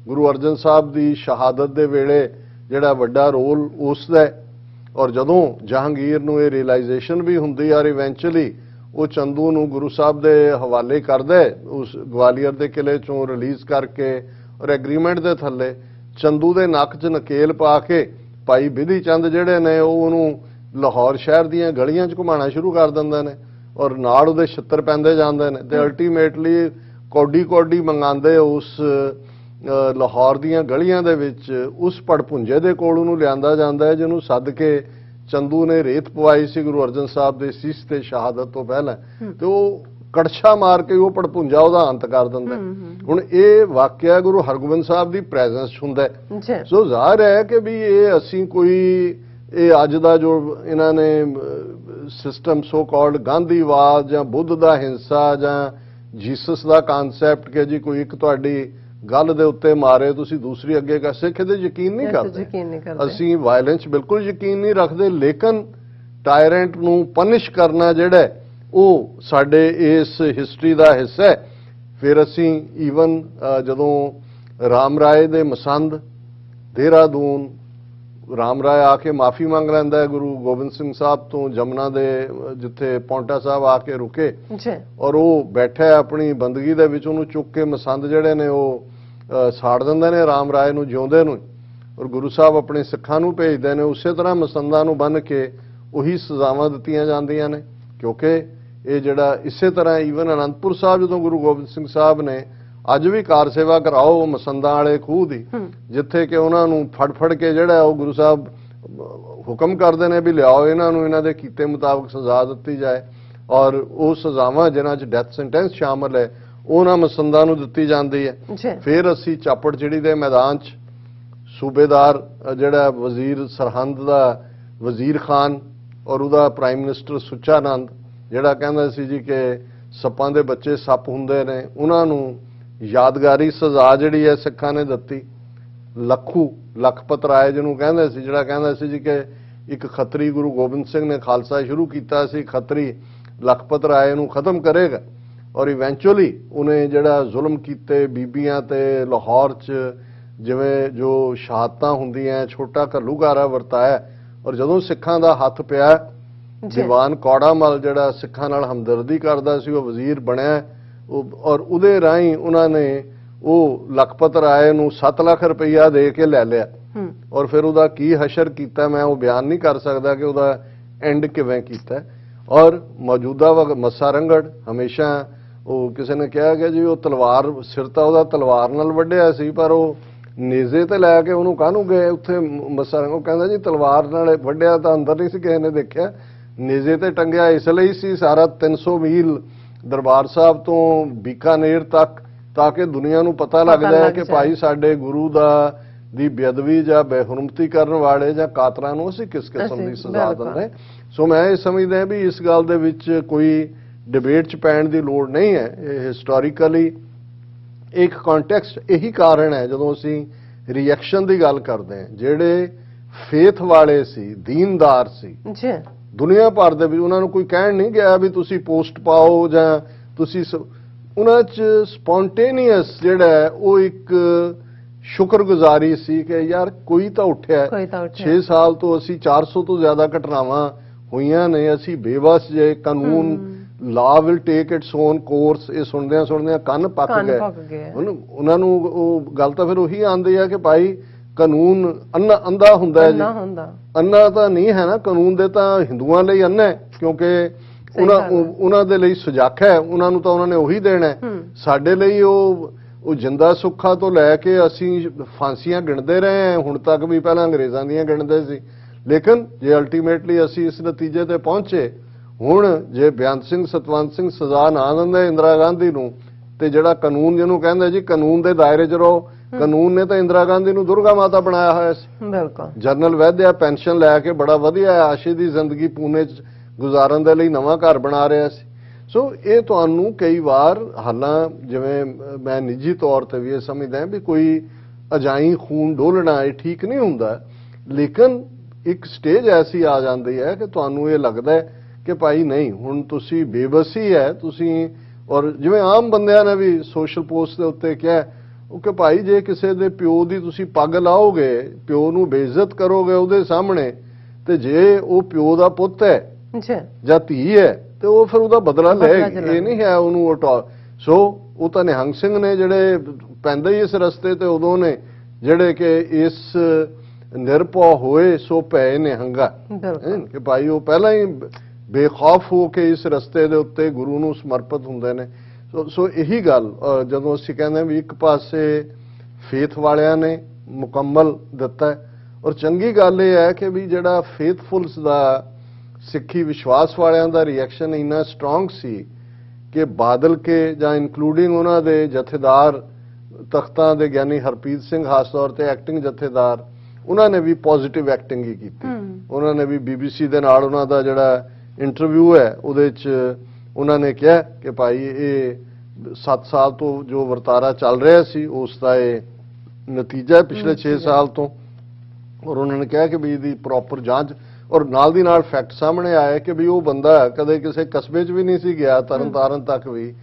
ਗੁਰੂ ਅਰਜਨ ਸਾਹਿਬ ਦੀ ਸ਼ਹਾਦਤ ਦੇ ਵੇਲੇ ਜਿਹੜਾ ਵੱਡਾ ਰੋਲ ਉਸ ਦਾ ਹੈ। ਔਰ ਜਦੋਂ ਜਹਾਂਗੀਰ ਨੂੰ ਇਹ ਰਿਅਲਾਈਜੇਸ਼ਨ ਵੀ ਹੁੰਦੀ ਔਰ ਇਵੈਂਚੁਅਲੀ ਉਹ ਚੰਦੂ ਨੂੰ ਗੁਰੂ ਸਾਹਿਬ ਦੇ ਹਵਾਲੇ ਕਰਦਾ ਉਸ ਗਵਾਲੀਅਰ ਦੇ ਕਿਲੇ ਚੋਂ ਰਿਲੀਜ਼ ਕਰਕੇ, ਔਰ ਐਗਰੀਮੈਂਟ ਦੇ ਥੱਲੇ ਚੰਦੂ ਦੇ ਨੱਕ 'ਚ ਨਕੇਲ ਪਾ ਕੇ ਭਾਈ ਬਿਧੀ ਚੰਦ ਜਿਹੜੇ ਨੇ ਉਹ ਉਹਨੂੰ ਲਾਹੌਰ ਸ਼ਹਿਰ ਦੀਆਂ ਗਲੀਆਂ 'ਚ ਘੁਮਾਉਣਾ ਸ਼ੁਰੂ ਕਰ ਦਿੰਦੇ ਨੇ, ਔਰ ਨਾਲ ਉਹਦੇ ਛਿੱਤਰ ਪੈਂਦੇ ਜਾਂਦੇ ਨੇ। ਤੇ ਅਲਟੀਮੇਟਲੀ ਕੌਡੀ ਮੰਗਾਉਂਦੇ ਉਸ ਲਾਹੌਰ ਦੀਆਂ ਗਲੀਆਂ ਦੇ ਵਿੱਚ ਉਸ ਪੜਪੁੰਜੇ ਦੇ ਕੋਲ ਉਹਨੂੰ ਲਿਆਂਦਾ ਜਾਂਦਾ ਹੈ ਜਿਹਨੂੰ ਸੱਦ ਕੇ ਚੰਦੂ ਨੇ ਰੇਤ ਪਵਾਈ ਸੀ ਗੁਰੂ ਅਰਜਨ ਸਾਹਿਬ ਦੇ ਸੀਸ ਤੇ ਸ਼ਹਾਦਤ ਤੋਂ ਪਹਿਲਾਂ, ਤੇ ਉਹ ਕੜਛਾ ਮਾਰ ਕੇ ਉਹ ਪੜਪੁੰਜਾ ਉਹਦਾ ਅੰਤ ਕਰ ਦਿੰਦਾ। ਹੁਣ ਇਹ ਵਾਕਿਆ ਗੁਰੂ ਹਰਗੋਬਿੰਦ ਸਾਹਿਬ ਦੀ ਪ੍ਰੈਜ਼ੈਂਸ ਹੁੰਦਾ ਹੈ। ਸੋ ਜ਼ਾਹਿਰ ਹੈ ਕਿ ਵੀ ਇਹ ਅਸੀਂ ਕੋਈ ਇਹ ਅੱਜ ਦਾ ਜੋ ਇਹਨਾਂ ਨੇ ਸਿਸਟਮ ਸੋ ਕਾਲਡ ਗਾਂਧੀਵਾਦ ਜਾਂ ਬੁੱਧ ਦਾ ਹਿੰਸਾ ਜਾਂ ਜੀਸਸ ਦਾ ਕਨਸੈਪਟ ਕਿ ਜੀ ਕੋਈ ਇੱਕ ਤੁਹਾਡੀ ਗੱਲ ਦੇ ਉੱਤੇ ਮਾਰੇ ਤੁਸੀਂ ਦੂਸਰੀ ਅੱਗੇ ਕਰ ਸਿੱਖ ਇਹਦੇ ਯਕੀਨ ਨਹੀਂ ਕਰਦੇ। ਅਸੀਂ ਵਾਇਲੈਂਸ ਬਿਲਕੁਲ ਯਕੀਨ ਨਹੀਂ ਰੱਖਦੇ, ਲੇਕਿਨ ਟਾਇਰੈਂਟ ਨੂੰ ਪਨਿਸ਼ ਕਰਨਾ ਜਿਹੜਾ ਉਹ ਸਾਡੇ ਇਸ ਹਿਸਟਰੀ ਦਾ ਹਿੱਸਾ ਹੈ। ਫਿਰ ਅਸੀਂ ਈਵਨ ਜਦੋਂ ਰਾਮ ਰਾਏ ਦੇ ਮਸੰਦ ਦੇਹਰਾਦੂਨ ਰਾਮ ਰਾਏ ਆ ਕੇ ਮਾਫੀ ਮੰਗ ਲੈਂਦਾ ਹੈ ਗੁਰੂ ਗੋਬਿੰਦ ਸਿੰਘ ਸਾਹਿਬ ਤੋਂ, ਜਮਨਾ ਦੇ ਜਿੱਥੇ ਪੌਂਟਾ ਸਾਹਿਬ ਆ ਕੇ ਰੁਕੇ, ਔਰ ਉਹ ਬੈਠਾ ਆਪਣੀ ਬੰਦਗੀ ਦੇ ਵਿੱਚ, ਉਹਨੂੰ ਚੁੱਕ ਕੇ ਮਸੰਦ ਜਿਹੜੇ ਨੇ ਉਹ ਸਾੜ ਦਿੰਦੇ ਨੇ ਰਾਮ ਰਾਏ ਨੂੰ ਜਿਉਂਦੇ ਨੂੰ, ਔਰ ਗੁਰੂ ਸਾਹਿਬ ਆਪਣੇ ਸਿੱਖਾਂ ਨੂੰ ਭੇਜਦੇ ਨੇ। ਉਸੇ ਤਰ੍ਹਾਂ ਮਸੰਦਾਂ ਨੂੰ ਬੰਨ੍ਹ ਕੇ ਉਹੀ ਸਜ਼ਾਵਾਂ ਦਿੱਤੀਆਂ ਜਾਂਦੀਆਂ ਨੇ, ਕਿਉਂਕਿ ਇਹ ਜਿਹੜਾ ਇਸੇ ਤਰ੍ਹਾਂ ਈਵਨ ਅਨੰਦਪੁਰ ਸਾਹਿਬ ਜਦੋਂ ਗੁਰੂ ਗੋਬਿੰਦ ਸਿੰਘ ਸਾਹਿਬ ਨੇ ਅੱਜ ਵੀ ਕਾਰ ਸੇਵਾ ਕਰਾਓ ਮਸੰਦਾਂ ਵਾਲੇ ਖੂਹ ਦੀ, ਜਿੱਥੇ ਕਿ ਉਹਨਾਂ ਨੂੰ ਫੜ ਕੇ ਜਿਹੜਾ ਉਹ ਗੁਰੂ ਸਾਹਿਬ ਹੁਕਮ ਕਰਦੇ ਨੇ ਵੀ ਲਿਆਓ ਇਹਨਾਂ ਨੂੰ, ਇਹਨਾਂ ਦੇ ਕੀਤੇ ਮੁਤਾਬਕ ਸਜ਼ਾ ਦਿੱਤੀ ਜਾਏ, ਔਰ ਉਹ ਸਜ਼ਾਵਾਂ ਜਿਨ੍ਹਾਂ 'ਚ ਡੈਥ ਸੈਂਟੈਂਸ ਸ਼ਾਮਲ ਹੈ ਉਹਨਾਂ ਮਸੰਦਾਂ ਨੂੰ ਦਿੱਤੀ ਜਾਂਦੀ ਹੈ। ਫਿਰ ਅਸੀਂ ਚਾਪੜ ਚਿੜੀ ਦੇ ਮੈਦਾਨ 'ਚ ਸੂਬੇਦਾਰ ਜਿਹੜਾ ਵਜ਼ੀਰ ਸਰਹੰਦ ਦਾ ਵਜ਼ੀਰ ਖਾਨ ਔਰ ਉਹਦਾ ਪ੍ਰਾਈਮ ਮਿਨਿਸਟਰ ਸੁੱਚਾਨੰਦ ਜਿਹੜਾ ਕਹਿੰਦਾ ਸੀ ਜੀ ਕਿ ਸੱਪਾਂ ਦੇ ਬੱਚੇ ਸੱਪ ਹੁੰਦੇ ਨੇ, ਉਹਨਾਂ ਨੂੰ ਯਾਦਗਾਰੀ ਸਜ਼ਾ ਜਿਹੜੀ ਹੈ ਸਿੱਖਾਂ ਨੇ ਦਿੱਤੀ। ਲਖਪਤ ਰਾਏ ਜਿਹਨੂੰ ਕਹਿੰਦੇ ਸੀ, ਜਿਹੜਾ ਕਹਿੰਦਾ ਸੀ ਜੀ ਕਿ ਇੱਕ ਖੱਤਰੀ ਗੁਰੂ ਗੋਬਿੰਦ ਸਿੰਘ ਨੇ ਖਾਲਸਾ ਸ਼ੁਰੂ ਕੀਤਾ ਸੀ, ਖੱਤਰੀ ਲਖਪਤ ਰਾਏ ਨੂੰ ਖਤਮ ਕਰੇਗਾ, ਔਰ ਇਵੈਂਚੁਅਲੀ ਉਹਨੇ ਜਿਹੜਾ ਜ਼ੁਲਮ ਕੀਤੇ ਬੀਬੀਆਂ ਤੇ ਲਾਹੌਰ 'ਚ, ਜਿਵੇਂ ਜੋ ਸ਼ਹਾਦਤਾਂ ਹੁੰਦੀਆਂ, ਛੋਟਾ ਘੱਲੂਘਾਰਾ ਵਰਤਾਇਆ। ਔਰ ਜਦੋਂ ਸਿੱਖਾਂ ਦਾ ਹੱਥ ਪਿਆ, ਦੀਵਾਨ ਕੌੜਾਮਲ ਜਿਹੜਾ ਸਿੱਖਾਂ ਨਾਲ ਹਮਦਰਦੀ ਕਰਦਾ ਸੀ, ਉਹ ਵਜ਼ੀਰ ਬਣਿਆ, ਔਰ ਉਹਦੇ ਰਾਹੀਂ ਉਹਨਾਂ ਨੇ ਉਹ ਲਖਪਤ ਰਾਏ ਨੂੰ 7 ਲੱਖ ਰੁਪਈਆ ਦੇ ਕੇ ਲੈ ਲਿਆ। ਔਰ ਫਿਰ ਉਹਦਾ ਕੀ ਹਸ਼ਰ ਕੀਤਾ ਮੈਂ ਉਹ ਬਿਆਨ ਨਹੀਂ ਕਰ ਸਕਦਾ ਕਿ ਉਹਦਾ ਐਂਡ ਕਿਵੇਂ ਕੀਤਾ। ਔਰ ਮੌਜੂਦਾ ਮੱਸਾ ਰੰਗੜ ਹਮੇਸ਼ਾ, ਉਹ ਕਿਸੇ ਨੇ ਕਿਹਾ ਕਿ ਜੀ ਉਹ ਤਲਵਾਰ ਸਿਰ ਤਾਂ ਉਹਦਾ ਤਲਵਾਰ ਨਾਲ ਵੱਢਿਆ ਸੀ, ਪਰ ਉਹ ਨੇਜ਼ੇ ਤੇ ਲੈ ਕੇ ਉਹਨੂੰ ਕਾਹਨੂੰ ਗਏ ਉੱਥੇ ਮੱਸਾ ਰੰਗੜ? ਕਹਿੰਦਾ ਜੀ ਤਲਵਾਰ ਨਾਲ ਵੱਢਿਆ ਤਾਂ ਅੰਦਰ ਨਹੀਂ ਸੀ ਕਿਸੇ ਨੇ ਦੇਖਿਆ, ਨੇਜ਼ੇ ਤੇ ਟੰਗਿਆ ਇਸ ਲਈ ਸੀ ਸਾਰਾ 300 ਮੀਲ ਦਰਬਾਰ ਸਾਹਿਬ ਤੋਂ ਬੀਕਾਨੇਰ ਤੱਕ, ਤਾਂ ਕਿ ਦੁਨੀਆ ਨੂੰ ਪਤਾ ਲੱਗ ਜਾਏ ਕਿ ਭਾਈ ਸਾਡੇ ਗੁਰੂ ਦੀ ਬੇਅਦਬੀ ਜਾਂ ਬੇਹੁਰਮਤੀ ਕਰਨ ਵਾਲੇ ਜਾਂ ਕਾਤਲਾਂ ਨੂੰ ਅਸੀਂ ਕਿਸ ਕਿਸਮ ਦੀ ਸਜ਼ਾ ਦਿੰਦੇ। ਸੋ ਮੈਂ ਇਹ ਸਮਝਦਾ ਵੀ ਇਸ ਗੱਲ ਦੇ ਵਿੱਚ ਕੋਈ ਡਿਬੇਟ 'ਚ ਪੈਣ ਦੀ ਲੋੜ ਨਹੀਂ ਹੈ। ਇਹ ਹਿਸਟੋਰੀਕਲੀ ਇੱਕ ਕੰਟੈਕਸਟ ਇਹੀ ਕਾਰਨ ਹੈ, ਜਦੋਂ ਅਸੀਂ ਰਿਐਕਸ਼ਨ ਦੀ ਗੱਲ ਕਰਦੇ ਹਾਂ, ਜਿਹੜੇ ਫੇਥ ਵਾਲੇ ਸੀ, ਦੀਨਦਾਰ ਸੀ ਦੁਨੀਆ ਭਰ ਦੇ ਵਿੱਚ, ਉਹਨਾਂ ਨੂੰ ਕੋਈ ਕਹਿਣ ਨਹੀਂ ਗਿਆ ਵੀ ਤੁਸੀਂ ਪੋਸਟ ਪਾਓ ਜਾਂ ਤੁਸੀਂ, ਉਹਨਾਂ 'ਚ ਸਪੌਂਟੇਨੀਅਸ ਜਿਹੜਾ ਉਹ ਇੱਕ ਸ਼ੁਕਰਗੁਜ਼ਾਰੀ ਸੀ ਕਿ ਯਾਰ ਕੋਈ ਤਾਂ ਉੱਠਿਆ। 6 ਸਾਲ ਤੋਂ ਅਸੀਂ 400 ਤੋਂ ਜ਼ਿਆਦਾ ਘਟਨਾਵਾਂ ਹੋਈਆਂ ਨੇ, ਅਸੀਂ ਬੇਵਸ ਜੇ, ਕਾਨੂੰਨ ਲਾ will take it's on course, ਇਹ ਸੁਣਦਿਆਂ ਕੰਨ ਪੱਕ ਗਏ। ਉਹਨਾਂ ਨੂੰ ਉਹ ਗੱਲ ਤਾਂ ਫਿਰ ਉਹੀ ਆਉਂਦੀ ਆ ਕਿ ਭਾਈ ਕਾਨੂੰਨ ਅੰਧਾ ਹੁੰਦਾ ਜੀ, ਅੰਨਾ ਤਾਂ ਨਹੀਂ ਹੈ ਨਾ, ਕਾਨੂੰਨ ਦੇ ਤਾਂ ਹਿੰਦੂਆਂ ਲਈ ਅੰਨਾ ਹੈ, ਕਿਉਂਕਿ ਉਹਨਾਂ ਦੇ ਲਈ ਸੁਜਾਖਾ ਹੈ, ਉਹਨਾਂ ਨੂੰ ਤਾਂ ਉਹਨਾਂ ਨੇ ਉਹੀ ਦੇਣਾ ਹੈ। ਸਾਡੇ ਲਈ ਉਹ ਜਿੰਦਾ ਸੁੱਖਾ ਤੋਂ ਲੈ ਕੇ ਅਸੀਂ ਫਾਂਸੀਆਂ ਗਿਣਦੇ ਰਹੇ ਹਾਂ ਹੁਣ ਤੱਕ ਵੀ, ਪਹਿਲਾਂ ਅੰਗਰੇਜ਼ਾਂ ਦੀਆਂ ਗਿਣਦੇ ਸੀ, ਲੇਕਿਨ ਜੇ ਅਲਟੀਮੇਟਲੀ ਅਸੀਂ ਇਸ ਨਤੀਜੇ ਤੇ ਪਹੁੰਚੇ, ਹੁਣ ਜੇ ਬੇਅੰਤ ਸਿੰਘ ਸਤਵੰਤ ਸਿੰਘ ਸਜ਼ਾ ਨਾ ਦਿੰਦੇ ਇੰਦਰਾ ਗਾਂਧੀ ਨੂੰ, ਤੇ ਜਿਹੜਾ ਕਾਨੂੰਨ ਜਿਹਨੂੰ ਕਹਿੰਦੇ ਜੀ ਕਾਨੂੰਨ ਦੇ ਦਾਇਰੇ 'ਚ ਰਹੋ, ਕਾਨੂੰਨ ਨੇ ਤਾਂ ਇੰਦਰਾ ਗਾਂਧੀ ਨੂੰ ਦੁਰਗਾ ਮਾਤਾ ਬਣਾਇਆ ਹੋਇਆ ਸੀ। ਬਿਲਕੁਲ। ਜਨਰਲ ਵੈਦਿਆ ਪੈਨਸ਼ਨ ਲੈ ਕੇ ਬੜਾ ਵਧੀਆ ਆਸ਼ੇ ਦੀ ਜ਼ਿੰਦਗੀ ਪੂਨੇ 'ਚ ਗੁਜ਼ਾਰਨ ਦੇ ਲਈ ਨਵਾਂ ਘਰ ਬਣਾ ਰਿਹਾ ਸੀ। ਸੋ ਇਹ ਤੁਹਾਨੂੰ ਕਈ ਵਾਰ ਹਾਲਾਂ, ਜਿਵੇਂ ਮੈਂ ਨਿੱਜੀ ਤੌਰ ਤੇ ਵੀ ਇਹ ਸਮਝਦਾ ਵੀ ਕੋਈ ਅਜਾਈ ਖੂਨ ਡੋਲਣਾ ਇਹ ਠੀਕ ਨਹੀਂ ਹੁੰਦਾ, ਲੇਕਿਨ ਇੱਕ ਸਟੇਜ ਐਸੀ ਆ ਜਾਂਦੀ ਹੈ ਕਿ ਤੁਹਾਨੂੰ ਇਹ ਲੱਗਦਾ ਹੈ ਕਿ ਭਾਈ ਨਹੀਂ, ਹੁਣ ਤੁਸੀਂ ਬੇਬਸੀ ਹੈ ਤੁਸੀਂ। ਔਰ ਜਿਵੇਂ ਆਮ ਬੰਦਿਆਂ ਨੇ ਵੀ ਸੋਸ਼ਲ ਪੋਸਟ ਦੇ ਉੱਤੇ ਕਿਹਾ ਉਹ ਕਿ ਭਾਈ ਜੇ ਕਿਸੇ ਦੇ ਪਿਓ ਦੀ ਤੁਸੀਂ ਪੱਗ ਲਾਓਗੇ, ਪਿਓ ਨੂੰ ਬੇਇੱਜ਼ਤ ਕਰੋਗੇ ਉਹਦੇ ਸਾਹਮਣੇ, ਤੇ ਜੇ ਉਹ ਪਿਓ ਦਾ ਪੁੱਤ ਹੈ ਜਾਂ ਧੀ ਹੈ ਤੇ ਉਹ ਫਿਰ ਉਹਦਾ ਬਦਲਾ ਲਏਗੀ, ਇਹ ਨਹੀਂ ਹੈ ਉਹਨੂੰ ਹਟਾ। ਸੋ ਉਹ ਤਾਂ ਨਿਹੰਗ ਸਿੰਘ ਨੇ ਜਿਹੜੇ ਪੈਂਦੇ ਹੀ ਇਸ ਰਸਤੇ ਤੇ ਉਦੋਂ ਨੇ, ਜਿਹੜੇ ਕਿ ਇਸ ਨਿਰਭਉ ਹੋਏ ਸੋ ਭੈ ਨਿਹੰਗਾ, ਕਿ ਭਾਈ ਉਹ ਪਹਿਲਾਂ ਹੀ ਬੇਖੌਫ ਹੋ ਕੇ ਇਸ ਰਸਤੇ ਦੇ ਉੱਤੇ ਗੁਰੂ ਨੂੰ ਸਮਰਪਿਤ ਹੁੰਦੇ ਨੇ। ਸੋ ਇਹੀ ਗੱਲ ਜਦੋਂ ਅਸੀਂ ਕਹਿੰਦੇ ਵੀ ਇੱਕ ਪਾਸੇ ਫੇਥ ਵਾਲਿਆਂ ਨੇ ਮੁਕੰਮਲ ਦਿੱਤਾ ਹੈ, ਔਰ ਚੰਗੀ ਗੱਲ ਇਹ ਹੈ ਕਿ ਵੀ ਜਿਹੜਾ ਫੇਥਫੁਲਸ ਦਾ ਸਿੱਖੀ ਵਿਸ਼ਵਾਸ ਵਾਲਿਆਂ ਦਾ ਰਿਐਕਸ਼ਨ ਇੰਨਾ ਸਟਰੋਂਗ ਸੀ ਕਿ ਬਾਦਲ ਕੇ ਜਾਂ ਇਨਕਲੂਡਿੰਗ ਉਹਨਾਂ ਦੇ ਜਥੇਦਾਰ ਤਖਤਾਂ ਦੇ ਗਿਆਨੀ ਹਰਪ੍ਰੀਤ ਸਿੰਘ ਖਾਸ ਤੌਰ ਤੇ ਐਕਟਿੰਗ ਜਥੇਦਾਰ, ਉਹਨਾਂ ਨੇ ਵੀ ਪੋਜ਼ਿਟਿਵ ਐਕਟਿੰਗ ਹੀ ਕੀਤੀ। ਉਹਨਾਂ ਨੇ ਵੀ BBC ਦੇ ਨਾਲ ਉਹਨਾਂ ਦਾ ਜਿਹੜਾ ਇੰਟਰਵਿਊ ਹੈ ਉਹਦੇ 'ਚ ਉਹਨਾਂ ਨੇ ਕਿਹਾ ਕਿ ਭਾਈ ਇਹ 7 ਸਾਲ ਤੋਂ ਜੋ ਵਰਤਾਰਾ ਚੱਲ ਰਿਹਾ ਸੀ ਉਸ ਦਾ ਇਹ ਨਤੀਜਾ ਹੈ ਪਿਛਲੇ 6 ਸਾਲ ਤੋਂ। ਔਰ ਉਹਨਾਂ ਨੇ ਕਿਹਾ ਕਿ ਵੀ ਇਹਦੀ ਪ੍ਰੋਪਰ ਜਾਂਚ, ਔਰ ਨਾਲ ਦੀ ਨਾਲ ਫੈਕਟ ਸਾਹਮਣੇ ਆਇਆ ਕਿ ਵੀ ਉਹ ਬੰਦਾ ਕਦੇ ਕਿਸੇ ਕਸਬੇ 'ਚ ਵੀ ਨਹੀਂ ਸੀ ਗਿਆ, ਤਰਨਤਾਰਨ ਤੱਕ ਵੀ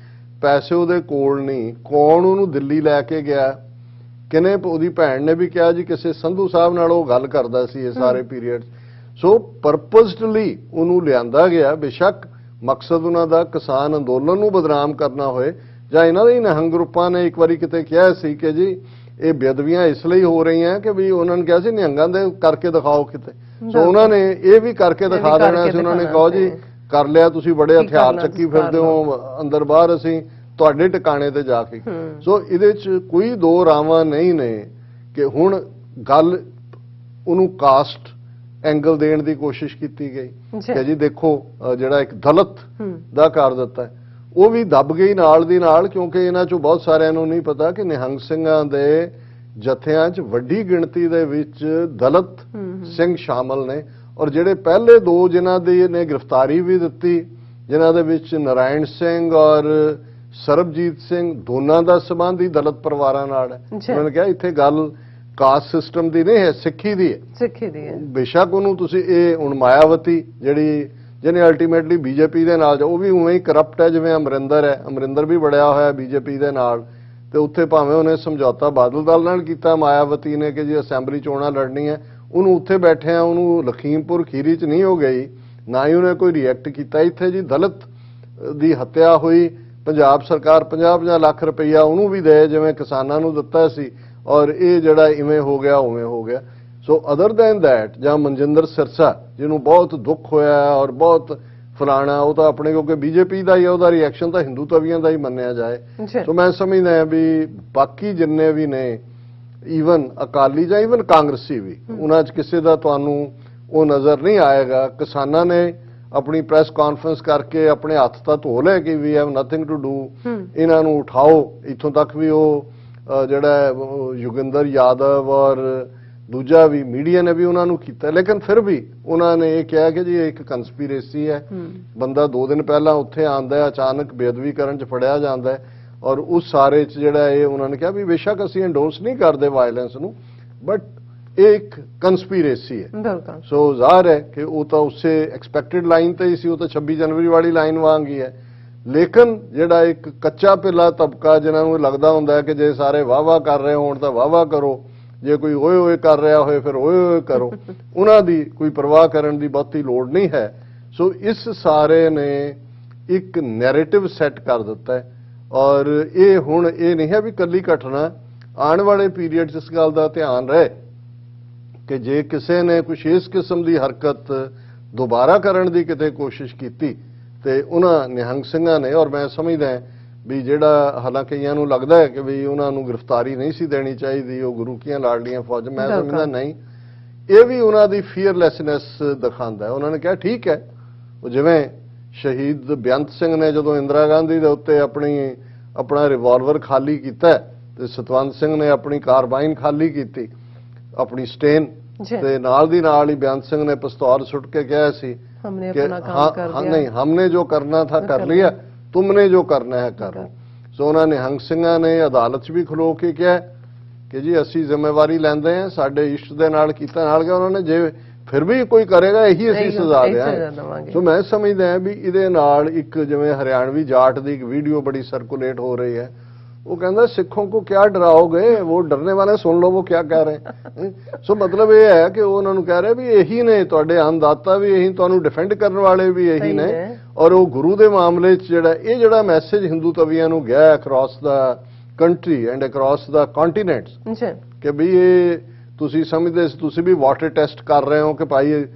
ਪੈਸੇ ਉਹਦੇ ਕੋਲ ਨਹੀਂ, ਕੌਣ ਉਹਨੂੰ ਦਿੱਲੀ ਲੈ ਕੇ ਗਿਆ, ਕਿਨੇ, ਉਹਦੀ ਭੈਣ ਨੇ ਵੀ ਕਿਹਾ ਜੀ ਕਿਸੇ ਸੰਧੂ ਸਾਹਿਬ ਨਾਲ ਉਹ ਗੱਲ ਕਰਦਾ ਸੀ ਇਹ ਸਾਰੇ ਪੀਰੀਅਡ। ਸੋ ਪਰਪਸਡਲੀ ਉਹਨੂੰ ਲਿਆਂਦਾ ਗਿਆ। ਬੇਸ਼ੱਕ ਮਕਸਦ ਉਹਨਾਂ ਦਾ ਕਿਸਾਨ ਅੰਦੋਲਨ ਨੂੰ ਬਦਨਾਮ ਕਰਨਾ ਹੋਏ, ਜਾਂ ਇਹਨਾਂ ਦੇ ਨਿਹੰਗ ਗਰੁੱਪਾਂ ਨੇ ਇੱਕ ਵਾਰੀ ਕਿਤੇ ਕਿਹਾ ਸੀ ਕਿ ਜੀ ਇਹ ਬੇਅਦਬੀਆਂ ਇਸ ਲਈ ਹੋ ਰਹੀਆਂ ਕਿ ਵੀ ਉਹਨਾਂ ਨੇ ਕਿਹਾ ਸੀ ਨਿਹੰਗਾਂ ਦੇ ਕਰਕੇ ਦਿਖਾਓ ਕਿਤੇ, ਸੋ ਉਹਨਾਂ ਨੇ ਇਹ ਵੀ ਕਰਕੇ ਦਿਖਾ ਦੇਣਾ ਸੀ। ਉਹਨਾਂ ਨੇ ਕਹੋ ਜੀ ਕਰ ਲਿਆ ਤੁਸੀਂ, ਬੜੇ ਹਥਿਆਰ ਚੱਕੀ ਫਿਰਦੇ ਹੋ ਅੰਦਰ ਬਾਹਰ, ਅਸੀਂ ਤੁਹਾਡੇ ਟਿਕਾਣੇ ਤੇ ਜਾ ਕੇ। ਸੋ ਇਹਦੇ 'ਚ ਕੋਈ ਦੋ ਰਾਵਾਂ ਨਹੀਂ ਨੇ ਕਿ ਹੁਣ ਗੱਲ ਉਹਨੂੰ ਕਾਸਟ ਐਂਗਲ ਦੇਣ ਦੀ ਕੋਸ਼ਿਸ਼ ਕੀਤੀ ਗਈ ਕਿ ਜੀ ਦੇਖੋ ਜਿਹੜਾ ਇੱਕ ਦਲਿਤ ਦਾ ਕਰ ਦਿੱਤਾ ਹੈ, ਉਹ ਵੀ ਦੱਬ ਗਈ ਨਾਲ ਦੀ ਨਾਲ, ਕਿਉਂਕਿ ਇਹਨਾਂ 'ਚੋਂ ਬਹੁਤ ਸਾਰਿਆਂ ਨੂੰ ਨਹੀਂ ਪਤਾ ਕਿ ਨਿਹੰਗ ਸਿੰਘਾਂ ਦੇ ਜਥਿਆਂ 'ਚ ਵੱਡੀ ਗਿਣਤੀ ਦੇ ਵਿੱਚ ਦਲਿਤ ਸਿੰਘ ਸ਼ਾਮਲ ਨੇ। ਔਰ ਜਿਹੜੇ ਪਹਿਲੇ ਦੋ ਜਿਨ੍ਹਾਂ ਦੀ ਨੇ ਗ੍ਰਿਫਤਾਰੀ ਵੀ ਦਿੱਤੀ ਜਿਨ੍ਹਾਂ ਦੇ ਵਿੱਚ ਨਾਰਾਇਣ ਸਿੰਘ ਔਰ ਸਰਬਜੀਤ ਸਿੰਘ ਦੋਨਾਂ ਦਾ ਸੰਬੰਧ ਹੀ ਦਲਿਤ ਪਰਿਵਾਰਾਂ ਨਾਲ ਹੈ। ਜੀ। ਉਹਨਾਂ ਨੇ ਕਿਹਾ ਇੱਥੇ ਗੱਲ ਕਾਸਟ ਸਿਸਟਮ ਦੀ ਨਹੀਂ ਹੈ, ਸਿੱਖੀ ਦੀ ਹੈ। ਸਿੱਖੀ ਦੀ ਹੈ। ਬੇਸ਼ੱਕ ਉਹਨੂੰ ਤੁਸੀਂ ਇਹ ਹੁਣ ਮਾਇਆਵਤੀ ਜਿਹੜੀ ਜਿਹਨੇ ਅਲਟੀਮੇਟਲੀ ਬੀਜੇਪੀ ਦੇ ਨਾਲ ਉਹ ਵੀ ਉਵੇਂ ਹੀ ਕਰਪਟ ਹੈ ਜਿਵੇਂ ਅਮਰਿੰਦਰ ਹੈ। ਅਮਰਿੰਦਰ ਵੀ ਬੜਿਆ ਹੋਇਆ ਬੀਜੇਪੀ ਦੇ ਨਾਲ, ਤੇ ਉੱਥੇ ਭਾਵੇਂ ਉਹਨੇ ਸਮਝੌਤਾ ਬਾਦਲ ਦਲ ਨਾਲ ਕੀਤਾ ਮਾਇਆਵਤੀ ਨੇ ਕਿ ਜੀ ਅਸੈਂਬਲੀ ਚੋਣਾਂ ਲੜਨੀ ਹੈ, ਉਹਨੂੰ ਉੱਥੇ ਬੈਠਿਆ ਉਹਨੂੰ ਲਖੀਮਪੁਰ ਖੀਰੀ 'ਚ ਨਹੀਂ ਹੋ ਗਈ, ਨਾ ਹੀ ਉਹਨੇ ਕੋਈ ਰਿਐਕਟ ਕੀਤਾ। ਇੱਥੇ ਜੀ ਦਲਿਤ ਦੀ ਹੱਤਿਆ ਹੋਈ, ਪੰਜਾਬ ਸਰਕਾਰ 50-50 ਲੱਖ ਰੁਪਈਆ ਉਹਨੂੰ ਵੀ ਦੇ ਜਿਵੇਂ ਕਿਸਾਨਾਂ ਨੂੰ ਦਿੱਤਾ ਸੀ, ਔਰ ਇਹ ਜਿਹੜਾ ਇਵੇਂ ਹੋ ਗਿਆ ਉਵੇਂ ਹੋ ਗਿਆ। ਸੋ ਅਦਰ ਦੈਨ ਦੈਟ ਜਾਂ ਮਨਜਿੰਦਰ ਸਿਰਸਾ ਜਿਹਨੂੰ ਬਹੁਤ ਦੁੱਖ ਹੋਇਆ ਔਰ ਬਹੁਤ ਫਲਾਣਾ, ਉਹ ਤਾਂ ਆਪਣੇ ਕਿਉਂਕਿ ਬੀਜੇਪੀ ਦਾ ਹੀ ਹੈ, ਉਹਦਾ ਰਿਐਕਸ਼ਨ ਤਾਂ ਹਿੰਦੂ ਤਵੀਆਂ ਦਾ ਹੀ ਮੰਨਿਆ ਜਾਏ। ਜੀ। ਸੋ ਮੈਂ ਸਮਝਦਾ ਹਾਂ ਵੀ ਬਾਕੀ ਜਿੰਨੇ ਵੀ ਨੇ ਈਵਨ ਅਕਾਲੀ ਜਾਂ ਈਵਨ ਕਾਂਗਰਸੀ ਵੀ, ਉਹਨਾਂ 'ਚ ਕਿਸੇ ਦਾ ਤੁਹਾਨੂੰ ਉਹ ਨਜ਼ਰ ਨਹੀਂ ਆਏਗਾ। ਕਿਸਾਨਾਂ ਨੇ ਆਪਣੀ ਪ੍ਰੈਸ ਕਾਨਫਰੰਸ ਕਰਕੇ ਆਪਣੇ ਹੱਥ ਤਾਂ ਧੋ ਲਏ ਕਿ we have nothing to do, ਇਹਨਾਂ ਨੂੰ ਉਠਾਓ। ਇੱਥੋਂ ਤੱਕ ਵੀ ਉਹ ਜਿਹੜਾ ਯੋਗਿੰਦਰ ਯਾਦਵ ਔਰ ਦੂਜਾ ਵੀ ਮੀਡੀਆ ਨੇ ਵੀ ਉਹਨਾਂ ਨੂੰ ਕੀਤਾ, ਲੇਕਿਨ ਫਿਰ ਵੀ ਉਹਨਾਂ ਨੇ ਇਹ ਕਿਹਾ ਕਿ ਜੀ ਇਹ ਇੱਕ ਕੰਸਪੀਰੇਸੀ ਹੈ। ਬੰਦਾ 2 ਦਿਨ ਪਹਿਲਾਂ ਉੱਥੇ ਆਂਦਾ ਹੈ, ਅਚਾਨਕ ਬੇਅਦਬੀ ਕਰਨ 'ਚ ਫੜਿਆ ਜਾਂਦਾ ਹੈ, ਔਰ ਉਸ ਸਾਰੇ 'ਚ ਜਿਹੜਾ ਇਹ ਉਹਨਾਂ ਨੇ ਕਿਹਾ ਵੀ ਬੇਸ਼ੱਕ ਅਸੀਂ ਐਂਡੋਰਸ ਨਹੀਂ ਕਰਦੇ ਵਾਇਲੈਂਸ ਨੂੰ, ਬਟ ਇਹ ਇੱਕ ਕੰਸਪੀਰੇਸੀ ਹੈ। ਬਿਲਕੁਲ। ਸੋ ਜ਼ਾਹਰ ਹੈ ਕਿ ਉਹ ਤਾਂ ਉਸੇ ਐਕਸਪੈਕਟਡ ਲਾਈਨ ਤੇ ਹੀ ਸੀ, ਉਹ ਤਾਂ 26 ਜਨਵਰੀ ਵਾਲੀ ਲਾਈਨ ਵਾਂਗ ਹੀ ਹੈ। ਲੇਕਿਨ ਜਿਹੜਾ ਇੱਕ ਕੱਚਾ ਪਿੱਲਾ ਤਬਕਾ ਜਿਨ੍ਹਾਂ ਨੂੰ ਲੱਗਦਾ ਹੁੰਦਾ ਹੈ ਕਿ ਜੇ ਸਾਰੇ ਵਾਹ-ਵਾਹ ਕਰ ਰਹੇ ਹੋਣ ਤਾਂ ਵਾਹ-ਵਾਹ ਕਰੋ, ਜੇ ਕੋਈ ਓਏ ਓਏ ਕਰ ਰਿਹਾ ਹੋਏ ਫਿਰ ਓਏ ਓਏ ਕਰੋ, ਉਹਨਾਂ ਦੀ ਕੋਈ ਪਰਵਾਹ ਕਰਨ ਦੀ ਬਹੁਤੀ ਲੋੜ ਨਹੀਂ ਹੈ। ਸੋ ਇਸ ਸਾਰੇ ਨੇ ਇੱਕ ਨੈਰੇਟਿਵ ਸੈੱਟ ਕਰ ਦਿੱਤਾ ਹੈ, ਔਰ ਇਹ ਹੁਣ ਇਹ ਨਹੀਂ ਹੈ ਵੀ ਕੱਲੀ ਘਟਨਾ, ਆਉਣ ਵਾਲੇ ਪੀਰੀਅਡ 'ਚ ਇਸ ਗੱਲ ਦਾ ਧਿਆਨ ਰਹੇ ਕਿ ਜੇ ਕਿਸੇ ਨੇ ਕੁਛ ਇਸ ਕਿਸਮ ਦੀ ਹਰਕਤ ਦੁਬਾਰਾ ਕਰਨ ਦੀ ਕਿਤੇ ਕੋਸ਼ਿਸ਼ ਕੀਤੀ ਤੇ ਉਹਨਾਂ ਨਿਹੰਗ ਸਿੰਘਾਂ ਨੇ, ਔਰ ਮੈਂ ਸਮਝਦਾ ਵੀ ਜਿਹੜਾ ਹਾਲਾਂਕਿ ਕਈਆਂ ਨੂੰ ਲੱਗਦਾ ਹੈ ਕਿ ਵੀ ਉਹਨਾਂ ਨੂੰ ਗ੍ਰਿਫਤਾਰੀ ਨਹੀਂ ਸੀ ਦੇਣੀ ਚਾਹੀਦੀ, ਉਹ ਗੁਰੂ ਕੀਆਂ ਲਾਡਲੀਆਂ ਫੌਜ, ਮੈਂ ਸਮਝਦਾ ਨਹੀਂ, ਇਹ ਵੀ ਉਹਨਾਂ ਦੀ ਫੀਅਰਲੈਸਨੈਸ ਦਿਖਾਉਂਦਾ ਹੈ। ਉਹਨਾਂ ਨੇ ਕਿਹਾ ਠੀਕ ਹੈ, ਉਹ ਜਿਵੇਂ ਸ਼ਹੀਦ ਬੇਅੰਤ ਸਿੰਘ ਨੇ ਜਦੋਂ ਇੰਦਰਾ ਗਾਂਧੀ ਦੇ ਉੱਤੇ ਆਪਣਾ ਰਿਵਾਲਵਰ ਖਾਲੀ ਕੀਤਾ ਤੇ ਸਤਵੰਤ ਸਿੰਘ ਨੇ ਆਪਣੀ ਕਾਰਬਾਈਨ ਖਾਲੀ ਕੀਤੀ, ਆਪਣੀ ਸਟੇਨ, ਤੇ ਨਾਲ ਦੀ ਨਾਲ ਹੀ ਬੇਅੰਤ ਸਿੰਘ ਨੇ ਪਿਸਤੌਲ ਸੁੱਟ ਕੇ ਕਿਹਾ ਸੀ हमने कि अपना काम कर दिया। नहीं, हमने जो करना था कर लिया, तुमने जो करना है करो। सो उन्होंने निहंग ਸਿੰਘਾਂ ਨੇ ਅਦਾਲਤ 'ਚ ਵੀ ਖਲੋ ਕੇ ਕਿਹਾ ਕਿ ਜੀ ਅਸੀਂ ਜ਼ਿੰਮੇਵਾਰੀ ਲੈਂਦੇ ਹਾਂ, ਸਾਡੇ ਇਸ਼ਟ ਦੇ ਨਾਲ ਕੀਤਾ ਨਾਲ ਗਿਆ। ਉਹਨਾਂ ਨੇ ਜੇ ਫਿਰ ਵੀ ਕੋਈ ਕਰੇਗਾ ਇਹੀ ਅਸੀਂ ਸਜ਼ਾ ਦੇਵਾਂਗੇ। ਸੋ ਮੈਂ ਸਮਝਦਾ ਹਾਂ ਵੀ ਇਹਦੇ ਨਾਲ ਇੱਕ ਜਿਵੇਂ ਹਰਿਆਣਵੀ ਜਾਟ ਦੀ ਇੱਕ ਵੀਡੀਓ ਬੜੀ ਸਰਕੂਲੇਟ ਹੋ ਰਹੀ ਹੈ, वो कहता सिखों को क्या डराओगे, वो डरने वाले सुन लो वो क्या कह रहे हैं। सो मतलब ये है कि उन्होंने कह रहे भी यही ने तुहाडे अन्नदाता भी यही, तुहानू डिफेंड करने वाले भी यही ने, और वो गुरु दे मामले च जिहड़ा मैसेज हिंदू तवियां नू गया across the country and across the continents कि भी ये तुसी समझदे तुसी भी वाटर टेस्ट कर रहे हो कि भाई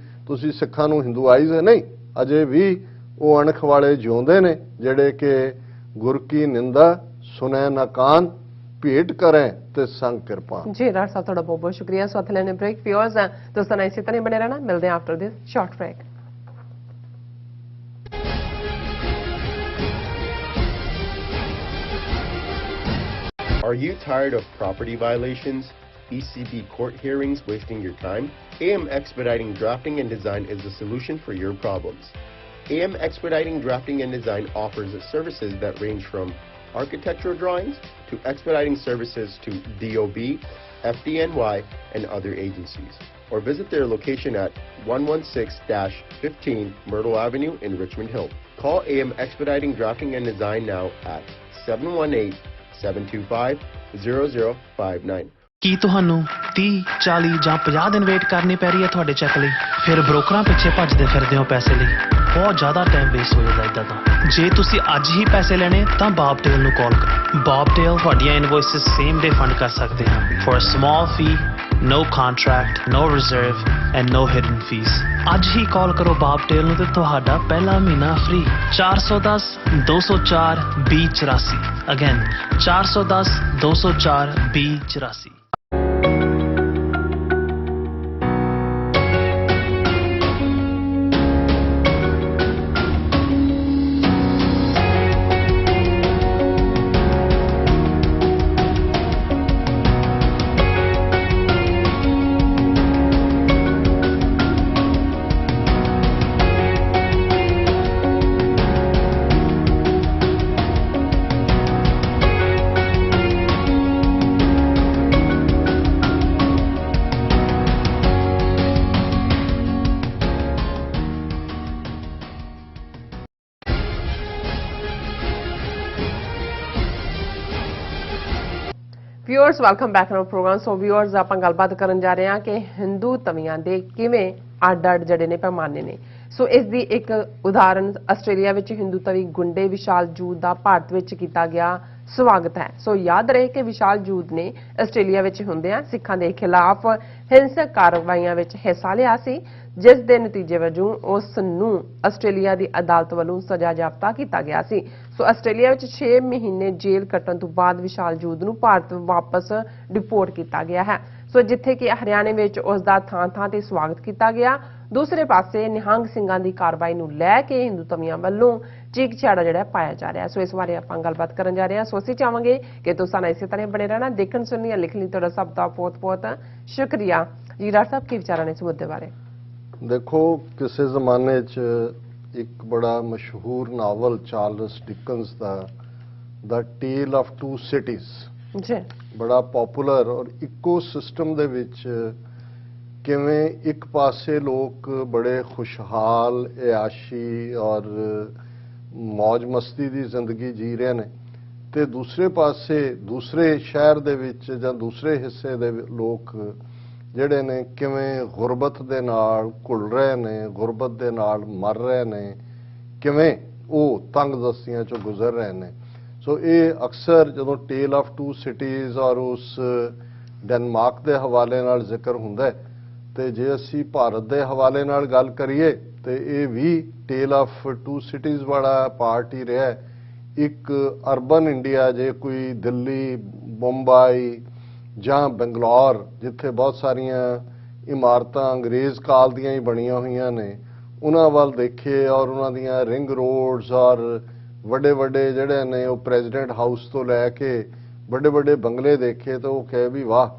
तुसी सिखां नू हिंदूआइज है, नहीं, अजे भी वो अणख वाले जिउंदे ने जिहड़े कि गुर की निंदा सुने न कान, भेंट करें ते संग कृपान। जी राठ साहब थोड़ा बहुत बहुत शुक्रिया। स्वागत लेने ब्रेक व्यूअर्स हैं दोस्तों, इसी तरह बने रहना, मिलते हैं after this short break. Are you tired of property violations, ECB court hearings wasting your time? AM Expediting Drafting and Design is the solution for your problems. AM Expediting Drafting and Design offers services that range from architectural drawings to expediting services to DOB, FDNY, and other agencies. Or visit their location at 116-15 Myrtle Avenue in Richmond Hill. Call AM Expediting Drafting and Design now at 718-725-0059. ਕੀ ਤੁਹਾਨੂੰ 30, 40 ਜਾਂ 50 ਦਿਨ wait ਕਰਨੀ ਪੈ ਰਹੀ ਹੈ ਤੁਹਾਡੇ check ਲਈ? ਫਿਰ ਬ੍ਰੋਕਰਾਂ ਪਿੱਛੇ ਭੱਜਦੇ ਫਿਰਦੇ ਹੋ ਪੈਸੇ ਲਈ, ਬਹੁਤ ਜ਼ਿਆਦਾ ਟਾਈਮ ਵੇਸਟ ਹੋ ਜਾਂਦਾ ਇਦਾਂ ਤਾਂ। ਜੇ ਤੁਸੀਂ ਅੱਜ ਹੀ ਪੈਸੇ ਲੈਣੇ ਤਾਂ ਬੌਬਟੇਲ ਨੂੰ ਕਾਲ ਕਰੋ। ਬੌਬਟੇਲ ਤੁਹਾਡੀਆਂ ਇਨਵੌਇਸਸ ਸੇਮ ਡੇ ਫੰਡ ਕਰ ਸਕਦੇ ਹਨ for a small fee, no contract, no reserve and no hidden fees. ਅੱਜ ਹੀ ਕਾਲ ਕਰੋ ਬੌਬਟੇਲ ਨੂੰ ਤੇ ਤੁਹਾਡਾ ਪਹਿਲਾ ਮਹੀਨਾ free. 410 204 2084 again 410 204 2084। Viewers welcome back to programme. So viewers ਆਪਾਂ ਗੱਲਬਾਤ ਕਰਨ ਜਾ ਰਹੇ ਹਾਂ ਕਿ ਹਿੰਦੂ ਤਵੀਆਂ ਦੇ ਕਿਵੇਂ ਅੱਡ-ਅੱਡ ਜਿਹੜੇ ਨੇ ਪੈਮਾਨੇ ਨੇ। ਸੋ ਇਸ ਦੀ ਇੱਕ ਉਦਾਹਰਨ ਆਸਟ੍ਰੇਲੀਆ ਵਿੱਚ ਹਿੰਦੂ ਤਵੀ ਗੁੰਡੇ ਵਿਸ਼ਾਲ ਜੂਦ ਦਾ ਭਾਰਤ ਵਿੱਚ ਕੀਤਾ ਗਿਆ ਸਵਾਗਤ ਹੈ। ਸੋ ਯਾਦ ਰਹੇ ਕਿ ਵਿਸ਼ਾਲ ਜੂਦ ਨੇ ਆਸਟ੍ਰੇਲੀਆ ਵਿੱਚ ਹੁੰਦਿਆਂ ਸਿੱਖਾਂ ਦੇ ਖਿਲਾਫ ਹਿੰਸਕ ਕਾਰਵਾਈਆਂ ਵਿੱਚ ਹਿੱਸਾ ਲਿਆ ਸੀ, ਜਿਸ ਦੇ ਨਤੀਜੇ ਵਜੋਂ ਉਸ ਨੂੰ ਆਸਟ੍ਰੇਲੀਆ ਦੀ ਅਦਾਲਤ ਵੱਲੋਂ ਸਜ਼ਾ ਯਾਫਤਾ ਕੀਤਾ ਗਿਆ ਸੀ। ਸੋ ਆਸਟ੍ਰੇਲੀਆ ਵਿੱਚ 6 ਮਹੀਨੇ ਜੇਲ੍ਹ ਕੱਟਣ ਤੋਂ ਬਾਅਦ ਵਿਸ਼ਾਲ ਜੂਦ ਨੂੰ ਭਾਰਤ ਵਾਪਸ ਡਿਪੋਰਟ ਕੀਤਾ ਗਿਆ ਹੈ। ਸੋ ਜਿੱਥੇ ਕਿ ਹਰਿਆਣੇ ਵਿੱਚ ਉਸ ਦਾ ਥਾਂ-ਥਾਂ ਤੇ ਸਵਾਗਤ ਕੀਤਾ ਗਿਆ। ਦੂਸਰੇ ਪਾਸੇ ਨਿਹੰਗ ਸਿੰਘਾਂ ਦੀ ਕਾਰਵਾਈ ਨੂੰ ਲੈ ਕੇ ਹਿੰਦੂ ਤਵੀਆਂ ਵੱਲੋਂ ਚੀਕ ਚਿਹਾੜਾ ਜਿਹੜਾ ਪਾਇਆ ਜਾ ਰਿਹਾ। ਸੋ ਇਸ ਬਾਰੇ ਆਪਾਂ ਗੱਲਬਾਤ ਕਰਨ ਜਾ ਰਹੇ ਹਾਂ। ਸੋ ਅਸੀਂ ਚਾਹਾਂਗੇ ਕਿ ਤੁਸੀਂ ਨਾਲ ਇਸੇ ਤਰ੍ਹਾਂ ਬਣੇ ਰਹਿਣਾ, ਦੇਖਣ ਸੁਣਨੀ ਜਾਂ ਲਿਖਣ ਲਈ ਤੁਹਾਡਾ ਸਭ ਦਾ ਬਹੁਤ-ਬਹੁਤ ਸ਼ੁਕਰੀਆ ਜੀ। ਡਾਕਟਰ ਸਾਹਿਬ ਕੀ ਵਿਚਾਰਾਂ ਨੇ ਇਸ ਮੁੱਦੇ ਬਾਰੇ? ਦੇਖੋ, ਕਿਸੇ ਜ਼ਮਾਨੇ 'ਚ ਇੱਕ ਬੜਾ ਮਸ਼ਹੂਰ ਨਾਵਲ ਚਾਰਲਸ ਡਿਕਨਸ ਦਾ the tale of two cities ਜੀ ਬੜਾ ਪਪੂਲਰ, ਔਰ ਇਕੋ ਸਿਸਟਮ ਦੇ ਵਿੱਚ ਕਿਵੇਂ ਇੱਕ ਪਾਸੇ ਲੋਕ ਬੜੇ ਖੁਸ਼ਹਾਲ ਇਆਸ਼ੀ ਔਰ ਮौज ਮਸਤੀ ਦੀ ਜ਼ਿੰਦਗੀ ਜੀ ਰਹੇ ਨੇ, ਤੇ ਦੂਸਰੇ ਪਾਸੇ ਦੂਸਰੇ ਸ਼ਹਿਰ ਦੇ ਵਿੱਚ ਜਾਂ ਦੂਸਰੇ ਹਿੱਸੇ ਦੇ ਲੋਕ ਜਿਹੜੇ ਨੇ ਕਿਵੇਂ ਗੁਰਬਤ ਦੇ ਨਾਲ ਘੁਲ ਰਹੇ ਨੇ, ਗੁਰਬਤ ਦੇ ਨਾਲ ਮਰ ਰਹੇ ਨੇ, ਕਿਵੇਂ ਉਹ ਤੰਗਦਸਤੀਆਂ ਚੋਂ ਗੁਜ਼ਰ ਰਹੇ ਨੇ। ਸੋ ਇਹ ਅਕਸਰ ਜਦੋਂ ਟੇਲ ਆਫ ਟੂ ਸਿਟੀਜ਼ ਔਰ ਉਸ ਡੈਨਮਾਰਕ ਦੇ ਹਵਾਲੇ ਨਾਲ ਜ਼ਿਕਰ ਹੁੰਦਾ ਹੈ, ਤੇ ਜੇ ਅਸੀਂ ਭਾਰਤ ਦੇ ਹਵਾਲੇ ਨਾਲ ਗੱਲ ਕਰੀਏ ਤੇ ਇਹ ਵੀ ਟੇਲ ਆਫ ਟੂ ਸਿਟੀਜ਼ ਵਾਲਾ ਪਾਰਟ ਹੀ ਰਿਹਾ। ਇੱਕ ਅਰਬਨ ਇੰਡੀਆ, ਜੇ ਕੋਈ ਦਿੱਲੀ, ਬੰਬਈ ਜਾਂ ਬੰਗਲੌਰ, ਜਿੱਥੇ ਬਹੁਤ ਸਾਰੀਆਂ ਇਮਾਰਤਾਂ ਅੰਗਰੇਜ਼ ਕਾਲ ਦੀਆਂ ਹੀ ਬਣੀਆਂ ਹੋਈਆਂ ਨੇ, ਉਹਨਾਂ ਵੱਲ ਦੇਖੇ ਔਰ ਉਹਨਾਂ ਦੀਆਂ ਰਿੰਗ ਰੋਡਸ ਔਰ ਵੱਡੇ ਵੱਡੇ ਜਿਹੜੇ ਨੇ ਉਹ ਪ੍ਰੈਜ਼ੀਡੈਂਟ ਹਾਊਸ ਤੋਂ ਲੈ ਕੇ ਵੱਡੇ ਵੱਡੇ ਬੰਗਲੇ ਦੇਖੇ, ਤਾਂ ਉਹ ਕਹੇ ਵੀ ਵਾਹ,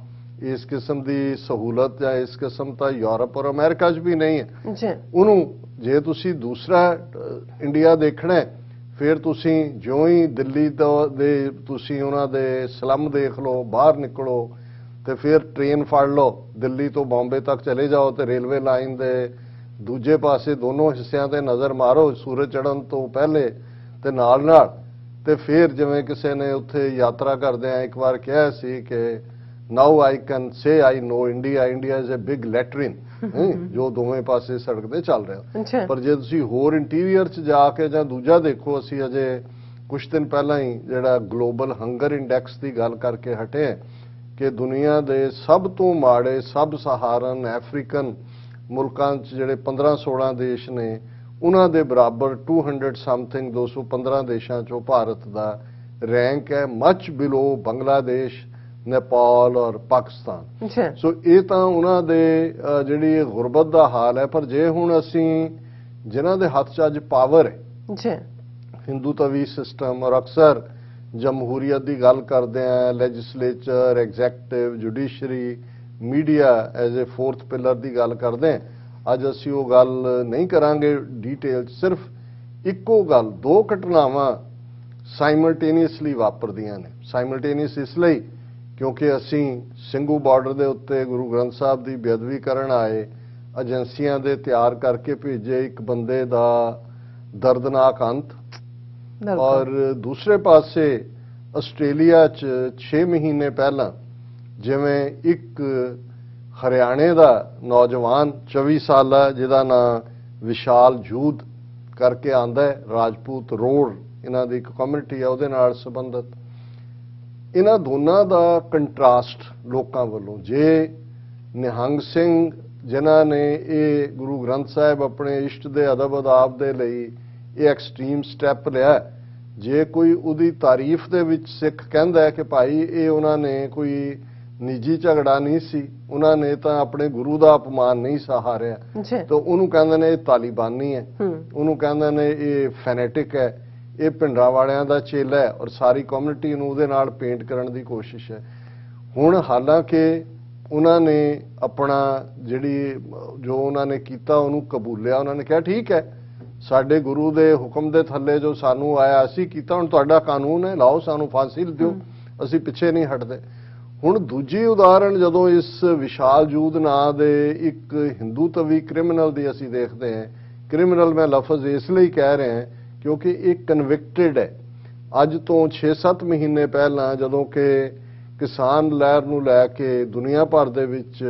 ਇਸ ਕਿਸਮ ਦੀ ਸਹੂਲਤ ਜਾਂ ਇਸ ਕਿਸਮ ਤਾਂ ਯੂਰਪ ਔਰ ਅਮਰੀਕਾ 'ਚ ਵੀ ਨਹੀਂ ਹੈ ਜੀ। ਉਹਨੂੰ ਜੇ ਤੁਸੀਂ ਦੂਸਰਾ ਇੰਡੀਆ ਦੇਖਣਾ ਫਿਰ ਤੁਸੀਂ ਜਿਉਂ ਹੀ ਦਿੱਲੀ ਦੇ ਤੁਸੀਂ ਉਹਨਾਂ ਦੇ ਸਲਮ ਦੇਖ ਲਓ, ਬਾਹਰ ਨਿਕਲੋ ਤੇ ਫਿਰ ਟ੍ਰੇਨ ਫੜ ਲਓ, ਦਿੱਲੀ ਤੋਂ ਬੰਬੇ ਤੱਕ ਚਲੇ ਜਾਓ ਤੇ ਰੇਲਵੇ ਲਾਈਨ ਦੇ ਦੂਜੇ ਪਾਸੇ ਦੋਨੋਂ ਹਿੱਸਿਆਂ ਤੇ ਨਜ਼ਰ ਮਾਰੋ ਸੂਰਜ ਚੜ੍ਹਨ ਤੋਂ ਪਹਿਲੇ ਤੇ ਨਾਲ ਤੇ ਫਿਰ ਜਿਵੇਂ ਕਿਸੇ ਨੇ ਉੱਥੇ ਯਾਤਰਾ ਕਰਦਿਆਂ ਇੱਕ ਵਾਰ ਕਿਹਾ ਸੀ ਕਿ now I can say I know India, India is a big latrine, ਜੋ ਦੋਵੇਂ ਪਾਸੇ ਸੜਕ ਤੇ ਚੱਲ ਰਿਹਾ। ਪਰ ਜੇ ਤੁਸੀਂ ਹੋਰ ਇੰਟੀਰੀਅਰ 'ਚ ਜਾ ਕੇ ਜਾਂ ਦੂਜਾ ਦੇਖੋ, ਅਸੀਂ ਅਜੇ ਕੁਝ ਦਿਨ ਪਹਿਲਾਂ ਹੀ ਜਿਹੜਾ ਗਲੋਬਲ ਹੰਗਰ ਇੰਡੈਕਸ ਦੀ ਗੱਲ ਕਰਕੇ ਹਟੇ ਕਿ ਦੁਨੀਆ ਦੇ ਸਭ ਤੋਂ ਮਾੜੇ ਸਬ ਸਹਾਰਨ ਅਫਰੀਕਨ ਮੁਲਕਾਂ 'ਚ ਜਿਹੜੇ 15-16 ਦੇਸ਼ ਨੇ, ਉਹਨਾਂ ਦੇ ਬਰਾਬਰ 200 ਸਮਥਿੰਗ 215 ਦੇਸ਼ਾਂ 'ਚੋਂ ਭਾਰਤ ਦਾ ਰੈਂਕ ਹੈ, ਮੱਚ ਬਿਲੋ ਬੰਗਲਾਦੇਸ਼, ਨੇਪਾਲ ਔਰ ਪਾਕਿਸਤਾਨ। ਸੋ ਇਹ ਤਾਂ ਉਹਨਾਂ ਦੇ ਜਿਹੜੀ ਗੁਰਬਤ ਦਾ ਹਾਲ ਹੈ। ਪਰ ਜੇ ਹੁਣ ਅਸੀਂ ਜਿਨ੍ਹਾਂ ਦੇ ਹੱਥ 'ਚ ਅੱਜ ਪਾਵਰ ਹੈ, ਹਿੰਦੂ ਤਵੀ ਸਿਸਟਮ, ਔਰ ਅਕਸਰ ਜਮਹੂਰੀਅਤ ਦੀ ਗੱਲ ਕਰਦੇ ਆ, legislature, executive, judiciary, media as a 4th pillar ਦੀ ਗੱਲ ਕਰਦੇ ਆ। ਅੱਜ ਅਸੀਂ ਉਹ ਗੱਲ ਨਹੀਂ ਕਰਾਂਗੇ ਡੀਟੇਲ 'ਚ, ਸਿਰਫ ਇੱਕੋ ਗੱਲ, ਦੋ ਘਟਨਾਵਾਂ ਸਾਈਮਲਟੇਨੀਅਸਲੀ ਵਾਪਰਦੀਆਂ ਨੇ। ਸਾਈਮਲਟੇਨੀਅਸ ਇਸ ਲਈ ਕਿਉਂਕਿ ਅਸੀਂ ਸਿੰਘੂ ਬਾਰਡਰ ਦੇ ਉੱਤੇ ਗੁਰੂ ਗ੍ਰੰਥ ਸਾਹਿਬ ਦੀ ਬੇਅਦਬੀ ਕਰਨ ਆਏ, ਏਜੰਸੀਆਂ ਦੇ ਤਿਆਰ ਕਰਕੇ ਭੇਜੇ ਇੱਕ ਬੰਦੇ ਦਾ ਦਰਦਨਾਕ ਅੰਤ, ਔਰ ਦੂਸਰੇ ਪਾਸੇ ਆਸਟ੍ਰੇਲੀਆ 'ਚ 6 ਮਹੀਨੇ ਪਹਿਲਾਂ ਜਿਵੇਂ ਇੱਕ ਹਰਿਆਣੇ ਦਾ ਨੌਜਵਾਨ 24 ਸਾਲਾ ਜਿਹਦਾ ਨਾਂ ਵਿਸ਼ਾਲ ਜੂਦ ਕਰਕੇ ਆਂਦਾ ਹੈ, ਰਾਜਪੂਤ ਰੋਡ ਇਹਨਾਂ ਦੀ ਇੱਕ ਕਮਿਊਨਿਟੀ ਹੈ ਉਹਦੇ ਨਾਲ ਸੰਬੰਧਿਤ, ਇਹਨਾਂ ਦੋਨਾਂ ਦਾ ਕੰਟਰਾਸਟ ਲੋਕਾਂ ਵੱਲੋਂ, ਜੇ ਨਿਹੰਗ ਸਿੰਘ ਜਿਨ੍ਹਾਂ ਨੇ ਇਹ ਗੁਰੂ ਗ੍ਰੰਥ ਸਾਹਿਬ ਆਪਣੇ ਇਸ਼ਟ ਦੇ ਅਦਬ ਅਦਾਬ ਦੇ ਲਈ ਇਹ ਐਕਸਟ੍ਰੀਮ ਸਟੈਪ ਲਿਆ, ਜੇ ਕੋਈ ਉਹਦੀ ਤਾਰੀਫ ਦੇ ਵਿੱਚ ਸਿੱਖ ਕਹਿੰਦਾ ਹੈ ਕਿ ਭਾਈ ਇਹ ਉਹਨਾਂ ਨੇ ਕੋਈ ਨਿੱਜੀ ਝਗੜਾ ਨਹੀਂ ਸੀ, ਉਹਨਾਂ ਨੇ ਤਾਂ ਆਪਣੇ ਗੁਰੂ ਦਾ ਅਪਮਾਨ ਨਹੀਂ ਸਹਾਰਿਆ, ਤਾਂ ਉਹਨੂੰ ਕਹਿੰਦੇ ਨੇ ਇਹ ਤਾਲੀਬਾਨੀ ਹੈ, ਉਹਨੂੰ ਕਹਿੰਦੇ ਨੇ ਇਹ ਫੈਨੇਟਿਕ ਹੈ, ਇਹ ਭਿੰਡਰਾਂ ਵਾਲਿਆਂ ਦਾ ਚੇਲਾ ਹੈ, ਔਰ ਸਾਰੀ ਕਮਿਊਨਿਟੀ ਨੂੰ ਉਹਦੇ ਨਾਲ ਪੇਂਟ ਕਰਨ ਦੀ ਕੋਸ਼ਿਸ਼ ਹੈ। ਹੁਣ ਹਾਲਾਂਕਿ ਉਹਨਾਂ ਨੇ ਆਪਣਾ ਜਿਹੜੀ ਜੋ ਉਹਨਾਂ ਨੇ ਕੀਤਾ ਉਹਨੂੰ ਕਬੂਲਿਆ, ਉਹਨਾਂ ਨੇ ਕਿਹਾ ਠੀਕ ਹੈ, ਸਾਡੇ ਗੁਰੂ ਦੇ ਹੁਕਮ ਦੇ ਥੱਲੇ ਜੋ ਸਾਨੂੰ ਆਇਆ ਅਸੀਂ ਕੀਤਾ, ਹੁਣ ਤੁਹਾਡਾ ਕਾਨੂੰਨ ਹੈ, ਲਾਓ ਸਾਨੂੰ ਫਾਂਸੀ ਦਿਓ, ਅਸੀਂ ਪਿੱਛੇ ਨਹੀਂ ਹਟਦੇ। ਹੁਣ ਦੂਜੀ ਉਦਾਹਰਣ ਜਦੋਂ ਇਸ ਵਿਸ਼ਾਲ ਜੂਦ ਨਾਂ ਦੇ ਇੱਕ ਹਿੰਦੂ ਤਵੀ ਕ੍ਰਿਮੀਨਲ ਦੀ ਅਸੀਂ ਦੇਖਦੇ ਹਾਂ, ਕ੍ਰਿਮੀਨਲ ਮੈਂ ਲਫ਼ਜ਼ ਇਸ ਲਈ ਕਹਿ ਰਿਹਾ ਕਿਉਂਕਿ ਇਹ ਕਨਵਿਕਟਡ ਹੈ। ਅੱਜ ਤੋਂ 6-7 ਮਹੀਨੇ ਪਹਿਲਾਂ ਜਦੋਂ ਕਿ ਕਿਸਾਨ ਲਹਿਰ ਨੂੰ ਲੈ ਕੇ ਦੁਨੀਆ ਭਰ ਦੇ ਵਿੱਚ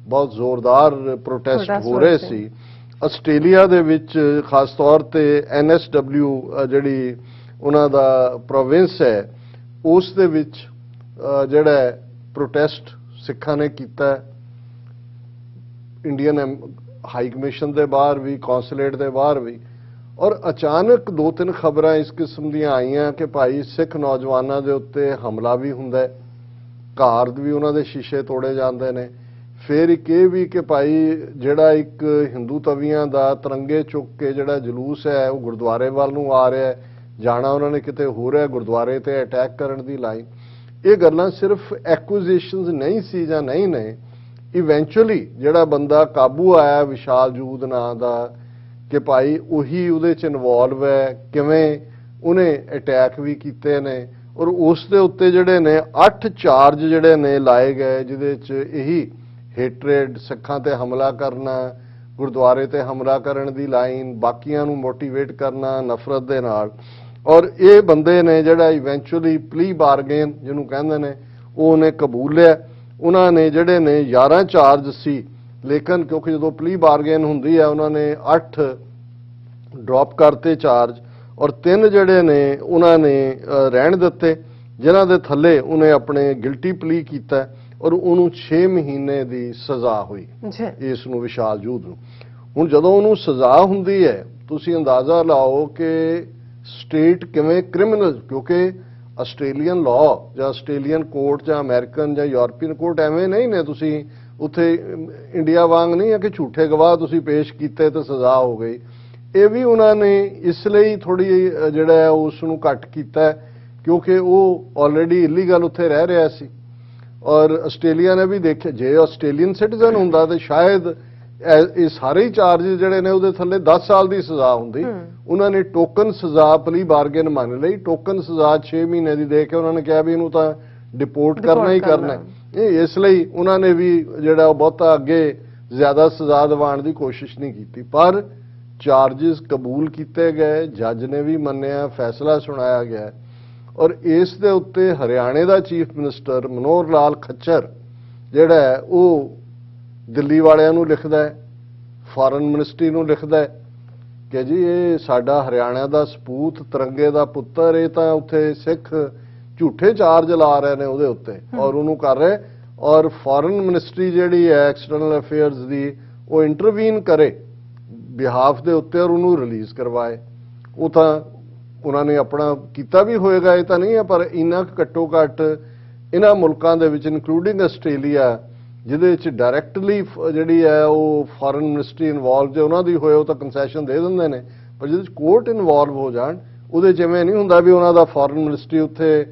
ਬਹੁਤ ਜ਼ੋਰਦਾਰ ਪ੍ਰੋਟੈਸਟ ਹੋ ਰਹੇ ਸੀ। ਆਸਟ੍ਰੇਲੀਆ ਦੇ ਵਿੱਚ ਖਾਸ ਤੌਰ ਤੇ NSW ਜਿਹੜੀ ਉਹਨਾਂ ਦਾ ਪ੍ਰੋਵਿੰਸ ਹੈ, ਉਸ ਦੇ ਵਿੱਚ ਜਿਹੜਾ ਪ੍ਰੋਟੈਸਟ ਸਿੱਖਾਂ ਨੇ ਕੀਤਾ। ਇੰਡੀਅਨ ਹਾਈ ਕਮਿਸ਼ਨ ਦੇ ਬਾਹਰ ਵੀ, ਕੌਂਸੂਲੇਟ ਦੇ ਬਾਹਰ ਵੀ। ਔਰ ਅਚਾਨਕ 2-3 ਖਬਰਾਂ ਇਸ ਕਿਸਮ ਦੀਆਂ ਆਈਆਂ ਕਿ ਭਾਈ ਸਿੱਖ ਨੌਜਵਾਨਾਂ ਦੇ ਉੱਤੇ ਹਮਲਾ ਵੀ ਹੁੰਦਾ ਹੈ, ਘਰ ਵੀ ਉਹਨਾਂ ਦੇ ਸ਼ੀਸ਼ੇ ਤੋੜੇ ਜਾਂਦੇ ਨੇ। ਫਿਰ ਇੱਕ ਇਹ ਵੀ ਕਿ ਭਾਈ ਜਿਹੜਾ ਇੱਕ ਹਿੰਦੂ ਤਵੀਆਂ ਦਾ ਤਿਰੰਗੇ ਚੁੱਕ ਕੇ ਜਿਹੜਾ ਜਲੂਸ ਹੈ ਉਹ ਗੁਰਦੁਆਰੇ ਵੱਲ ਨੂੰ ਆ ਰਿਹਾ ਹੈ, ਜਾਣਾ ਉਹਨਾਂ ਨੇ ਕਿਤੇ ਹੋ ਰਿਹਾ, ਗੁਰਦੁਆਰੇ ਤੇ ਅਟੈਕ ਕਰਨ ਦੀ ਲਾਈਨ। ਇਹ ਗੱਲਾਂ ਸਿਰਫ ਐਕੁਜ਼ੀਸ਼ਨਸ ਨਹੀਂ ਸੀ ਜਾਂ ਨਹੀਂ ਨੇ। ਇਵੈਂਚੁਅਲੀ ਜਿਹੜਾ ਬੰਦਾ ਕਾਬੂ ਆਇਆ ਵਿਸ਼ਾਲ ਜੂਦ ਨਾਂ ਦਾ, ਕਿ ਭਾਈ ਉਹੀ ਉਹਦੇ ਚ ਇਨਵੋਲਵ ਹੈ, ਕਿਵੇਂ ਉਹਨੇ ਅਟੈਕ ਵੀ ਕੀਤੇ ਨੇ। ਔਰ ਉਸ ਦੇ ਉੱਤੇ ਜਿਹੜੇ ਨੇ 8 ਚਾਰਜ ਜਿਹੜੇ ਨੇ ਲਾਏ ਗਏ, ਜਿਹਦੇ ਚ ਇਹੀ ਹੇਟਰੇਡ, ਸਿੱਖਾਂ ਤੇ ਹਮਲਾ ਕਰਨਾ, ਗੁਰਦੁਆਰੇ ਤੇ ਹਮਲਾ ਕਰਨ ਦੀ ਲਾਈਨ, ਬਾਕੀਆਂ ਨੂੰ ਮੋਟੀਵੇਟ ਕਰਨਾ ਨਫ਼ਰਤ ਦੇ ਨਾਲ। ਔਰ ਇਹ ਬੰਦੇ ਨੇ ਜਿਹੜਾ ਇਵੈਂਚੁਅਲੀ ਪਲੀ ਬਾਰਗੇਨ ਜਿਹਨੂੰ ਕਹਿੰਦੇ ਨੇ, ਉਹ ਉਹਨੇ ਕਬੂਲਿਆ। ਉਹਨਾਂ ਨੇ ਜਿਹੜੇ ਨੇ 11 ਚਾਰਜ ਸੀ, ਲੇਕਿਨ ਕਿਉਂਕਿ ਜਦੋਂ ਪਲੀ ਬਾਰਗੇਨ ਹੁੰਦੀ ਹੈ ਉਹਨਾਂ ਨੇ 8 ਡ੍ਰੌਪ ਕਰਤੇ ਚਾਰਜ, ਔਰ 3 ਜਿਹੜੇ ਨੇ ਉਹਨਾਂ ਨੇ ਰਹਿਣ ਦਿੱਤੇ, ਜਿਨ੍ਹਾਂ ਦੇ ਥੱਲੇ ਉਹਨੇ ਆਪਣੇ ਗਿਲਟੀ ਪਲੀ ਕੀਤਾ ਔਰ ਉਹਨੂੰ 6 ਮਹੀਨੇ ਦੀ ਸਜ਼ਾ ਹੋਈ ਇਸ ਨੂੰ, ਵਿਸ਼ਾਲ ਜੂਦ ਨੂੰ। ਹੁਣ ਜਦੋਂ ਉਹਨੂੰ ਸਜ਼ਾ ਹੁੰਦੀ ਹੈ, ਤੁਸੀਂ ਅੰਦਾਜ਼ਾ ਲਾਓ ਕਿ ਸਟੇਟ ਕਿਵੇਂ ਕ੍ਰਿਮੀਨਲ, ਕਿਉਂਕਿ ਆਸਟ੍ਰੇਲੀਅਨ ਲਾਅ ਜਾਂ ਆਸਟ੍ਰੇਲੀਅਨ ਕੋਰਟ ਜਾਂ ਅਮਰੀਕਨ ਜਾਂ ਯੂਰਪੀਅਨ ਕੋਰਟ ਐਵੇਂ ਨਹੀਂ ਨੇ। ਤੁਸੀਂ ਉੱਥੇ ਇੰਡੀਆ ਵਾਂਗ ਨਹੀਂ ਹੈ ਕਿ ਝੂਠੇ ਗਵਾਹ ਤੁਸੀਂ ਪੇਸ਼ ਕੀਤੇ ਤੇ ਸਜ਼ਾ ਹੋ ਗਈ। ਇਹ ਵੀ ਉਹਨਾਂ ਨੇ ਇਸ ਲਈ ਥੋੜੀ ਜਿਹੜਾ ਹੈ ਉਸ ਨੂੰ ਘੱਟ ਕੀਤਾ ਕਿਉਂਕਿ ਉਹ ਆਲਰੇਡੀ ਇਲੀਗਲ ਉੱਥੇ ਰਹਿ ਰਿਹਾ ਸੀ। ਔਰ ਆਸਟ੍ਰੇਲੀਆ ਨੇ ਵੀ ਦੇਖਿਆ ਜੇ ਆਸਟ੍ਰੇਲੀਅਨ ਸਿਟੀਜ਼ਨ ਹੁੰਦਾ ਤੇ ਸ਼ਾਇਦ ਇਹ ਸਾਰੇ ਚਾਰजेस ਜਿਹੜੇ ਨੇ ਉਹਦੇ ਥੱਲੇ 10 ਸਾਲ ਦੀ ਸਜ਼ਾ ਹੁੰਦੀ। ਉਹਨਾਂ ਨੇ ਟੋਕਨ ਸਜ਼ਾ ਪਲੀ ਬਾਰਗੇਨ ਮੰਨ ਲਈ, ਟੋਕਨ ਸਜ਼ਾ 6 ਮਹੀਨੇ ਦੀ ਦੇ ਕੇ ਉਹਨਾਂ ਨੇ ਕਿਹਾ ਵੀ ਇਹਨੂੰ ਤਾਂ ਡਿਪੋਰਟ ਕਰਨਾ ਹੀ ਕਰਨਾ। ਇਹ ਇਸ ਲਈ ਉਹਨਾਂ ਨੇ ਵੀ ਜਿਹੜਾ ਉਹ ਬਹੁਤਾ ਅੱਗੇ ਜ਼ਿਆਦਾ ਸਜ਼ਾ ਦਿਵਾਉਣ ਦੀ ਕੋਸ਼ਿਸ਼ ਨਹੀਂ ਕੀਤੀ, ਪਰ ਚਾਰजेस ਕਬੂਲ ਕੀਤੇ ਗਏ, ਜੱਜ ਨੇ ਵੀ ਮੰਨਿਆ, ਫੈਸਲਾ ਸੁਣਾਇਆ ਗਿਆ। ਔਰ ਇਸ ਦੇ ਉੱਤੇ ਹਰਿਆਣੇ ਦਾ ਚੀਫ ਮਿਨਿਸਟਰ ਮਨੋਹਰ ਲਾਲ ਖੱਚਰ ਜਿਹੜਾ ਹੈ ਉਹ ਦਿੱਲੀ ਵਾਲਿਆਂ ਨੂੰ ਲਿਖਦਾ ਹੈ, ਫਾਰਨ ਮਿਨਿਸਟਰੀ ਨੂੰ ਲਿਖਦਾ ਹੈ ਕਿ ਜੀ ਇਹ ਸਾਡਾ ਹਰਿਆਣਾ ਦਾ ਸਪੂਤ, ਤਿਰੰਗੇ ਦਾ ਪੁੱਤਰ, ਇਹ ਤਾਂ ਉੱਥੇ ਸਿੱਖ ਝੂਠੇ ਚਾਰਜ ਲਾ ਰਹੇ ਨੇ ਉਹਦੇ ਉੱਤੇ ਔਰ ਉਹਨੂੰ ਕਰ ਰਹੇ। ਔਰ ਫਾਰਨ ਮਿਨਿਸਟਰੀ ਜਿਹੜੀ ਹੈ ਐਕਸਟਰਨਲ ਅਫੇਅਰਸ ਦੀ, ਉਹ ਇੰਟਰਵੀਨ ਕਰੇ ਬਿਹਾਫ ਦੇ ਉੱਤੇ ਔਰ ਉਹਨੂੰ ਰਿਲੀਜ਼ ਕਰਵਾਏ। ਉਹ ਤਾਂ ਉਹਨਾਂ ਨੇ ਆਪਣਾ ਕੀਤਾ ਵੀ ਹੋਏਗਾ, ਇਹ ਤਾਂ ਨਹੀਂ ਹੈ, ਪਰ ਇੰਨਾ ਘੱਟੋ ਘੱਟ ਇਹਨਾਂ ਮੁਲਕਾਂ ਦੇ ਵਿੱਚ ਇਨਕਲੂਡਿੰਗ ਆਸਟ੍ਰੇਲੀਆ ਜਿਹਦੇ ਵਿੱਚ ਡਾਇਰੈਕਟਲੀ ਜਿਹੜੀ ਹੈ ਉਹ ਫਾਰਨ ਮਿਨਿਸਟਰੀ ਇਨਵੋਲਵ ਜੇ ਉਹਨਾਂ ਦੀ ਹੋਏ ਉਹ ਤਾਂ ਕੰਸੈਸ਼ਨ ਦੇ ਦਿੰਦੇ ਨੇ, ਪਰ ਜਿਹਦੇ ਵਿੱਚ ਕੋਰਟ ਇਨਵੋਲਵ ਹੋ ਜਾਣ ਉਹਦੇ ਜਿਵੇਂ ਨਹੀਂ ਹੁੰਦਾ ਵੀ ਉਹਨਾਂ ਦਾ ਫਾਰਨ ਮਿਨਿਸਟਰੀ ਉੱਥੇ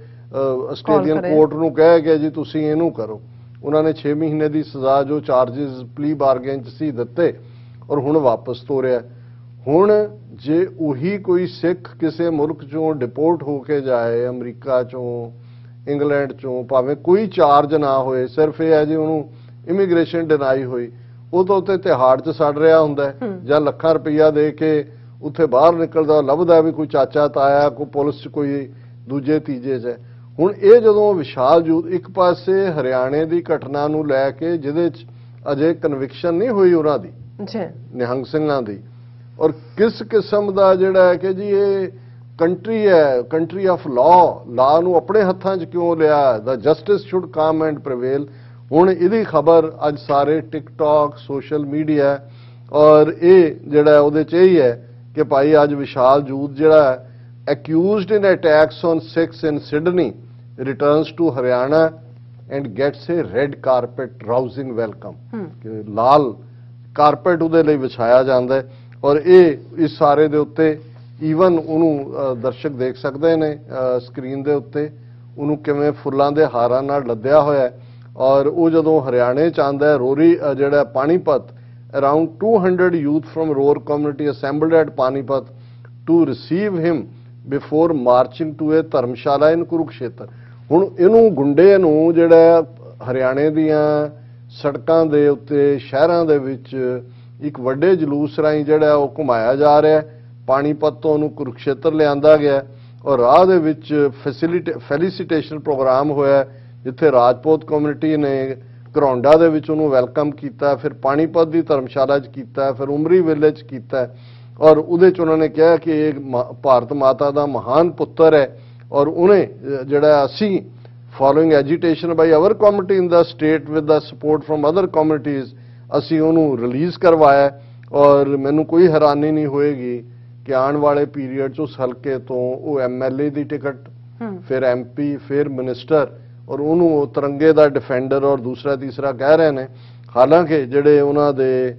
ਆਸਟ੍ਰੇਲੀਅਨ ਕੋਰਟ ਨੂੰ ਕਹੇ ਕਿ ਜੀ ਤੁਸੀਂ ਇਹਨੂੰ ਕਰੋ। ਉਹਨਾਂ ਨੇ 6 ਮਹੀਨੇ ਦੀ ਸਜ਼ਾ ਜੋ ਚਾਰजेस ਪਲੀ ਬਾਰਗੇਨ 'ਚ ਸੀ ਦਿੱਤੇ ਔਰ ਹੁਣ ਵਾਪਸ ਤੋਰਿਆ। ਹੁਣ ਜੇ ਉਹੀ ਕੋਈ ਸਿੱਖ ਕਿਸੇ ਮੁਲਕ ਚੋਂ ਡਿਪੋਰਟ ਹੋ ਕੇ ਜਾਏ, ਅਮਰੀਕਾ ਚੋਂ, ਇੰਗਲੈਂਡ ਚੋਂ, ਭਾਵੇਂ ਕੋਈ ਚਾਰਜ ਨਾ ਹੋਏ, ਸਿਰਫ ਇਹ ਹੈ ਜੀ ਉਹਨੂੰ ਇਮੀਗ੍ਰੇਸ਼ਨ ਡਿਨਾਈ ਹੋਈ, ਉਹ ਤਾਂ ਉੱਤੇ ਤਿਹਾੜ 'ਚ ਸੜ ਰਿਹਾ ਹੁੰਦਾ ਜਾਂ ਲੱਖਾਂ ਰੁਪਈਆ ਦੇ ਕੇ ਉੱਥੇ ਬਾਹਰ ਨਿਕਲਦਾ ਲੱਭਦਾ ਵੀ ਕੋਈ ਚਾਚਾ ਤਾਇਆ, ਕੋਈ ਪੁਲਿਸ 'ਚ ਕੋਈ ਦੂਜੇ ਤੀਜੇ 'ਚ। ਹੁਣ ਇਹ ਜਦੋਂ ਵਿਸ਼ਾਲ ਜੂਦ ਇੱਕ ਪਾਸੇ ਹਰਿਆਣੇ ਦੀ ਘਟਨਾ ਨੂੰ ਲੈ ਕੇ ਜਿਹਦੇ 'ਚ ਅਜੇ ਕਨਵਿਕਸ਼ਨ ਨਹੀਂ ਹੋਈ ਉਹਨਾਂ ਦੀ ਨਿਹੰਗ ਸਿੰਘਾਂ ਦੀ, ਔਰ ਕਿਸ ਕਿਸਮ ਦਾ ਜਿਹੜਾ ਹੈ ਕਿ ਜੀ ਇਹ ਕੰਟਰੀ ਹੈ, ਕੰਟਰੀ ਆਫ ਲਾਅ ਨੂੰ ਆਪਣੇ ਹੱਥਾਂ 'ਚ ਕਿਉਂ ਲਿਆ, ਦਾ ਜਸਟਿਸ ਸ਼ੁੱਡ ਕਮ ਐਂਡ ਪ੍ਰੀਵੇਲ। ਹੁਣ ਇਹਦੀ ਖਬਰ ਅੱਜ ਸਾਰੇ ਟਿਕਟੌਕ, ਸੋਸ਼ਲ ਮੀਡੀਆ ਔਰ ਇਹ ਜਿਹੜਾ ਉਹਦੇ 'ਚ ਇਹੀ ਹੈ ਕਿ ਭਾਈ ਅੱਜ ਵਿਸ਼ਾਲ ਜੂਦ ਜਿਹੜਾ accused in attacks on Sikhs in Sydney returns to Haryana and gets a red carpet rousing welcome। ਕਿ ਲਾਲ ਕਾਰਪੇਟ ਉਹਦੇ ਲਈ ਵਿਛਾਇਆ ਜਾਂਦਾ ਹੈ ਔਰ ਇਹ ਇਸ ਸਾਰੇ ਦੇ ਉੱਤੇ ਈਵਨ ਉਹਨੂੰ ਦਰਸ਼ਕ ਦੇਖ ਸਕਦੇ ਨੇ ਸਕਰੀਨ ਦੇ ਉੱਤੇ, ਉਹਨੂੰ ਕਿਵੇਂ ਫੁੱਲਾਂ ਦੇ ਹਾਰਾਂ ਨਾਲ ਲੱਦਿਆ ਹੋਇਆ ਹੈ। ਔਰ ਉਹ ਜਦੋਂ ਹਰਿਆਣੇ 'ਚ ਆਉਂਦਾ ਹੈ, ਰੋਰੀ ਜਿਹੜਾ Panipat, around 200 youth from Roar community assembled at Panipat to receive him before marching to a Dharamshala in Kurukshetra. ਹੁਣ ਇਹਨੂੰ ਗੁੰਡੇ ਨੂੰ ਜਿਹੜਾ ਹਰਿਆਣੇ ਦੀਆਂ ਸੜਕਾਂ ਦੇ ਉੱਤੇ, ਸ਼ਹਿਰਾਂ ਦੇ ਵਿੱਚ ਇੱਕ ਵੱਡੇ ਜਲੂਸ ਰਾਹੀਂ ਜਿਹੜਾ ਉਹ ਘੁਮਾਇਆ ਜਾ ਰਿਹਾ, ਪਾਣੀਪਤ ਤੋਂ ਉਹਨੂੰ ਕੁਰੂਕਸ਼ੇਤਰ ਲਿਆਂਦਾ ਗਿਆ ਔਰ ਰਾਹ ਦੇ ਵਿੱਚ ਫੈਲੀਸੀਟੇਸ਼ਨ ਪ੍ਰੋਗਰਾਮ ਹੋਇਆ ਜਿੱਥੇ ਰਾਜਪੂਤ ਕਮਿਊਨਿਟੀ ਨੇ ਘਰੌਂਡਾ ਦੇ ਵਿੱਚ ਉਹਨੂੰ ਵੈਲਕਮ ਕੀਤਾ, ਫਿਰ ਪਾਣੀਪਤ ਦੀ ਧਰਮਸ਼ਾਲਾ 'ਚ ਕੀਤਾ, ਫਿਰ ਉਮਰੀ ਵਿਲੇਜ 'ਚ ਕੀਤਾ ਔਰ ਉਹਦੇ 'ਚ ਉਹਨਾਂ ਨੇ ਕਿਹਾ ਕਿ ਇਹ ਭਾਰਤ ਮਾਤਾ ਦਾ ਮਹਾਨ ਪੁੱਤਰ ਹੈ ਔਰ ਉਹਨੇ ਜਿਹੜਾ ਅਸੀਂ following agitation by our committee in the state with the support from other communities ਅਸੀਂ ਉਹਨੂੰ ਰਿਲੀਜ਼ ਕਰਵਾਇਆ ਔਰ ਮੈਨੂੰ ਕੋਈ ਹੈਰਾਨੀ ਨਹੀਂ ਹੋਏਗੀ ਕਿ ਆਉਣ ਵਾਲੇ ਪੀਰੀਅਡ 'ਚ ਉਸ ਹਲਕੇ ਤੋਂ ਉਹ MLA ਦੀ ਟਿਕਟ, ਫਿਰ MP, ਫਿਰ ਮਿਨਿਸਟਰ ਔਰ ਉਹਨੂੰ ਉਹ ਤਿਰੰਗੇ ਦਾ ਡਿਫੈਂਡਰ ਔਰ ਦੂਸਰਾ ਤੀਸਰਾ ਕਹਿ ਰਹੇ ਨੇ। ਹਾਲਾਂਕਿ ਜਿਹੜੇ ਉਹਨਾਂ ਦੇ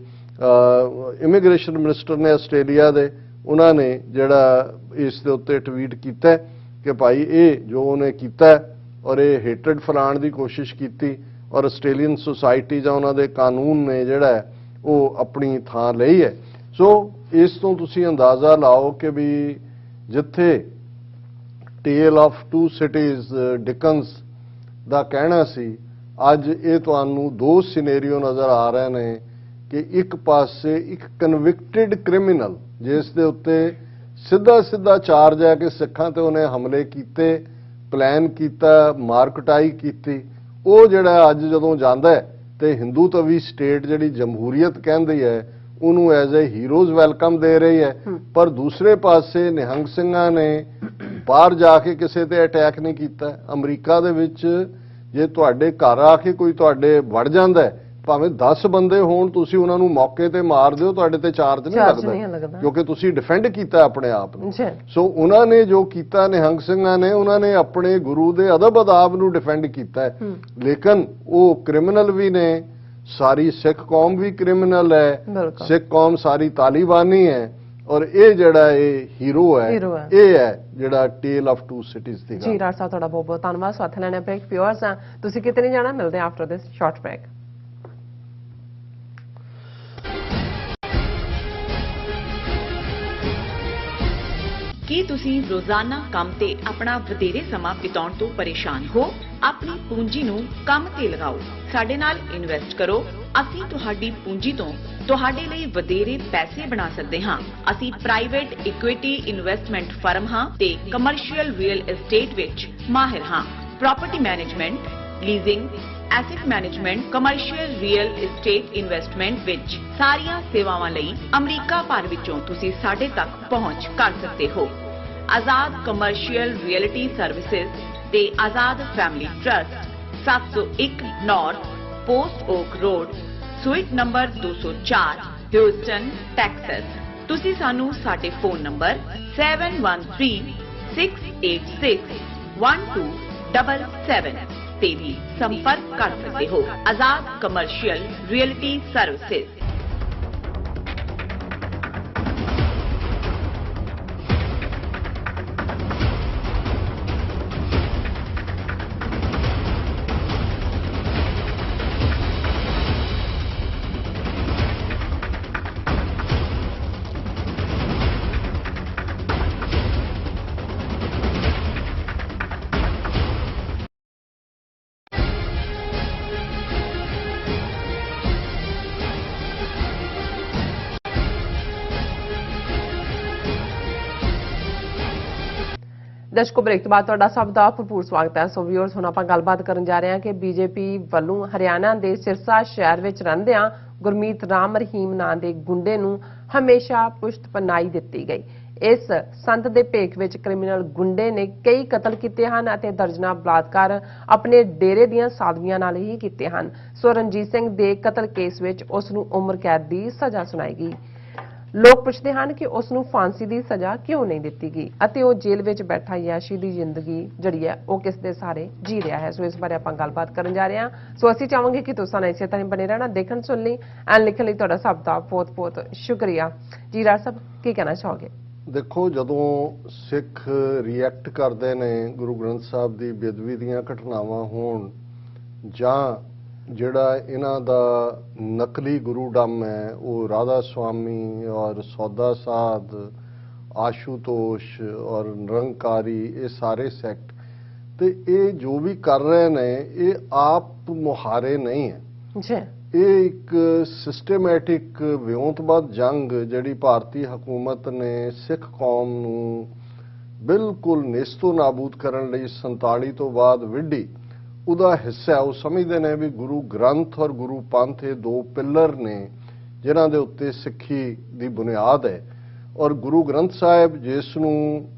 ਇਮੀਗ੍ਰੇਸ਼ਨ ਮਿਨਿਸਟਰ ਨੇ ਆਸਟ੍ਰੇਲੀਆ ਦੇ, ਉਹਨਾਂ ਨੇ ਜਿਹੜਾ ਇਸ ਦੇ ਉੱਤੇ ਟਵੀਟ ਕੀਤਾ ਕਿ ਭਾਈ ਇਹ ਜੋ ਉਹਨੇ ਕੀਤਾ ਔਰ ਇਹ ਹੇਟਰਡ ਫੈਲਾਉਣ ਦੀ ਕੋਸ਼ਿਸ਼ ਕੀਤੀ ਔਰ ਆਸਟ੍ਰੇਲੀਅਨ ਸੁਸਾਇਟੀ ਜਾਂ ਉਹਨਾਂ ਦੇ ਕਾਨੂੰਨ ਨੇ ਜਿਹੜਾ ਉਹ ਆਪਣੀ ਥਾਂ ਲਈ ਹੈ। ਸੋ ਇਸ ਤੋਂ ਤੁਸੀਂ ਅੰਦਾਜ਼ਾ ਲਾਓ ਕਿ ਵੀ ਜਿੱਥੇ ਟੇਲ ਆਫ ਟੂ ਸਿਟੀਜ਼ ਡਿਕਨਸ ਦਾ ਕਹਿਣਾ ਸੀ, ਅੱਜ ਇਹ ਤੁਹਾਨੂੰ ਦੋ ਸਿਨੈਰੀਓ ਨਜ਼ਰ ਆ ਰਹੇ ਨੇ ਕਿ ਇੱਕ ਪਾਸੇ ਇੱਕ ਕਨਵਿਕਟਡ ਕ੍ਰਿਮੀਨਲ ਜਿਸ ਦੇ ਉੱਤੇ ਸਿੱਧਾ ਚਾਰਜ ਹੈ ਕਿ ਸਿੱਖਾਂ ਤੇ ਉਹਨੇ ਹਮਲੇ ਕੀਤੇ, ਪਲਾਨ ਕੀਤਾ, ਮਾਰਕਟਾਈ ਕੀਤੀ, ਉਹ ਜਿਹੜਾ ਅੱਜ ਜਦੋਂ ਜਾਂਦਾ ਤੇ ਹਿੰਦੂਤਵੀ ਸਟੇਟ ਜਿਹੜੀ ਜਮਹੂਰੀਅਤ ਕਹਿੰਦੀ ਹੈ ਉਹਨੂੰ ਐਜ਼ ਅ ਹੀਰੋਜ਼ ਵੈਲਕਮ ਦੇ ਰਹੀ ਹੈ। ਪਰ ਦੂਸਰੇ ਪਾਸੇ ਨਿਹੰਗ ਸਿੰਘਾਂ ਨੇ ਬਾਹਰ ਜਾ ਕੇ ਕਿਸੇ ਤੇ ਅਟੈਕ ਨਹੀਂ ਕੀਤਾ। ਅਮਰੀਕਾ ਦੇ ਵਿੱਚ ਜੇ ਤੁਹਾਡੇ ਘਰ ਆ ਕੇ ਕੋਈ ਤੁਹਾਡੇ ਵੜ ਜਾਂਦਾ, ਭਾਵੇਂ 10 ਬੰਦੇ ਹੋਣ, ਤੁਸੀਂ ਉਹਨਾਂ ਨੂੰ ਮੌਕੇ ਤੇ ਮਾਰ ਦਿਓ, ਤੁਹਾਡੇ ਤੇ ਚਾਰਜ ਨਹੀਂ ਲੱਗਦਾ ਕਿਉਂਕਿ ਤੁਸੀਂ ਡਿਫੈਂਡ ਕੀਤਾ ਆਪਣੇ ਆਪ ਨੂੰ। ਸੋ ਉਹਨਾਂ ਨੇ ਜੋ ਕੀਤਾ ਨਿਹੰਗ ਸਿੰਘਾਂ ਨੇ, ਉਹਨਾਂ ਨੇ ਆਪਣੇ ਗੁਰੂ ਦੇ ਅਦਬ ਅਦਾਬ ਨੂੰ ਡਿਫੈਂਡ ਕੀਤਾ, ਲੇਕਿਨ ਉਹ ਕ੍ਰਿਮੀਨਲ ਵੀ ਨੇ। ਸਾਰੀ ਸਿੱਖ ਕੌਮ ਵੀ ਕ੍ਰਿਮੀਨਲ ਹੈ, ਸਿੱਖ ਕੌਮ ਸਾਰੀ ਤਾਲੀਬਾਨੀ ਹੈ ਔਰ ਇਹ ਜਿਹੜਾ ਇਹ ਹੀਰੋ ਹੈ, ਇਹ ਹੈ ਜਿਹੜਾ ਟੇਲ ਆਫ ਟੂ ਸਿਟੀਜ਼ ਦੀ ਗੱਲ। ਜੀ ਰਾਜ ਸਾਹਿਬ, ਤੁਹਾਡਾ ਬਹੁਤ ਬਹੁਤ ਧੰਨਵਾਦ। ਸਾਥ ਲੈਣੇ ਬ੍ਰੇਕ ਵਿਊਅਰਸ ਆ, ਤੁਸੀਂ ਕਿਤੇ ਨਹੀਂ ਜਾਣਾ, ਮਿਲਦੇ ਹਾਂ ਆਫਟਰ ਦਿਸ ਸ਼ਾਰਟ ਬ੍ਰੇਕ। ਕੀ ਤੁਸੀਂ ਰੋਜ਼ਾਨਾ ਕੰਮ ਤੇ ਆਪਣਾ ਵਧੇਰੇ ਸਮਾਂ ਬਿਤਾਉਣ ਤੋਂ ਪਰੇਸ਼ਾਨ ਹੋ? ਆਪਣੀ ਪੂੰਜੀ ਨੂੰ ਕੰਮ ਤੇ ਲਗਾਓ, ਸਾਡੇ ਨਾਲ ਇਨਵੈਸਟ ਕਰੋ। ਅਸੀਂ ਤੁਹਾਡੀ ਪੂੰਜੀ ਤੋਂ ਤੁਹਾਡੇ ਲਈ ਵਧੇਰੇ ਪੈਸੇ ਬਣਾ ਸਕਦੇ ਹਾਂ। ਅਸੀਂ ਪ੍ਰਾਈਵੇਟ ਇਕੁਇਟੀ ਇਨਵੈਸਟਮੈਂਟ ਫਰਮ ਹਾਂ ਤੇ ਕਮਰਸ਼ੀਅਲ ਰੀਅਲ ਏਸਟੇਟ ਵਿੱਚ ਮਾਹਿਰ ਹਾਂ। Property management, leasing, asset management, commercial real estate investment ਵਿੱਚ ਸਾਰੀਆਂ ਸੇਵਾਵਾਂ ਲਈ ਅਮਰੀਕਾ ਭਰ ਵਿੱਚੋਂ ਤੁਸੀਂ ਸਾਡੇ ਤੱਕ ਪਹੁੰਚ ਕਰ ਸਕਦੇ ਹੋ। ਆਜ਼ਾਦ ਕਮਰਸ਼ੀਅਲ ਰੀਅਲਟੀ ਸਰਵਿਸਿਜ਼ ਤੇ Azad family trust, 701 North Post Oak Road, suite number 204, Houston, Texas. ਤੁਸੀਂ ਸਾਨੂੰ ਸਾਡੇ ਫੋਨ ਨੰਬਰ 7136861277 ਤੇ ਵੀ ਸੰਪਰਕ ਕਰ ਸਕਦੇ ਹੋ। ਆਜ਼ਾਦ ਕਮਰਸ਼ੀਅਲ ਰੀਅਲਟੀ ਸਰਵਿਸਿਜ਼। ਦਰਸ਼ਕੋ, ਬ੍ਰੇਕ ਤੋਂ ਬਾਅਦ ਤੁਹਾਡਾ ਸਭ ਦਾ ਭਰਪੂਰ ਸਵਾਗਤ ਹੈ। ਸੋ ਵਿਊਅਰਸ, ਹੁਣ ਆਪਾਂ ਗੱਲਬਾਤ ਕਰਨ ਜਾ ਰਹੇ ਹਾਂ ਕਿ ਬੀਜੇਪੀ ਵੱਲੋਂ ਹਰਿਆਣਾ ਦੇ ਸਿਰਸਾ ਸ਼ਹਿਰ ਵਿੱਚ ਰਹਿੰਦਿਆਂ ਗੁਰਮੀਤ ਰਾਮ ਰਹੀਮ ਨਾਂ ਦੇ ਗੁੰਡੇ ਨੂੰ ਹਮੇਸ਼ਾ ਪੁਸ਼ਤ ਪਨਾਹੀ ਦਿੱਤੀ ਗਈ। ਇਸ ਸੰਤ ਦੇ ਭੇਖ ਵਿੱਚ ਕ੍ਰਿਮੀਨਲ ਗੁੰਡੇ ਨੇ ਕਈ ਕਤਲ ਕੀਤੇ ਹਨ ਅਤੇ ਦਰਜਨਾਂ ਬਲਾਤਕਾਰ ਆਪਣੇ ਡੇਰੇ ਦੀਆਂ ਸਾਧਵੀਆਂ ਨਾਲ ਹੀ ਕੀਤੇ ਹਨ। ਸੋ ਰਣਜੀਤ ਸਿੰਘ ਦੇ ਕਤਲ ਕੇਸ ਵਿੱਚ ਉਸ ਨੂੰ ਉਮਰ ਕੈਦ ਦੀ ਸਜ਼ਾ ਸੁਣਾਈ ਗਈ। ਲੋਕ ਪੁੱਛਦੇ ਹਨ ਕਿ ਉਸ ਨੂੰ ਫਾਂਸੀ ਦੀ ਸਜ਼ਾ ਕਿਉਂ ਨਹੀਂ ਦਿੱਤੀ ਗਈ ਅਤੇ ਉਹ ਜੇਲ੍ਹ ਵਿੱਚ ਬੈਠਾ ਯਾਸ਼ੀ ਦੀ ਜ਼ਿੰਦਗੀ ਜਿਹੜੀ ਹੈ ਉਹ ਕਿਸ ਦੇ ਸਹਾਰੇ ਜੀ ਰਿਹਾ ਹੈ। ਸੋ ਇਸ ਬਾਰੇ ਆਪਾਂ ਗੱਲਬਾਤ ਕਰਨ ਜਾ ਰਹੇ ਹਾਂ। ਸੋ ਅਸੀਂ ਚਾਹਾਂਗੇ ਕਿ ਤੁਸੀਂ ਨਾਲ ਇਸੇ ਤਰ੍ਹਾਂ ਬਣੇ ਰਹਿਣਾ, ਦੇਖਣ ਸੁਣ ਲਈ ਐਂਡ ਲਿਖਣ ਲਈ ਤੁਹਾਡਾ ਸਭ ਦਾ ਬਹੁਤ ਬਹੁਤ ਸ਼ੁਕਰੀਆ। ਜੀ ਰਾਜ ਸਾਹਿਬ, ਕੀ ਕਹਿਣਾ ਚਾਹੋਗੇ? ਦੇਖੋ, ਜਦੋਂ ਸਿੱਖ ਰਿਐਕਟ ਕਰਦੇ ਨੇ ਗੁਰੂ ਗ੍ਰੰਥ ਸਾਹਿਬ ਦੀ ਬੇਅਦਬੀ ਦੀਆਂ ਘਟਨਾਵਾਂ ਹੋਣ ਜਾਂ ਜਿਹੜਾ ਇਹਨਾਂ ਦਾ ਨਕਲੀ ਗੁਰੂ ਡੰਮ ਹੈ ਉਹ ਰਾਧਾ ਸੁਆਮੀ ਔਰ ਸੌਦਾ ਸਾਧ, ਆਸ਼ੂਤੋਸ਼ ਔਰ ਨਿਰੰਕਾਰੀ, ਇਹ ਸਾਰੇ ਸੈਕਟ ਤੇ ਇਹ ਜੋ ਵੀ ਕਰ ਰਹੇ ਨੇ ਇਹ ਆਪ ਮੁਹਾਰੇ ਨਹੀਂ ਹੈ ਜੀ। ਇਹ ਇੱਕ ਸਿਸਟਮੈਟਿਕ ਵਿਉਂਤਬੱਧ ਜੰਗ ਜਿਹੜੀ ਭਾਰਤੀ ਹਕੂਮਤ ਨੇ ਸਿੱਖ ਕੌਮ ਨੂੰ ਬਿਲਕੁਲ ਨੇਸਤੋ ਨਾਬੂਦ ਕਰਨ ਲਈ 47 ਤੋਂ ਬਾਅਦ ਵਿੱਢੀ, ਉਹਦਾ ਹਿੱਸਾ ਉਹ ਸਮਝਦੇ ਨੇ ਵੀ ਗੁਰੂ ਗ੍ਰੰਥ ਔਰ ਗੁਰੂ ਪੰਥ ਇਹ ਦੋ ਪਿੱਲਰ ਨੇ ਜਿਨ੍ਹਾਂ ਦੇ ਉੱਤੇ ਸਿੱਖੀ ਦੀ ਬੁਨਿਆਦ ਹੈ। ਔਰ ਗੁਰੂ ਗ੍ਰੰਥ ਸਾਹਿਬ ਜਿਸ ਨੂੰ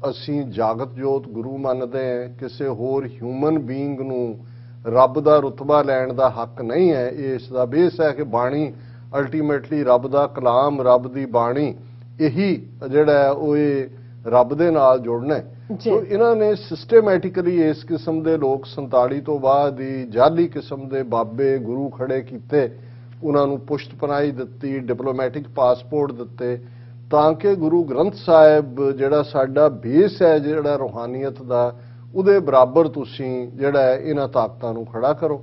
ਅਸੀਂ ਜਾਗਤ ਜੋਤ ਗੁਰੂ ਮੰਨਦੇ ਹਾਂ, ਕਿਸੇ ਹੋਰ ਹਿਊਮਨ ਬੀਇੰਗ ਨੂੰ ਰੱਬ ਦਾ ਰੁਤਬਾ ਲੈਣ ਦਾ ਹੱਕ ਨਹੀਂ ਹੈ। ਇਹ ਇਸ ਦਾ ਬੇਸ ਹੈ ਕਿ ਬਾਣੀ ਅਲਟੀਮੇਟਲੀ ਰੱਬ ਦਾ ਕਲਾਮ, ਰੱਬ ਦੀ ਬਾਣੀ ਇਹੀ ਜਿਹੜਾ ਹੈ ਉਹ ਇਹ ਰੱਬ ਦੇ ਨਾਲ ਜੁੜਨਾ ਹੈ। ਸੋ ਇਹਨਾਂ ਨੇ ਸਿਸਟੇਮੈਟਿਕਲੀ ਇਸ ਕਿਸਮ ਦੇ ਲੋਕ 47 ਤੋਂ ਬਾਅਦ ਹੀ ਜਾਲੀ ਕਿਸਮ ਦੇ ਬਾਬੇ ਗੁਰੂ ਖੜੇ ਕੀਤੇ, ਉਹਨਾਂ ਨੂੰ ਪੁਸ਼ਤ ਪਨਾਹੀ ਦਿੱਤੀ, ਡਿਪਲੋਮੈਟਿਕ ਪਾਸਪੋਰਟ ਦਿੱਤੇ, ਤਾਂ ਕਿ ਗੁਰੂ ਗ੍ਰੰਥ ਸਾਹਿਬ ਜਿਹੜਾ ਸਾਡਾ ਬੇਸ ਹੈ ਜਿਹੜਾ ਰੂਹਾਨੀਅਤ ਦਾ, ਉਹਦੇ ਬਰਾਬਰ ਤੁਸੀਂ ਜਿਹੜਾ ਹੈ ਇਹਨਾਂ ਤਾਕਤਾਂ ਨੂੰ ਖੜਾ ਕਰੋ।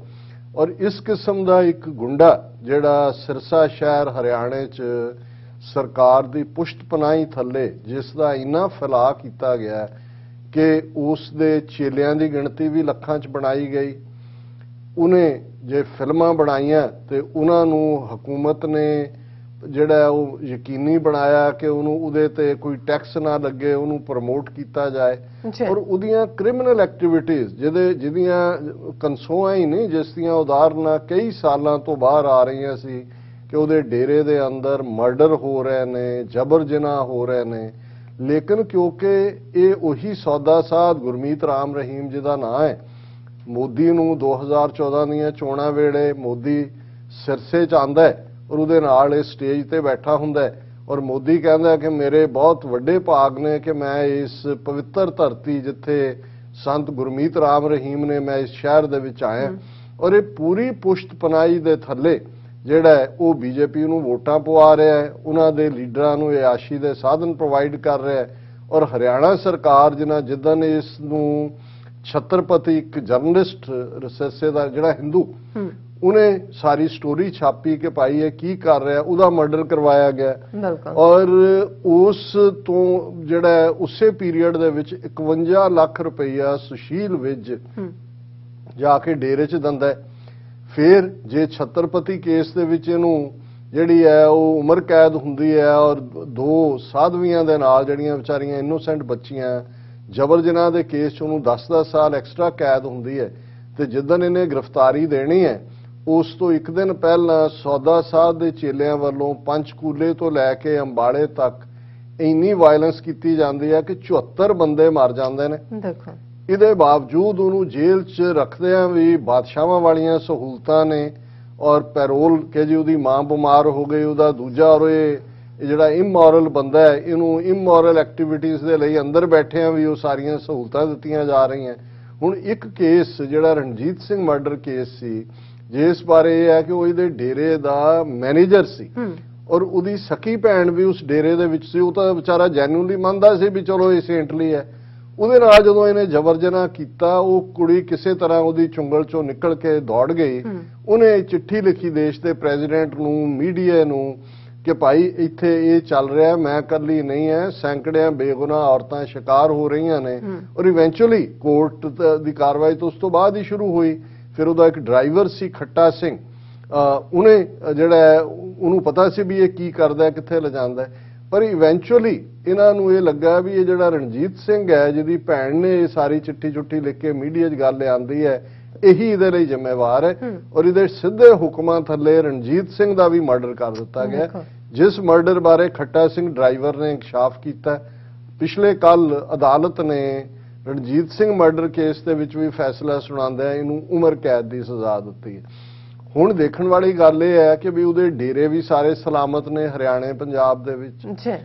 ਔਰ ਇਸ ਕਿਸਮ ਦਾ ਇੱਕ ਗੁੰਡਾ ਜਿਹੜਾ ਸਿਰਸਾ ਸ਼ਹਿਰ ਹਰਿਆਣੇ 'ਚ ਸਰਕਾਰ ਦੀ ਪੁਸ਼ਤ ਪਨਾਹੀ ਥੱਲੇ ਜਿਸ ਦਾ ਇੰਨਾ ਫੈਲਾਅ ਕੀਤਾ ਗਿਆ ਕਿ ਉਸ ਦੇ ਚੇਲਿਆਂ ਦੀ ਗਿਣਤੀ ਵੀ ਲੱਖਾਂ 'ਚ ਬਣਾਈ ਗਈ। ਉਹਨੇ ਜੇ ਫਿਲਮਾਂ ਬਣਾਈਆਂ ਤੇ ਉਹਨਾਂ ਨੂੰ ਹਕੂਮਤ ਨੇ ਜਿਹੜਾ ਉਹ ਯਕੀਨੀ ਬਣਾਇਆ ਕਿ ਉਹਨੂੰ ਉਹਦੇ ਤੇ ਕੋਈ ਟੈਕਸ ਨਾ ਲੱਗੇ, ਉਹਨੂੰ ਪ੍ਰਮੋਟ ਕੀਤਾ ਜਾਏ। ਔਰ ਉਹਦੀਆਂ ਕ੍ਰਿਮੀਨਲ ਐਕਟੀਵਿਟੀਜ਼ ਜਿਹਦੀਆਂ ਕਨਸੋਆਂ ਹੀ ਨਹੀਂ, ਜਿਸ ਦੀਆਂ ਉਦਾਹਰਨਾਂ ਕਈ ਸਾਲਾਂ ਤੋਂ ਬਾਹਰ ਆ ਰਹੀਆਂ ਸੀ ਕਿ ਉਹਦੇ ਡੇਰੇ ਦੇ ਅੰਦਰ ਮਰਡਰ ਹੋ ਰਹੇ ਨੇ, ਜਬਰ ਜਨਾਹ ਹੋ ਰਹੇ ਨੇ। ਲੇਕਿਨ ਕਿਉਂਕਿ ਇਹ ਉਹੀ ਸੌਦਾ ਸਾਧ ਗੁਰਮੀਤ ਰਾਮ ਰਹੀਮ ਜਿਹਦਾ ਨਾਂ ਹੈ, ਮੋਦੀ ਨੂੰ 2014 ਦੀਆਂ ਚੋਣਾਂ ਵੇਲੇ ਮੋਦੀ ਸਿਰਸੇ 'ਚ ਆਉਂਦਾ ਹੈ ਔਰ ਉਹਦੇ ਨਾਲ ਇਹ ਸਟੇਜ ਤੇ ਬੈਠਾ ਹੁੰਦਾ ਹੈ ਔਰ ਮੋਦੀ ਕਹਿੰਦਾ ਕਿ ਮੇਰੇ ਬਹੁਤ ਵੱਡੇ ਭਾਗ ਨੇ ਕਿ ਮੈਂ ਇਸ ਪਵਿੱਤਰ ਧਰਤੀ ਜਿੱਥੇ ਸੰਤ ਗੁਰਮੀਤ ਰਾਮ ਰਹੀਮ ਨੇ, ਮੈਂ ਇਸ ਸ਼ਹਿਰ ਦੇ ਵਿੱਚ ਆਇਆ। ਔਰ ਇਹ ਪੂਰੀ ਪੁਸ਼ਤ ਪਨਾਹੀ ਦੇ ਥੱਲੇ ਜਿਹੜਾ ਹੈ ਉਹ ਬੀਜੇਪੀ ਨੂੰ ਵੋਟਾਂ ਪਵਾ ਰਿਹਾ ਹੈ, ਉਹਨਾਂ ਦੇ ਲੀਡਰਾਂ ਨੂੰ ਇਆਸ਼ੀ ਦੇ ਸਾਧਨ ਪ੍ਰੋਵਾਈਡ ਕਰ ਰਿਹਾ ਹੈ। ਔਰ ਹਰਿਆਣਾ ਸਰਕਾਰ ਜਿੱਦਣ ਇਸ ਨੂੰ ਛਤਰਪਤੀ ਇੱਕ ਜਰਨਲਿਸਟ ਰਸਸੇ ਦਾ ਜਿਹੜਾ ਹਿੰਦੂ, ਉਹਨੇ ਸਾਰੀ ਸਟੋਰੀ ਛਾਪੀ ਕਿ ਭਾਈ ਇਹ ਕੀ ਕਰ ਰਿਹਾ, ਉਹਦਾ ਮਰਡਰ ਕਰਵਾਇਆ ਗਿਆ। ਔਰ ਉਸ ਤੋਂ ਜਿਹੜਾ ਉਸੇ ਪੀਰੀਅਡ ਦੇ ਵਿੱਚ 51 ਲੱਖ ਰੁਪਈਆ ਸੁਸ਼ੀਲ ਵਿਜ ਜਾ ਕੇ ਡੇਰੇ 'ਚ ਦਿੰਦਾ। ਫਿਰ ਜੇ ਛਤਰਪਤੀ ਕੇਸ ਦੇ ਵਿੱਚ ਇਹਨੂੰ ਜਿਹੜੀ ਹੈ ਉਹ ਉਮਰ ਕੈਦ ਹੁੰਦੀ ਹੈ ਔਰ 2 ਸਾਧਵੀਆਂ ਦੇ ਨਾਲ ਜਿਹੜੀਆਂ ਵਿਚਾਰੀਆਂ ਇਨੋਸੈਂਟ ਬੱਚੀਆਂ ਜਬਰ ਜਨਾਹ ਦੇ ਕੇਸ 'ਚ ਉਹਨੂੰ 10-10 ਸਾਲ ਐਕਸਟਰਾ ਕੈਦ ਹੁੰਦੀ ਹੈ। ਤੇ ਜਿੱਦਣ ਇਹਨੇ ਗ੍ਰਿਫਤਾਰੀ ਦੇਣੀ ਹੈ ਉਸ ਤੋਂ ਇੱਕ ਦਿਨ ਪਹਿਲਾਂ ਸੌਦਾ ਸਾਧ ਦੇ ਚੇਲਿਆਂ ਵੱਲੋਂ ਪੰਚਕੂਲੇ ਤੋਂ ਲੈ ਕੇ ਅੰਬਾਲੇ ਤੱਕ ਇੰਨੀ ਵਾਇਲੈਂਸ ਕੀਤੀ ਜਾਂਦੀ ਹੈ ਕਿ 74 ਬੰਦੇ ਮਰ ਜਾਂਦੇ ਨੇ। ਦੇਖੋ ਇਹਦੇ ਬਾਵਜੂਦ ਉਹਨੂੰ ਜੇਲ੍ਹ 'ਚ ਰੱਖਦਿਆਂ ਵੀ ਬਾਦਸ਼ਾਹਾਂ ਵਾਲੀਆਂ ਸਹੂਲਤਾਂ ਨੇ ਔਰ ਪੈਰੋਲ ਕਿ ਜੀ ਉਹਦੀ ਮਾਂ ਬਿਮਾਰ ਹੋ ਗਈ, ਉਹਦਾ ਦੂਜਾ ਔਰ ਇਹ ਜਿਹੜਾ ਇਮੋਰਲ ਬੰਦਾ ਹੈ ਇਹਨੂੰ ਇਮੋਰਲ ਐਕਟੀਵਿਟੀਜ਼ ਦੇ ਲਈ ਅੰਦਰ ਬੈਠਿਆਂ ਵੀ ਉਹ ਸਾਰੀਆਂ ਸਹੂਲਤਾਂ ਦਿੱਤੀਆਂ ਜਾ ਰਹੀਆਂ। ਹੁਣ ਇੱਕ ਕੇਸ ਜਿਹੜਾ ਰਣਜੀਤ ਸਿੰਘ ਮਰਡਰ ਕੇਸ ਸੀ, ਜਿਸ ਬਾਰੇ ਇਹ ਹੈ ਕਿ ਉਹ ਇਹਦੇ ਡੇਰੇ ਦਾ ਮੈਨੇਜਰ ਸੀ ਔਰ ਉਹਦੀ ਸਕੀ ਭੈਣ ਵੀ ਉਸ ਡੇਰੇ ਦੇ ਵਿੱਚ ਸੀ। ਉਹ ਤਾਂ ਵਿਚਾਰਾ ਜੈਨੂਇਨਲੀ ਮੰਨਦਾ ਸੀ ਵੀ ਚਲੋ ਇਹ ਸੇਂਟਲੀ ਹੈ। ਉਹਦੇ ਨਾਲ ਜਦੋਂ ਇਹਨੇ ਜਬਰ ਜਨਾਹ ਕੀਤਾ, ਉਹ ਕੁੜੀ ਕਿਸੇ ਤਰ੍ਹਾਂ ਉਹਦੀ ਚੁੰਗਲ ਚੋਂ ਨਿਕਲ ਕੇ ਦੌੜ ਗਈ। ਉਹਨੇ ਚਿੱਠੀ ਲਿਖੀ ਦੇਸ਼ ਦੇ ਪ੍ਰੈਜ਼ੀਡੈਂਟ ਨੂੰ, ਮੀਡੀਆ ਨੂੰ ਕਿ ਭਾਈ ਇੱਥੇ ਇਹ ਚੱਲ ਰਿਹਾ, ਮੈਂ ਇਕੱਲੀ ਨਹੀਂ ਹੈ, ਸੈਂਕੜਿਆਂ ਬੇਗੁਨਾਹ ਔਰਤਾਂ ਸ਼ਿਕਾਰ ਹੋ ਰਹੀਆਂ ਨੇ। ਔਰ ਇਵੈਂਚੁਅਲੀ ਕੋਰਟ ਦੀ ਕਾਰਵਾਈ ਤੋਂ ਉਸ ਤੋਂ ਬਾਅਦ ਹੀ ਸ਼ੁਰੂ ਹੋਈ। ਫਿਰ ਉਹਦਾ ਇੱਕ ਡਰਾਈਵਰ ਸੀ ਖੱਟਾ ਸਿੰਘ, ਉਹਨੇ ਜਿਹੜਾ ਉਹਨੂੰ ਪਤਾ ਸੀ ਵੀ ਇਹ ਕੀ ਕਰਦਾ, ਕਿੱਥੇ ਲਿਜਾਂਦਾ। ਪਰ ਇਵੈਂਚੁਅਲੀ ਇਹਨਾਂ ਨੂੰ ਇਹ ਲੱਗਾ ਵੀ ਇਹ ਜਿਹੜਾ ਰਣਜੀਤ ਸਿੰਘ ਹੈ ਜਿਹਦੀ ਭੈਣ ਨੇ ਇਹ ਸਾਰੀ ਚਿੱਠੀ ਲਿਖ ਕੇ ਮੀਡੀਆ 'ਚ ਗੱਲ ਆਂਦੀ ਹੈ, ਇਹੀ ਇਹਦੇ ਲਈ ਜ਼ਿੰਮੇਵਾਰ ਹੈ। ਔਰ ਇਹਦੇ ਸਿੱਧੇ ਹੁਕਮਾਂ ਥੱਲੇ ਰਣਜੀਤ ਸਿੰਘ ਦਾ ਵੀ ਮਰਡਰ ਕਰ ਦਿੱਤਾ ਗਿਆ, ਜਿਸ ਮਰਡਰ ਬਾਰੇ ਖੱਟਾ ਸਿੰਘ ਡਰਾਈਵਰ ਨੇ ਇਨਕਸ਼ਾਫ ਕੀਤਾ। ਪਿਛਲੇ ਕੱਲ ਅਦਾਲਤ ਨੇ ਰਣਜੀਤ ਸਿੰਘ ਮਰਡਰ ਕੇਸ ਦੇ ਵਿੱਚ ਵੀ ਫੈਸਲਾ ਸੁਣਾਉਂਦਾ ਇਹਨੂੰ ਉਮਰ ਕੈਦ ਦੀ ਸਜ਼ਾ ਦਿੱਤੀ ਹੈ। ਹੁਣ ਦੇਖਣ ਵਾਲੀ ਗੱਲ ਇਹ ਹੈ ਕਿ ਵੀ ਉਹਦੇ ਡੇਰੇ ਵੀ ਸਾਰੇ ਸਲਾਮਤ ਨੇ ਹਰਿਆਣੇ ਪੰਜਾਬ ਦੇ ਵਿੱਚ।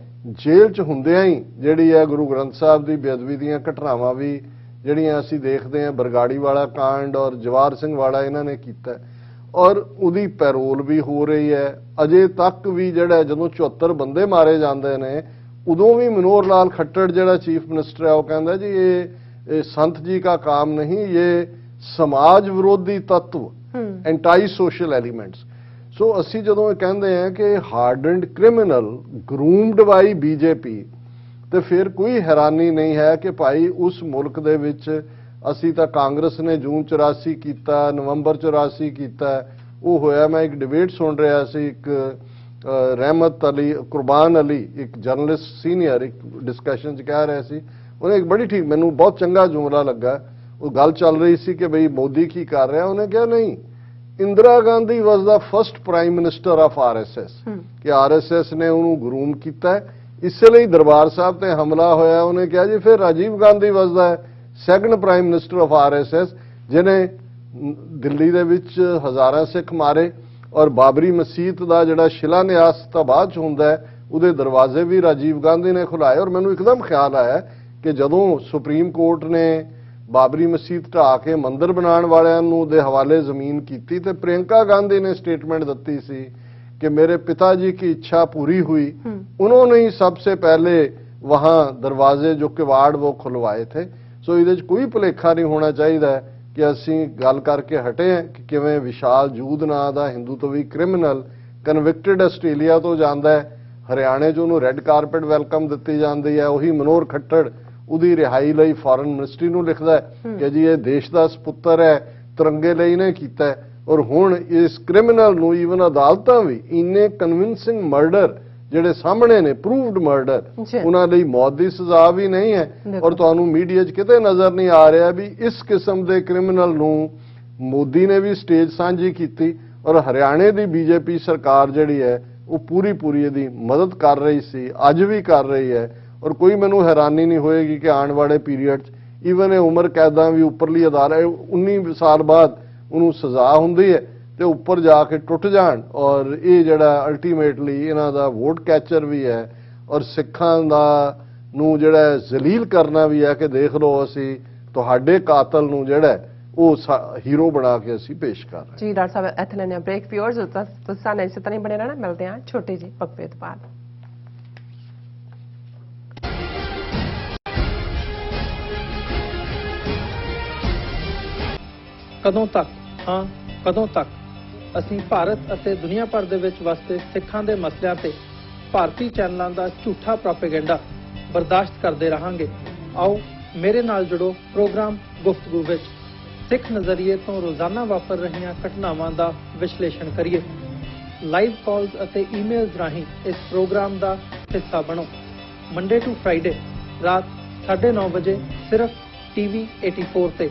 ਜੇਲ੍ਹ 'ਚ ਹੁੰਦਿਆਂ ਹੀ ਜਿਹੜੀ ਹੈ ਗੁਰੂ ਗ੍ਰੰਥ ਸਾਹਿਬ ਦੀ ਬੇਅਦਬੀ ਦੀਆਂ ਘਟਨਾਵਾਂ ਵੀ ਜਿਹੜੀਆਂ ਅਸੀਂ ਦੇਖਦੇ ਹਾਂ, ਬਰਗਾੜੀ ਵਾਲਾ ਕਾਂਡ ਔਰ ਜਵਾਰ ਸਿੰਘ ਵਾਲਾ ਇਹਨਾਂ ਨੇ ਕੀਤਾ ਔਰ ਉਹਦੀ ਪੈਰੋਲ ਵੀ ਹੋ ਰਹੀ ਹੈ। ਅਜੇ ਤੱਕ ਵੀ ਜਿਹੜਾ ਜਦੋਂ 74 ਬੰਦੇ ਮਾਰੇ ਜਾਂਦੇ ਨੇ ਉਦੋਂ ਵੀ ਮਨੋਹਰ ਲਾਲ ਖੱਟੜ ਜਿਹੜਾ ਚੀਫ ਮਿਨਿਸਟਰ ਹੈ ਉਹ ਕਹਿੰਦਾ ਜੀ ਇਹ ਸੰਤ ਜੀ का काम नहीं, ये समाज विरोधी तत्व, एंटी सोशल एलिमेंट्स। सो ਅਸੀਂ ਜਦੋਂ ਇਹ ਕਹਿੰਦੇ ਹਾਂ ਕਿ ਹਾਰਡਨਡ ਕ੍ਰਿਮੀਨਲ ਗਰੂਮਡ ਬਾਈ ਬੀਜੇਪੀ, ਤੇ ਫਿਰ ਕੋਈ ਹੈਰਾਨੀ ਨਹੀਂ ਹੈ ਕਿ ਭਾਈ ਉਸ ਮੁਲਕ ਦੇ ਵਿੱਚ ਅਸੀਂ ਤਾਂ ਕਾਂਗਰਸ ਨੇ ਜੂਨ 84 ਕੀਤਾ, ਨਵੰਬਰ 84 ਕੀਤਾ, ਉਹ ਹੋਇਆ। ਮੈਂ ਇੱਕ ਡਿਬੇਟ ਸੁਣ ਰਿਹਾ ਸੀ, ਇੱਕ ਰਹਿਮਤ ਅਲੀ, ਕੁਰਬਾਨ ਅਲੀ ਇੱਕ ਜਰਨਲਿਸਟ ਸੀਨੀਅਰ ਇੱਕ ਡਿਸਕਸ਼ਨ 'ਚ ਕਹਿ ਰਿਹਾ ਸੀ, ਉਹਨੇ ਇੱਕ ਬੜੀ ਠੀਕ, ਮੈਨੂੰ ਬਹੁਤ ਚੰਗਾ ਜੁਮਲਾ ਲੱਗਾ। ਉਹ ਗੱਲ ਚੱਲ ਰਹੀ ਸੀ ਕਿ ਬਈ ਮੋਦੀ ਕੀ ਕਰ ਰਿਹਾ, ਉਹਨੇ ਕਿਹਾ ਨਹੀਂ, Indira Gandhi was the first prime minister of RSS, ਕਿ ਆਰਐਸਐਸ ਨੇ ਉਹਨੂੰ ਗਰੂਮ ਕੀਤਾ, ਇਸੇ ਲਈ ਦਰਬਾਰ ਸਾਹਿਬ ਤੇ ਹਮਲਾ ਹੋਇਆ। ਉਹਨੇ ਕਿਹਾ ਜੀ ਫਿਰ Rajiv Gandhi was the second prime minister of RSS, ਜਿਹਨੇ ਦਿੱਲੀ ਦੇ ਵਿੱਚ ਹਜ਼ਾਰਾਂ ਸਿੱਖ ਮਾਰੇ, ਔਰ ਬਾਬਰੀ ਮਸਜਿਦ ਦਾ ਜਿਹੜਾ ਸ਼ਿਲਾਨਿਆਸ ਤਾਂ ਬਾਅਦ ਚ ਹੁੰਦਾ ਹੈ, ਉਹਦੇ ਦਰਵਾਜ਼ੇ ਵੀ ਰਾਜੀਵ ਗਾਂਧੀ ਨੇ ਖੁਲਾਏ। ਔਰ ਮੈਨੂੰ ਇੱਕਦਮ ਖਿਆਲ ਆਇਆ ਕਿ ਜਦੋਂ ਸੁਪਰੀਮ ਕੋਰਟ ਨੇ ਬਾਬਰੀ ਮਸਜਿਦ ਢਾਹ ਕੇ ਮੰਦਿਰ ਬਣਾਉਣ ਵਾਲਿਆਂ ਨੂੰ ਦੇ ਹਵਾਲੇ ਜ਼ਮੀਨ ਕੀਤੀ, ਤੇ ਪ੍ਰਿयंका गांधी ने स्टेटमेंट ਦਿੱਤੀ ਸੀ कि मेरे पिताजी की इच्छा पूरी हुई, उन्होंने ही सबसे पहले वहां दरवाजे जो किवाड़ वो खुलवाए थे। सो ਇਹਦੇ 'ਚ ਕੋਈ ਭੁਲੇਖਾ ਨਹੀਂ ਹੋਣਾ ਚਾਹੀਦਾ ਕਿ ਅਸੀਂ ਗੱਲ ਕਰਕੇ ਹਟੇ ਹਾਂ ਕਿ ਕਿਵੇਂ ਵਿਸ਼ਾਲ ਜੂਦ ਨਾਂ ਦਾ ਹਿੰਦੂਤਵੀ ਕ੍ਰਿਮੀਨਲ ਕਨਵਿਕਟਡ ਆਸਟ੍ਰੇਲੀਆ ਤੋਂ ਜਾਂਦਾ ਹੈ, ਹਰਿਆਣੇ 'ਚ ਉਹਨੂੰ ਰੈੱਡ ਕਾਰਪਟ ਵੈਲਕਮ ਦਿੱਤੀ ਜਾਂਦੀ ਹੈ। ਉਹੀ ਮਨੋਹਰ ਖੱਟੜ ਉਹਦੀ ਰਿਹਾਈ ਲਈ ਫੋਰਨ ਮਿਨਿਸਟਰੀ ਨੂੰ ਲਿਖਦਾ ਕਿ ਜੀ ਇਹ ਦੇਸ਼ ਦਾ ਸਪੁੱਤਰ ਹੈ, ਤਿਰੰਗੇ ਲਈ ਨੇ ਕੀਤਾ। ਔਰ ਹੁਣ ਇਸ ਕ੍ਰਿਮੀਨਲ ਨੂੰ ਈਵਨ ਅਦਾਲਤਾਂ ਵੀ ਇੰਨੇ ਕਨਵਿੰਸਿੰਗ ਮਰਡਰ ਜਿਹੜੇ ਸਾਹਮਣੇ ਨੇ, ਪ੍ਰੂਵਡ ਮਰਡਰ, ਉਹਨਾਂ ਲਈ ਮੌਤ ਦੀ ਸਜ਼ਾ ਵੀ ਨਹੀਂ ਹੈ। ਔਰ ਤੁਹਾਨੂੰ ਮੀਡੀਆ 'ਚ ਕਿਤੇ ਨਜ਼ਰ ਨਹੀਂ ਆ ਰਿਹਾ ਵੀ ਇਸ ਕਿਸਮ ਦੇ ਕ੍ਰਿਮੀਨਲ ਨੂੰ ਮੋਦੀ ਨੇ ਵੀ ਸਟੇਜ ਸਾਂਝੀ ਕੀਤੀ, ਔਰ ਹਰਿਆਣੇ ਦੀ ਬੀਜੇਪੀ ਸਰਕਾਰ ਜਿਹੜੀ ਹੈ ਉਹ ਪੂਰੀ ਇਹਦੀ ਮਦਦ ਕਰ ਰਹੀ ਸੀ, ਅੱਜ ਵੀ ਕਰ ਰਹੀ ਹੈ। ਔਰ ਕੋਈ ਮੈਨੂੰ ਹੈਰਾਨੀ ਨਹੀਂ ਹੋਏਗੀ ਕਿ ਆਉਣ ਵਾਲੇ ਪੀਰੀਅਡ 'ਚ ਈਵਨ ਇਹ ਉਮਰ ਕੈਦਾਂ ਵੀ ਉੱਪਰਲੀ ਅਦਾਲਤ 19 ਸਾਲ ਬਾਅਦ ਉਹਨੂੰ ਸਜ਼ਾ ਹੁੰਦੀ ਹੈ ਤੇ ਉੱਪਰ ਜਾ ਕੇ ਟੁੱਟ ਜਾਣ। ਔਰ ਇਹ ਜਿਹੜਾ ਅਲਟੀਮੇਟਲੀ ਇਹਨਾਂ ਦਾ ਵੋਟ ਕੈਚਰ ਵੀ ਹੈ, ਔਰ ਸਿੱਖਾਂ ਦਾ ਨੂੰ ਜਿਹੜਾ ਜ਼ਲੀਲ ਕਰਨਾ ਵੀ ਹੈ ਕਿ ਦੇਖ ਲਓ ਅਸੀਂ ਤੁਹਾਡੇ ਕਾਤਲ ਨੂੰ ਜਿਹੜਾ ਉਹ ਹੀਰੋ ਬਣਾ ਕੇ ਅਸੀਂ ਪੇਸ਼ ਕਰ ਰਹੇ। ਜੀ ਡਾਕਟਰ ਸਾਹਿਬ ਇੱਥੇ ਲੈਣੇ ਬ੍ਰੇਕ। ਵਿਊਅਰਸ ਤੁਸੀਂ ਸਾਨੂੰ ਇਸੇ ਤਰ੍ਹਾਂ ਹੀ ਬਣੇ ਰਹਿਣਾ, ਮਿਲਦੇ ਹਾਂ ਛੋਟੇ ਜਿਹੇ ਵਕਫੇ ਤੋਂ ਬਾਅਦ। ਕਦੋਂ ਤੱਕ, ਹਾਂ ਕਦੋਂ ਤੱਕ ਅਸੀਂ ਭਾਰਤ ਅਤੇ ਦੁਨੀਆ ਭਰ ਦੇ ਵਿੱਚ ਵਸਦੇ ਸਿੱਖਾਂ ਦੇ ਮਸਲਿਆਂ ਤੇ ਭਾਰਤੀ ਚੈਨਲਾਂ ਦਾ ਝੂਠਾ ਪ੍ਰੋਪੇਗੈਂਡਾ ਬਰਦਾਸ਼ਤ ਕਰਦੇ ਰਹਾਂਗੇ? ਆਓ ਮੇਰੇ ਨਾਲ ਜੁੜੋ ਪ੍ਰੋਗਰਾਮ ਗੁਫ਼ਤਗੂ ਵਿੱਚ। ਸਿੱਖ ਨਜ਼ਰੀਏ ਤੋਂ ਰੋਜ਼ਾਨਾ ਵਾਪਰ ਰਹੀਆਂ ਘਟਨਾਵਾਂ ਦਾ ਵਿਸ਼ਲੇਸ਼ਣ ਕਰੀਏ। ਲਾਈਵ ਕਾਲਸ ਅਤੇ ਈਮੇਲਸ ਰਾਹੀਂ ਇਸ ਪ੍ਰੋਗਰਾਮ ਦਾ ਹਿੱਸਾ ਬਣੋ। ਮੰਡੇ ਟੂ ਫਰਾਈਡੇ ਰਾਤ 9:30 ਵਜੇ ਸਿਰਫ TV 84 ਤੇ।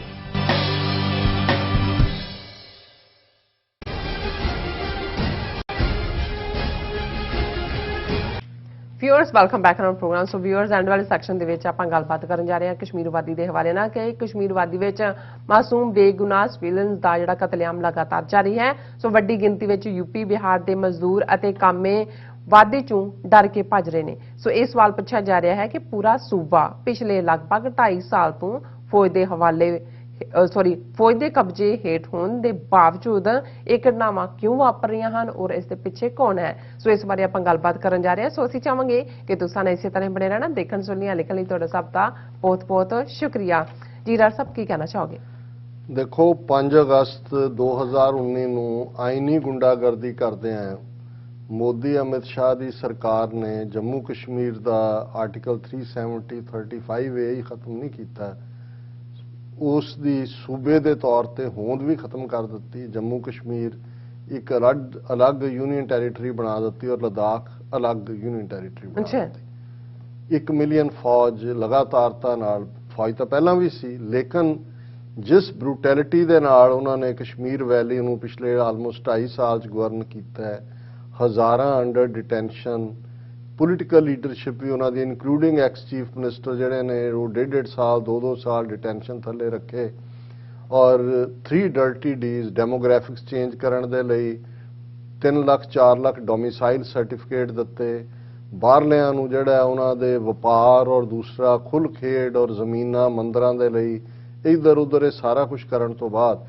Viewers welcome back on programme. So viewers end ਵਾਲੇ ਸੈਕਸ਼ਨ ਦੇ ਵਿੱਚ ਆਪਾਂ ਗੱਲਬਾਤ ਕਰਨ ਜਾ ਰਹੇ ਹਾਂ ਕਸ਼ਮੀਰਵਾਦੀ ਦੇ ਹਵਾਲੇ ਨਾਲ ਕਿ ਕਸ਼ਮੀਰਵਾਦੀ ਵਿੱਚ ਮਾਸੂਮ ਬੇਗੁਨਾਹ ਸਿਵਿਲੀਅਨਸ ਦਾ ਜਿਹੜਾ ਕਤਲੇਆਮ ਲਗਾਤਾਰ ਜਾਰੀ ਹੈ। ਸੋ ਵੱਡੀ ਗਿਣਤੀ ਵਿੱਚ ਯੂਪੀ ਬਿਹਾਰ ਦੇ ਮਜ਼ਦੂਰ ਅਤੇ ਕਾਮੇ ਵਾਦੇ ਚੋਂ ਡਰ ਕੇ ਭੱਜ ਰਹੇ ਨੇ। ਸੋ ਇਹ ਸਵਾਲ ਪੁੱਛਿਆ ਜਾ ਰਿਹਾ ਹੈ ਕਿ ਪੂਰਾ ਸੂਬਾ ਪਿਛਲੇ ਲਗਭਗ 2.5 ਸਾਲ ਤੋਂ ਫੌਜ ਦੇ ਕਬਜ਼ੇ ਹੇਠ ਹੋਣ ਦੇ ਬਾਵਜੂਦ ਇਹ ਘਟਨਾਵਾਂ ਕਿਉਂ ਵਾਪਰ ਰਹੀਆਂ ਹਨ ਔਰ ਇਸ ਦੇ ਪਿੱਛੇ ਕੌਣ ਹੈ? ਸੋ ਇਸ ਬਾਰੇ ਆਪਾਂ ਗੱਲਬਾਤ ਕਰਨ ਜਾ ਰਹੇ ਹਾਂ। ਸੋ ਅਸੀਂ ਚਾਹਾਂਗੇ ਕਿ ਤੁਸੀਂ ਇਸੇ ਤਰ੍ਹਾਂ ਬਣੇ ਰਹਿਣਾ। ਦੇਖਣ ਸੁਣੀਆਂ ਲਿਖਣ ਲਈ ਤੁਹਾਡਾ ਸਭ ਦਾ ਬਹੁਤ ਸ਼ੁਕਰੀਆ। ਜੀ ਡਾਕਟਰ ਸਾਹਿਬ ਕੀ ਕਹਿਣਾ ਚਾਹੋਗੇ? ਦੇਖੋ 5 ਅਗਸਤ 2019 ਨੂੰ ਆਈਨੀ ਗੁੰਡਾਗਰਦੀ ਕਰਦੇ ਆਂ ਮੋਦੀ ਅਮਿਤ ਸ਼ਾਹ ਦੀ ਸਰਕਾਰ ਨੇ ਜੰਮੂ ਕਸ਼ਮੀਰ ਦਾ ਆਰਟੀਕਲ 370-35A ਹੀ ਖਤਮ ਨਹੀਂ ਕੀਤਾ, ਉਸ ਦੀ ਸੂਬੇ ਦੇ ਤੌਰ ਤੇ ਹੋਂਦ ਵੀ ਖਤਮ ਕਰ ਦਿੱਤੀ। ਜੰਮੂ ਕਸ਼ਮੀਰ ਇੱਕ ਅਲੱਗ ਯੂਨੀਅਨ ਟੈਰੀਟਰੀ ਬਣਾ ਦਿੱਤੀ ਔਰ ਲਦਾਖ ਅਲੱਗ ਯੂਨੀਅਨ ਟੈਰੀਟਰੀ ਬਣਾ ਦਿੱਤੀ। 1 ਮਿਲੀਅਨ ਫੌਜ ਲਗਾਤਾਰਤਾ ਨਾਲ, ਫੌਜ ਤਾਂ ਪਹਿਲਾਂ ਵੀ ਸੀ ਲੇਕਿਨ ਜਿਸ ਬਰੂਟੈਲਿਟੀ ਦੇ ਨਾਲ ਉਹਨਾਂ ਨੇ ਕਸ਼ਮੀਰ ਵੈਲੀ ਨੂੰ ਪਿਛਲੇ ਆਲਮੋਸਟ 2.5 ਸਾਲ 'ਚ ਗਵਰਨ ਕੀਤਾ ਹੈ, ਹਜ਼ਾਰਾਂ ਅੰਡਰ ਡਿਟੈਂਸ਼ਨ, ਪੋਲੀਟੀਕਲ ਲੀਡਰਸ਼ਿਪ ਵੀ ਉਹਨਾਂ ਦੀ ਇਨਕਲੂਡਿੰਗ ਐਕਸ ਚੀਫ ਮਿਨਿਸਟਰ ਜਿਹੜੇ ਨੇ ਉਹ 1.5 ਸਾਲ 2 ਸਾਲ ਡਿਟੈਂਸ਼ਨ ਥੱਲੇ ਰੱਖੇ। ਔਰ 3 ਡਰਟੀ ਡੀਜ਼ ਡੈਮੋਗ੍ਰਾਫਿਕਸ ਚੇਂਜ ਕਰਨ ਦੇ ਲਈ 3 ਲੱਖ 4 ਲੱਖ ਡੋਮਿਸਾਈਲ ਸਰਟੀਫਿਕੇਟ ਦਿੱਤੇ। ਬਾਹਰਲਿਆਂ ਨੂੰ ਜਿਹੜਾ ਉਹਨਾਂ ਦੇ ਵਪਾਰ ਔਰ ਦੂਸਰਾ ਖੁੱਲ ਖੇਡ ਔਰ ਜ਼ਮੀਨਾਂ ਮੰਦਰਾਂ ਦੇ ਲਈ ਇੱਧਰ ਉੱਧਰ ਇਹ ਸਾਰਾ ਕੁਝ ਕਰਨ ਤੋਂ ਬਾਅਦ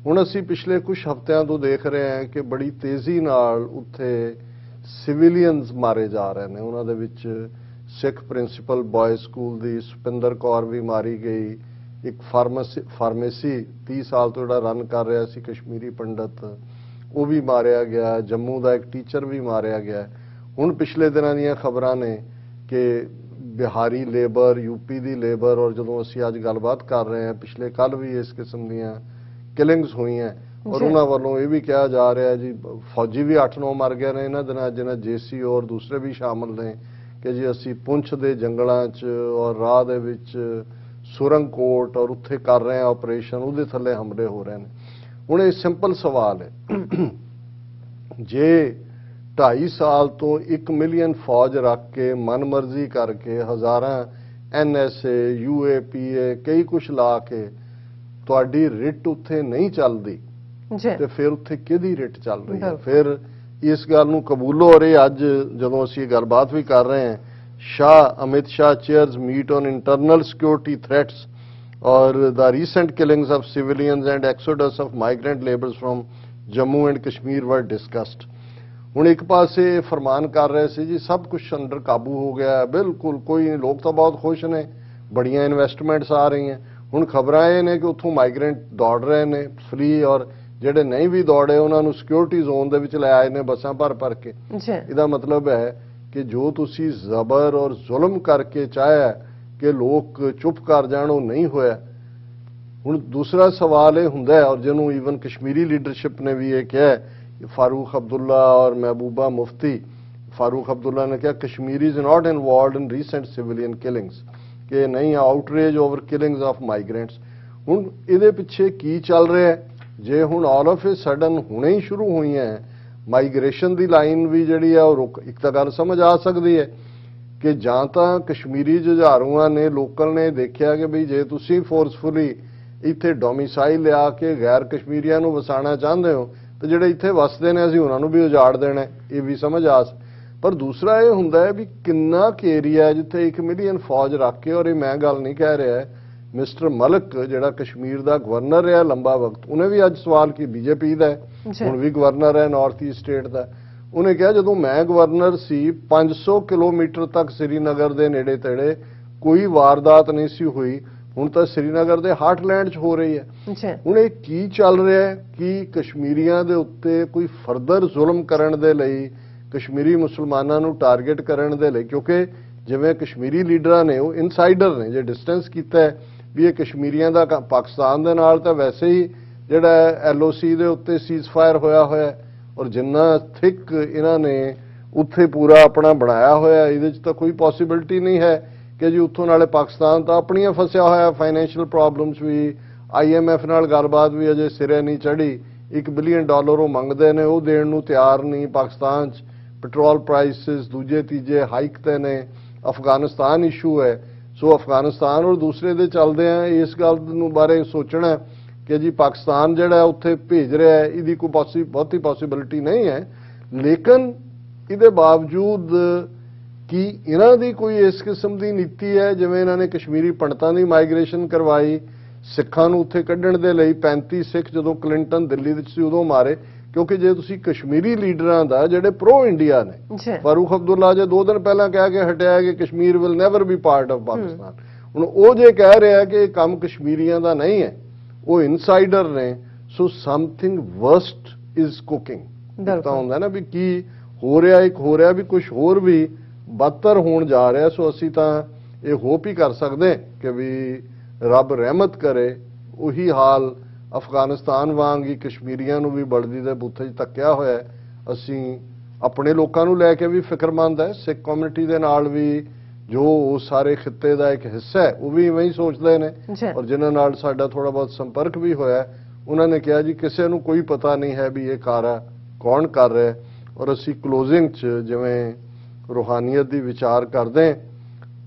ਹੁਣ ਅਸੀਂ ਪਿਛਲੇ ਕੁਝ ਹਫ਼ਤਿਆਂ ਤੋਂ ਦੇਖ ਰਹੇ ਹਾਂ ਕਿ ਬੜੀ ਤੇਜ਼ੀ ਨਾਲ ਉੱਥੇ ਸਿਵਿਲੀਅਨਸ ਮਾਰੇ ਜਾ ਰਹੇ ਨੇ। ਉਹਨਾਂ ਦੇ ਵਿੱਚ ਸਿੱਖ ਪ੍ਰਿੰਸੀਪਲ ਬॉयਜ਼ ਸਕੂਲ ਦੀ ਸੁਪਿੰਦਰ ਕੌਰ ਵੀ ਮਾਰੀ ਗਈ, ਇੱਕ ਫਾਰਮੇਸੀ 30 ਸਾਲ ਤੋਂ ਜਿਹੜਾ ਰਨ ਕਰ ਰਿਹਾ ਸੀ ਕਸ਼ਮੀਰੀ ਪੰਡਤ ਉਹ ਵੀ ਮਾਰਿਆ ਗਿਆ, ਜੰਮੂ ਦਾ ਇੱਕ ਟੀਚਰ ਵੀ ਮਾਰਿਆ ਗਿਆ। ਹੁਣ ਪਿਛਲੇ ਦਿਨਾਂ ਦੀਆਂ ਖਬਰਾਂ ਨੇ ਕਿ ਬਿਹਾਰੀ ਲੇਬਰ, ਯੂਪੀ ਦੀ ਲੇਬਰ, ਔਰ ਜਦੋਂ ਅਸੀਂ ਅੱਜ ਗੱਲਬਾਤ ਕਰ ਰਹੇ ਹਾਂ ਪਿਛਲੇ ਕੱਲ ਵੀ ਇਸ ਕਿਸਮ ਦੀਆਂ ਕਿਲਿੰਗਸ ਹੋਈਆਂ ਔਰ ਉਹਨਾਂ ਵੱਲੋਂ ਇਹ ਵੀ ਕਿਹਾ ਜਾ ਰਿਹਾ ਜੀ ਫੌਜੀ ਵੀ 8-9 ਮਰ ਗਏ ਨੇ ਇਹਨਾਂ ਦਿਨਾਂ ਜਿਹਨਾਂ ਜੇਸੀ ਔਰ ਦੂਸਰੇ ਵੀ ਸ਼ਾਮਲ ਨੇ ਕਿ ਜੀ ਅਸੀਂ ਪੁੰਛ ਦੇ ਜੰਗਲਾਂ 'ਚ ਔਰ ਰਾਹ ਦੇ ਵਿੱਚ ਸੁਰੰਗਕੋਟ ਔਰ ਉੱਥੇ ਕਰ ਰਹੇ ਆ ਆਪਰੇਸ਼ਨ, ਉਹਦੇ ਥੱਲੇ ਹਮਲੇ ਹੋ ਰਹੇ ਨੇ। ਹੁਣ ਇਹ ਸਿੰਪਲ ਸਵਾਲ ਹੈ, ਜੇ 2.5 ਸਾਲ ਤੋਂ 1 ਮਿਲੀਅਨ ਫੌਜ ਰੱਖ ਕੇ ਮਨਮਰਜ਼ੀ ਕਰਕੇ ਹਜ਼ਾਰਾਂ NSA UAPA ਕਈ ਕੁਛ ਲਾ ਕੇ ਤੁਹਾਡੀ ਰਿਟ ਉੱਥੇ ਨਹੀਂ ਚੱਲਦੀ ਜੀ ਤੇ ਫਿਰ ਉੱਥੇ ਕਿਹਦੀ ਰਿਟ ਚੱਲ ਰਹੀ ਹੈ? ਬਿਲਕੁਲ। ਫਿਰ ਇਸ ਗੱਲ ਨੂੰ ਕਬੂਲੋ। ਔਰ ਇਹ ਅੱਜ ਜਦੋਂ ਅਸੀਂ ਇਹ ਗੱਲਬਾਤ ਵੀ ਕਰ ਰਹੇ ਹਾਂ, Amit Shah chairs meet on internal security threats or the recent killings of civilians and exodus of migrant laborers from Jammu and Kashmir were discussed। ਹੁਣ ਇੱਕ ਪਾਸੇ ਫਰਮਾਨ ਕਰ ਰਹੇ ਸੀ ਜੀ ਸਭ ਕੁਝ ਅੰਦਰ ਕਾਬੂ ਹੋ ਗਿਆ, ਬਿਲਕੁਲ ਕੋਈ ਨਹੀਂ, ਲੋਕ ਤਾਂ ਬਹੁਤ ਖੁਸ਼ ਨੇ, ਬੜੀਆਂ ਇਨਵੈਸਟਮੈਂਟਸ ਆ ਰਹੀਆਂ। ਹੁਣ ਖਬਰਾਂ ਇਹ ਨੇ ਕਿ ਉੱਥੋਂ ਮਾਈਗ੍ਰੈਂਟ ਦੌੜ ਰਹੇ ਨੇ ਫ੍ਰੀ, ਔਰ ਜਿਹੜੇ ਨਹੀਂ ਵੀ ਦੌੜੇ ਉਹਨਾਂ ਨੂੰ ਸਿਕਿਉਰਿਟੀ ਜ਼ੋਨ ਦੇ ਵਿੱਚ ਲੈ ਆਏ ਨੇ ਬੱਸਾਂ ਭਰ ਕੇ। ਜੀ ਇਹਦਾ ਮਤਲਬ ਹੈ ਕਿ ਜੋ ਤੁਸੀਂ ਜ਼ਬਰ ਔਰ ਜ਼ੁਲਮ ਕਰਕੇ ਚਾਹਿਆ ਕਿ ਲੋਕ ਚੁੱਪ ਕਰ ਜਾਣ, ਉਹ ਨਹੀਂ ਹੋਇਆ। ਹੁਣ ਦੂਸਰਾ ਸਵਾਲ ਇਹ ਹੁੰਦਾ ਹੈ, ਔਰ ਜਿਹਨੂੰ ਈਵਨ ਕਸ਼ਮੀਰੀ ਲੀਡਰਸ਼ਿਪ ਨੇ ਵੀ ਇਹ ਕਿਹਾ, ਫਾਰੂਕ ਅਬਦੁੱਲਾ ਔਰ ਮਹਿਬੂਬਾ ਮੁਫਤੀ। ਫਾਰੂਕ ਅਬਦੁੱਲਾ ਨੇ ਕਿਹਾ Kashmiri is not involved in recent civilian killings, ਕਿ ਨਹੀਂ ਆਊਟਰੇਜ ਓਵਰ ਕਿਲਿੰਗਸ ਆਫ ਮਾਈਗ੍ਰੈਂਟਸ। ਹੁਣ ਇਹਦੇ ਪਿੱਛੇ ਕੀ ਚੱਲ ਰਿਹਾ ਹੈ? ਜੇ ਹੁਣ ਆਲ ਆਫ ਏ ਸਡਨ ਹੁਣੇ ਹੀ ਸ਼ੁਰੂ ਹੋਈਆਂ ਮਾਈਗ੍ਰੇਸ਼ਨ ਦੀ ਲਾਈਨ ਵੀ ਜਿਹੜੀ ਹੈ ਉਹ ਰੁਕ, ਇੱਕ ਤਾਂ ਗੱਲ ਸਮਝ ਆ ਸਕਦੀ ਹੈ ਕਿ ਜਾਂ ਤਾਂ ਕਸ਼ਮੀਰੀ ਜੁਝਾਰੂਆਂ ਨੇ, ਲੋਕਲ ਨੇ ਦੇਖਿਆ ਕਿ ਬਈ ਜੇ ਤੁਸੀਂ ਫੋਰਸਫੁਲੀ ਇੱਥੇ ਡੋਮਿਸਾਈਲ ਲਿਆ ਕੇ ਗੈਰ ਕਸ਼ਮੀਰੀਆਂ ਨੂੰ ਵਸਾਉਣਾ ਚਾਹੁੰਦੇ ਹੋ ਤੇ ਜਿਹੜੇ ਇੱਥੇ ਵਸਦੇ ਨੇ ਅਸੀਂ ਉਹਨਾਂ ਨੂੰ ਵੀ ਉਜਾੜ ਦੇਣਾ, ਇਹ ਵੀ ਸਮਝ ਆ। ਪਰ ਦੂਸਰਾ ਇਹ ਹੁੰਦਾ ਹੈ ਵੀ ਕਿੰਨਾ ਕੁ ਏਰੀਆ ਜਿੱਥੇ 1 ਮਿਲੀਅਨ ਫੌਜ ਰੱਖ ਕੇ, ਔਰ ਇਹ ਮੈਂ ਗੱਲ ਨਹੀਂ ਕਹਿ ਰਿਹਾ, ਮਿਸਟਰ ਮਲਕ ਜਿਹੜਾ ਕਸ਼ਮੀਰ ਦਾ ਗਵਰਨਰ ਰਿਹਾ ਲੰਬਾ ਵਕਤ, ਉਹਨੇ ਵੀ ਅੱਜ ਸਵਾਲ ਕੀ BJP ਦਾ ਹੈ, ਹੁਣ ਵੀ ਗਵਰਨਰ ਹੈ ਨਾਰਥ ਈਸਟ ਸਟੇਟ ਦਾ, ਉਹਨੇ ਕਿਹਾ ਜਦੋਂ ਮੈਂ ਗਵਰਨਰ ਸੀ 500 ਕਿਲੋਮੀਟਰ ਤੱਕ ਸ੍ਰੀਨਗਰ ਦੇ ਨੇੜੇ ਤੇੜੇ ਕੋਈ ਵਾਰਦਾਤ ਨਹੀਂ ਸੀ ਹੋਈ, ਹੁਣ ਤਾਂ ਸ੍ਰੀਨਗਰ ਦੇ ਹਾਰਟਲੈਂਡ 'ਚ ਹੋ ਰਹੀ ਹੈ। ਹੁਣ ਇਹ ਕੀ ਚੱਲ ਰਿਹਾ ਹੈ ਕਿ ਕਸ਼ਮੀਰੀਆਂ ਦੇ ਉੱਤੇ ਕੋਈ ਫਰਦਰ ਜ਼ੁਲਮ ਕਰਨ ਦੇ ਲਈ, ਕਸ਼ਮੀਰੀ ਮੁਸਲਮਾਨਾਂ ਨੂੰ ਟਾਰਗੇਟ ਕਰਨ ਦੇ ਲਈ, ਕਿਉਂਕਿ ਜਿਵੇਂ ਕਸ਼ਮੀਰੀ ਲੀਡਰਾਂ ਨੇ ਉਹ ਇਨਸਾਈਡਰ ਨੇ, ਜੇ ਡਿਸਟੈਂਸ ਕੀਤਾ ਹੈ ਵੀ ਇਹ ਕਸ਼ਮੀਰੀਆਂ ਦਾ ਪਾਕਿਸਤਾਨ ਦੇ ਨਾਲ ਤਾਂ ਵੈਸੇ ਹੀ ਜਿਹੜਾ LOC ਦੇ ਉੱਤੇ ਸੀਜ਼ਫਾਇਰ ਹੋਇਆ ਔਰ ਜਿੰਨਾ ਥਿਕ ਇਹਨਾਂ ਨੇ ਉੱਥੇ ਪੂਰਾ ਆਪਣਾ ਬਣਾਇਆ ਹੋਇਆ, ਇਹਦੇ 'ਚ ਤਾਂ ਕੋਈ ਪੋਸੀਬਿਲਿਟੀ ਨਹੀਂ ਹੈ ਕਿ ਜੀ ਉੱਥੋਂ ਨਾਲੇ ਪਾਕਿਸਤਾਨ ਤਾਂ ਆਪਣੀਆਂ ਫਸਿਆ ਹੋਇਆ, ਫਾਈਨੈਂਸ਼ੀਅਲ ਪ੍ਰੋਬਲਮਸ ਵੀ, IMF ਨਾਲ ਗੱਲਬਾਤ ਵੀ ਅਜੇ ਸਿਰੇ ਨਹੀਂ ਚੜ੍ਹੀ, $1 ਬਿਲੀਅਨ ਉਹ ਮੰਗਦੇ ਨੇ, ਉਹ ਦੇਣ ਨੂੰ ਤਿਆਰ ਨਹੀਂ। ਪਾਕਿਸਤਾਨ 'ਚ ਪੈਟਰੋਲ ਪ੍ਰਾਈਸਿਸ ਦੂਜੇ ਤੀਜੇ ਹਾਈਕ ਤੇ ਨੇ, ਅਫਗਾਨਿਸਤਾਨ ਇਸ਼ੂ ਹੈ। ਸੋ ਅਫਗਾਨਿਸਤਾਨ ਔਰ ਦੂਸਰੇ ਦੇ ਚੱਲਦੇ ਆ ਇਸ ਗੱਲ ਨੂੰ ਬਾਰੇ ਸੋਚਣਾ ਕਿ ਜੀ ਪਾਕਿਸਤਾਨ ਜਿਹੜਾ ਉੱਥੇ ਭੇਜ ਰਿਹਾ ਹੈ, ਇਹਦੀ ਕੋਈ ਬਹੁਤੀ ਪੋਸੀਬਿਲਿਟੀ ਨਹੀਂ ਹੈ। ਲੇਕਿਨ ਇਹਦੇ ਬਾਵਜੂਦ ਕੀ ਇਹਨਾਂ ਦੀ ਕੋਈ ਇਸ ਕਿਸਮ ਦੀ ਨੀਤੀ ਹੈ, ਜਿਵੇਂ ਇਹਨਾਂ ਨੇ ਕਸ਼ਮੀਰੀ ਪੰਡਤਾਂ ਦੀ ਮਾਈਗ੍ਰੇਸ਼ਨ ਕਰਵਾਈ, ਸਿੱਖਾਂ ਨੂੰ ਉੱਥੇ ਕੱਢਣ ਦੇ ਲਈ 35 ਸਿੱਖ ਜਦੋਂ ਕਲਿੰਟਨ ਦਿੱਲੀ ਵਿੱਚ ਸੀ ਉਦੋਂ ਮਾਰੇ, ਕਿਉਂਕਿ ਜੇ ਤੁਸੀਂ ਕਸ਼ਮੀਰੀ ਲੀਡਰਾਂ ਦਾ ਜਿਹੜੇ ਪ੍ਰੋ ਇੰਡੀਆ ਨੇ, ਫਾਰੂਕ ਅਬਦੁੱਲਾ ਜੇ 2 ਦਿਨ ਪਹਿਲਾਂ ਕਹਿ ਕੇ ਹਟਿਆ ਕਿ Kashmir will never B part of Pakistan, ਹੁਣ ਉਹ ਜੇ ਕਹਿ ਰਿਹਾ ਕਿ ਇਹ ਕੰਮ ਕਸ਼ਮੀਰੀਆਂ ਦਾ ਨਹੀਂ ਹੈ, ਉਹ ਇਨਸਾਈਡਰ ਨੇ। ਸੋ ਸਮਥਿੰਗ ਵਰਸਟ ਇਜ਼ ਕੁਕਿੰਗ। ਤਾਂ ਹੁੰਦਾ ਨਾ ਵੀ ਕੀ ਹੋ ਰਿਹਾ, ਇੱਕ ਹੋ ਰਿਹਾ ਵੀ ਕੁਝ ਹੋਰ ਵੀ ਬਦਤਰ ਹੋਣ ਜਾ ਰਿਹਾ। ਸੋ ਅਸੀਂ ਤਾਂ ਇਹ ਹੋਪ ਹੀ ਕਰ ਸਕਦੇ ਕਿ ਵੀ ਰੱਬ ਰਹਿਮਤ ਕਰੇ, ਉਹੀ ਹਾਲ ਅਫਗਾਨਿਸਤਾਨ ਵਾਂਗ ਹੀ ਕਸ਼ਮੀਰੀਆਂ ਨੂੰ ਵੀ ਬਲਦੀ ਦੇ ਬੁੱਥੇ 'ਚ ਧੱਕਿਆ ਹੋਇਆ। ਅਸੀਂ ਆਪਣੇ ਲੋਕਾਂ ਨੂੰ ਲੈ ਕੇ ਵੀ ਫਿਕਰਮੰਦ ਹੈ, ਸਿੱਖ ਕਮਿਊਨਿਟੀ ਦੇ ਨਾਲ ਵੀ ਜੋ ਉਸ ਸਾਰੇ ਖਿੱਤੇ ਦਾ ਇੱਕ ਹਿੱਸਾ ਹੈ ਉਹ ਵੀ ਇਵੇਂ ਹੀ ਸੋਚਦੇ ਨੇ, ਔਰ ਜਿਨ੍ਹਾਂ ਨਾਲ ਸਾਡਾ ਥੋੜਾ ਬਹੁਤ ਸੰਪਰਕ ਵੀ ਹੋਇਆ, ਉਹਨਾਂ ਨੇ ਕਿਹਾ ਜੀ ਕਿਸੇ ਨੂੰ ਕੋਈ ਪਤਾ ਨਹੀਂ ਹੈ ਵੀ ਇਹ ਕਾਰਾ ਕੌਣ ਕਰ ਰਿਹਾ। ਔਰ ਅਸੀਂ ਕਲੋਜ਼ਿੰਗ 'ਚ ਜਿਵੇਂ ਰੂਹਾਨੀਅਤ ਦੀ ਵਿਚਾਰ ਕਰਦੇ,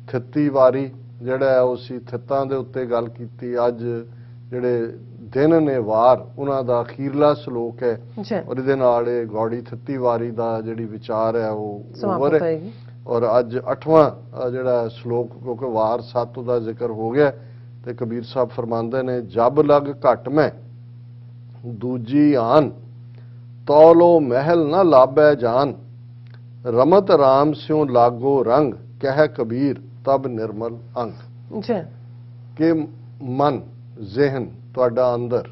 ਥਿੱਤੀ ਵਾਰੀ ਜਿਹੜਾ ਹੈ, ਅਸੀਂ ਥਿੱਤਾਂ ਦੇ ਉੱਤੇ ਗੱਲ ਕੀਤੀ। ਅੱਜ ਜਿਹੜੇ ਦਿਨ ਨੇ ਵਾਰ, ਉਹਨਾਂ ਦਾ ਅਖੀਰਲਾ ਸ਼ਲੋਕ ਹੈ, ਔਰ ਇਹਦੇ ਨਾਲ ਇਹ ਗੌੜੀ ਥਿੱਤੀ ਵਾਰੀ ਦਾ ਜਿਹੜੀ ਵਿਚਾਰ ਹੈ ਉਹ ਓਵਰ ਹੈ। ਔਰ ਅੱਜ 8ਵਾਂ ਜਿਹੜਾ ਸ਼ਲੋਕ, ਕਿਉਂਕਿ ਵਾਰ 7 ਦਾ ਜ਼ਿਕਰ ਹੋ ਗਿਆ, ਤੇ ਕਬੀਰ ਸਾਹਿਬ ਫਰਮਾਉਂਦੇ ਨੇ, ਜਬ ਲਗ ਘਟ ਮੈਂ ਦੂਜੀ ਆਨ, ਤੌਲੋ ਮਹਿਲ ਨਾ ਲਾਭੈ ਜਾਨ, ਰਮਤ ਰਾਮ ਸਿਉ ਲਾਗੋ ਰੰਗ, ਕਹਿ ਕਬੀਰ ਤਬ ਨਿਰਮਲ ਅੰਗ। ਕਿ ਮਨ, ਜ਼ਿਹਨ ਤੁਹਾਡਾ ਅੰਦਰ,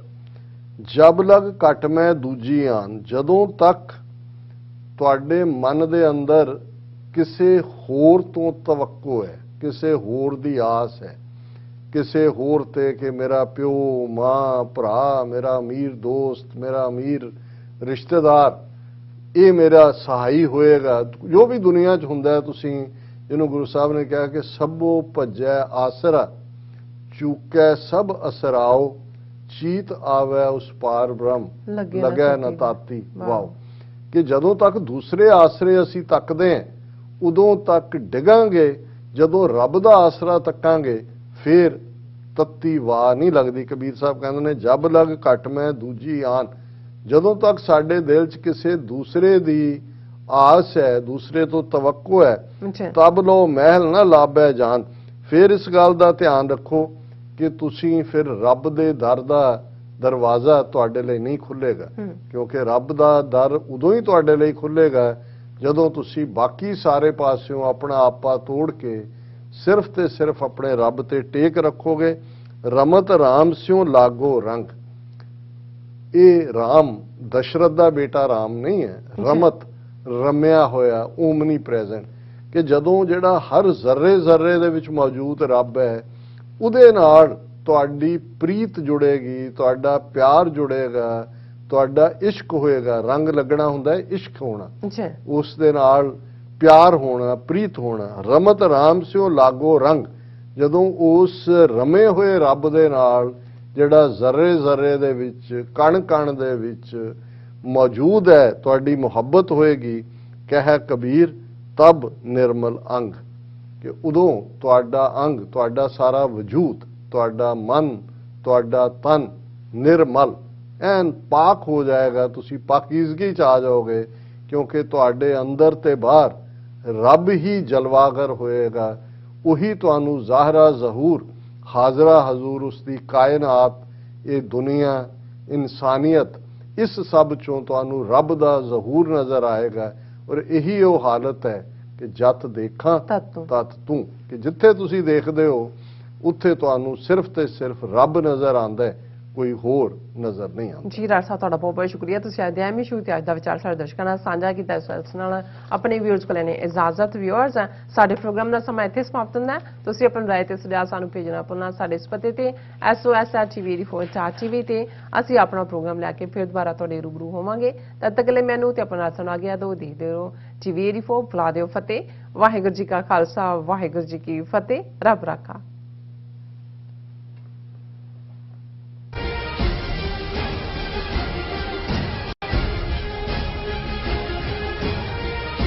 ਜਬ ਲਗ ਘਟ ਮੈਂ ਦੂਜੀ ਆਨ, ਜਦੋਂ ਤੱਕ ਤੁਹਾਡੇ ਮਨ ਦੇ ਅੰਦਰ ਕਿਸੇ ਹੋਰ ਤੋਂ ਤਵੱਕੋ ਹੈ, ਕਿਸੇ ਹੋਰ ਦੀ ਆਸ ਹੈ, ਕਿਸੇ ਹੋਰ ਤੇ ਕਿ ਮੇਰਾ ਪਿਓ, ਮਾਂ, ਭਰਾ, ਮੇਰਾ ਅਮੀਰ ਦੋਸਤ, ਮੇਰਾ ਅਮੀਰ ਰਿਸ਼ਤੇਦਾਰ ਇਹ ਮੇਰਾ ਸਹਾਈ ਹੋਏਗਾ, ਜੋ ਵੀ ਦੁਨੀਆ 'ਚ ਹੁੰਦਾ। ਤੁਸੀਂ ਜਿਹਨੂੰ ਗੁਰੂ ਸਾਹਿਬ ਨੇ ਕਿਹਾ ਕਿ ਸਭੋ ਭੱਜੈ ਆਸਰਾ, ਚੂਕੈ ਸਭ ਅਸਰਾਓ ਚੀਤ ਆਵੈ ਉਸ ਪਾਰ ਬ੍ਰਹਮ ਲੱਗੈ ਨ ਤਾਤੀ। ਵਾਓ, ਕਿ ਜਦੋਂ ਤੱਕ ਦੂਸਰੇ ਆਸਰੇ ਅਸੀਂ ਤੱਕਦੇ ਹਾਂ ਉਦੋਂ ਤੱਕ ਡਿੱਗਾਂਗੇ, ਜਦੋਂ ਰੱਬ ਦਾ ਆਸਰਾ ਤੱਕਾਂਗੇ ਫਿਰ ਤੱਤੀ ਵਾਹ ਨਹੀਂ ਲੱਗਦੀ। ਕਬੀਰ ਸਾਹਿਬ ਕਹਿੰਦੇ ਨੇ ਜਬ ਲਗ ਘਟ ਮੈਂ ਦੂਜੀ ਆਨ। ਜਦੋਂ ਤੱਕ ਸਾਡੇ ਦਿਲ 'ਚ ਕਿਸੇ ਦੂਸਰੇ ਦੀ ਆਸ ਹੈ, ਦੂਸਰੇ ਤੋਂ ਤਵੱਕੋ ਹੈ, ਤਬ ਲੋ ਮਹਿਲ ਨਾ ਲਾਭੈ ਜਾਨ। ਫਿਰ ਇਸ ਗੱਲ ਦਾ ਧਿਆਨ ਰੱਖੋ ਕਿ ਤੁਸੀਂ ਫਿਰ ਰੱਬ ਦੇ ਦਰ ਦਾ ਦਰਵਾਜ਼ਾ ਤੁਹਾਡੇ ਲਈ ਨਹੀਂ ਖੁੱਲੇਗਾ, ਕਿਉਂਕਿ ਰੱਬ ਦਾ ਦਰ ਉਦੋਂ ਹੀ ਤੁਹਾਡੇ ਲਈ ਖੁੱਲੇਗਾ ਜਦੋਂ ਤੁਸੀਂ ਬਾਕੀ ਸਾਰੇ ਪਾਸਿਓਂ ਆਪਣਾ ਆਪਾ ਤੋੜ ਕੇ ਸਿਰਫ ਤੇ ਸਿਰਫ ਆਪਣੇ ਰੱਬ ਤੇ ਟੇਕ ਰੱਖੋਗੇ। ਰਮਤ ਰਾਮ ਸਿਉ ਲਾਗੋ ਰੰਗ। ਇਹ ਰਾਮ ਦਸ਼ਰਥ ਦਾ ਬੇਟਾ ਰਾਮ ਨਹੀਂ ਹੈ, ਰਮਤ ਰਮਿਆ ਹੋਇਆ, ਓਮਨੀ ਪ੍ਰੈਜ਼ੈਂਟ, ਕਿ ਜਦੋਂ ਜਿਹੜਾ ਹਰ ਜ਼ਰਰੇ ਜ਼ਰਰੇ ਦੇ ਵਿੱਚ ਮੌਜੂਦ ਰੱਬ ਹੈ ਉਹਦੇ ਨਾਲ ਤੁਹਾਡੀ ਪ੍ਰੀਤ ਜੁੜੇਗੀ, ਤੁਹਾਡਾ ਪਿਆਰ ਜੁੜੇਗਾ, ਤੁਹਾਡਾ ਇਸ਼ਕ ਹੋਏਗਾ। ਰੰਗ ਲੱਗਣਾ ਹੁੰਦਾ ਹੈ ਇਸ਼ਕ ਹੋਣਾ, ਉਸ ਦੇ ਨਾਲ ਪਿਆਰ ਹੋਣਾ, ਪ੍ਰੀਤ ਹੋਣਾ। ਰਮਤ ਰਾਮ ਸਿਓ ਲਾਗੋ ਰੰਗ। ਜਦੋਂ ਉਸ ਰਮੇ ਹੋਏ ਰੱਬ ਦੇ ਨਾਲ ਜਿਹੜਾ ਜ਼ਰਰੇ ਜ਼ਰਰੇ ਦੇ ਵਿੱਚ, ਕਣ ਕਣ ਦੇ ਵਿੱਚ ਮੌਜੂਦ ਹੈ ਤੁਹਾਡੀ ਮੁਹੱਬਤ ਹੋਏਗੀ, ਕਹਿ ਕਬੀਰ ਤਬ ਨਿਰਮਲ ਅੰਗ, ਕਿ ਉਦੋਂ ਤੁਹਾਡਾ ਅੰਗ, ਤੁਹਾਡਾ ਸਾਰਾ ਵਜੂਦ, ਤੁਹਾਡਾ ਮਨ, ਤੁਹਾਡਾ ਤਨ ਨਿਰਮਲ ਐਨ ਪਾਕ ਹੋ ਜਾਏਗਾ। ਤੁਸੀਂ ਪਾਕੀਜ਼ਗੀ 'ਚ ਆ ਜਾਓਗੇ, ਕਿਉਂਕਿ ਤੁਹਾਡੇ ਅੰਦਰ ਤੇ ਬਾਹਰ ਰੱਬ ਹੀ ਜਲਵਾਗਰ ਹੋਏਗਾ। ਉਹੀ ਤੁਹਾਨੂੰ ਜ਼ਾਹਰਾ ਜ਼ਹੂਰ, ਹਾਜ਼ਰਾ ਹਜ਼ੂਰ, ਉਸ ਦੀ ਕਾਇਨਾਤ, ਇਹ ਦੁਨੀਆ, ਇਨਸਾਨੀਅਤ, ਇਸ ਸਭ ਚੋਂ ਤੁਹਾਨੂੰ ਰੱਬ ਦਾ ਜ਼ਹੂਰ ਨਜ਼ਰ ਆਏਗਾ। ਔਰ ਇਹੀ ਉਹ ਹਾਲਤ ਹੈ ਕਿ ਜਤ ਦੇਖਾਂ ਤਤ ਤੂੰ, ਕਿ ਜਿੱਥੇ ਤੁਸੀਂ ਦੇਖਦੇ ਹੋ ਉੱਥੇ ਤੁਹਾਨੂੰ ਸਿਰਫ ਤੇ ਸਿਰਫ ਰੱਬ ਨਜ਼ਰ ਆਉਂਦਾ ਹੈ, ਕੋਈ ਹੋਰ ਨਜ਼ਰ ਨਹੀਂ ਆਉਂਦਾ। ਜੀ ਰਾਜ ਸਾਹਿਬ, ਤੁਹਾਡਾ ਬਹੁਤ ਬਹੁਤ ਸ਼ੁਕਰੀਆ। ਤੁਸੀਂ ਅੱਜ ਦੇ ਐਮੀ ਸ਼ੂ ਤੇ ਅੱਜ ਦਾ ਵਿਚਾਰ ਸਾਡੇ ਦਰਸ਼ਕਾਂ ਨਾਲ ਸਾਂਝਾ ਕੀਤਾ। ਇਸ ਨਾਲ ਆਪਣੇ ਵਿਊਅਰਸ ਕੋਲ ਲੈਣੇ ਇਜਾਜ਼ਤ। ਵਿਊਅਰਸ, ਸਾਡੇ ਪ੍ਰੋਗਰਾਮ ਦਾ ਸਮਾਂ ਇੱਥੇ ਸਮਾਪਤ ਹੁੰਦਾ ਹੈ। ਤੁਸੀਂ ਆਪਣੀ ਰਾਏ ਤੇ ਸੁਝਾਅ ਸਾਨੂੰ ਭੇਜਣਾ ਭੁੱਲਣਾ ਸਾਡੇ ਇਸ ਪਤੇ ਤੇ SOS@TV84.TV ਤੇ ਅਸੀਂ ਆਪਣਾ ਪ੍ਰੋਗਰਾਮ ਲੈ ਕੇ ਫਿਰ ਦੁਬਾਰਾ ਤੁਹਾਡੇ ਰੂਬਰੂ ਹੋਵਾਂਗੇ। ਤਦ ਤੱਕ ਲਈ ਮੈਨੂੰ ਤੇ ਆਪਣਾ ਸੁਣਾ ਗਿਆ ਦੋ ਦੇਖਦੇ ਰਹੋ TV84। ਬੁਲਾ ਦਿਓ ਫਤਿਹ। ਵਾਹਿਗੁਰੂ ਜੀ ਕਾ ਖਾਲਸਾ, ਵਾਹਿਗੁਰੂ ਜੀ ਕੀ ਫਤਿਹ। ਰੱਬ ਰਾਖਾ।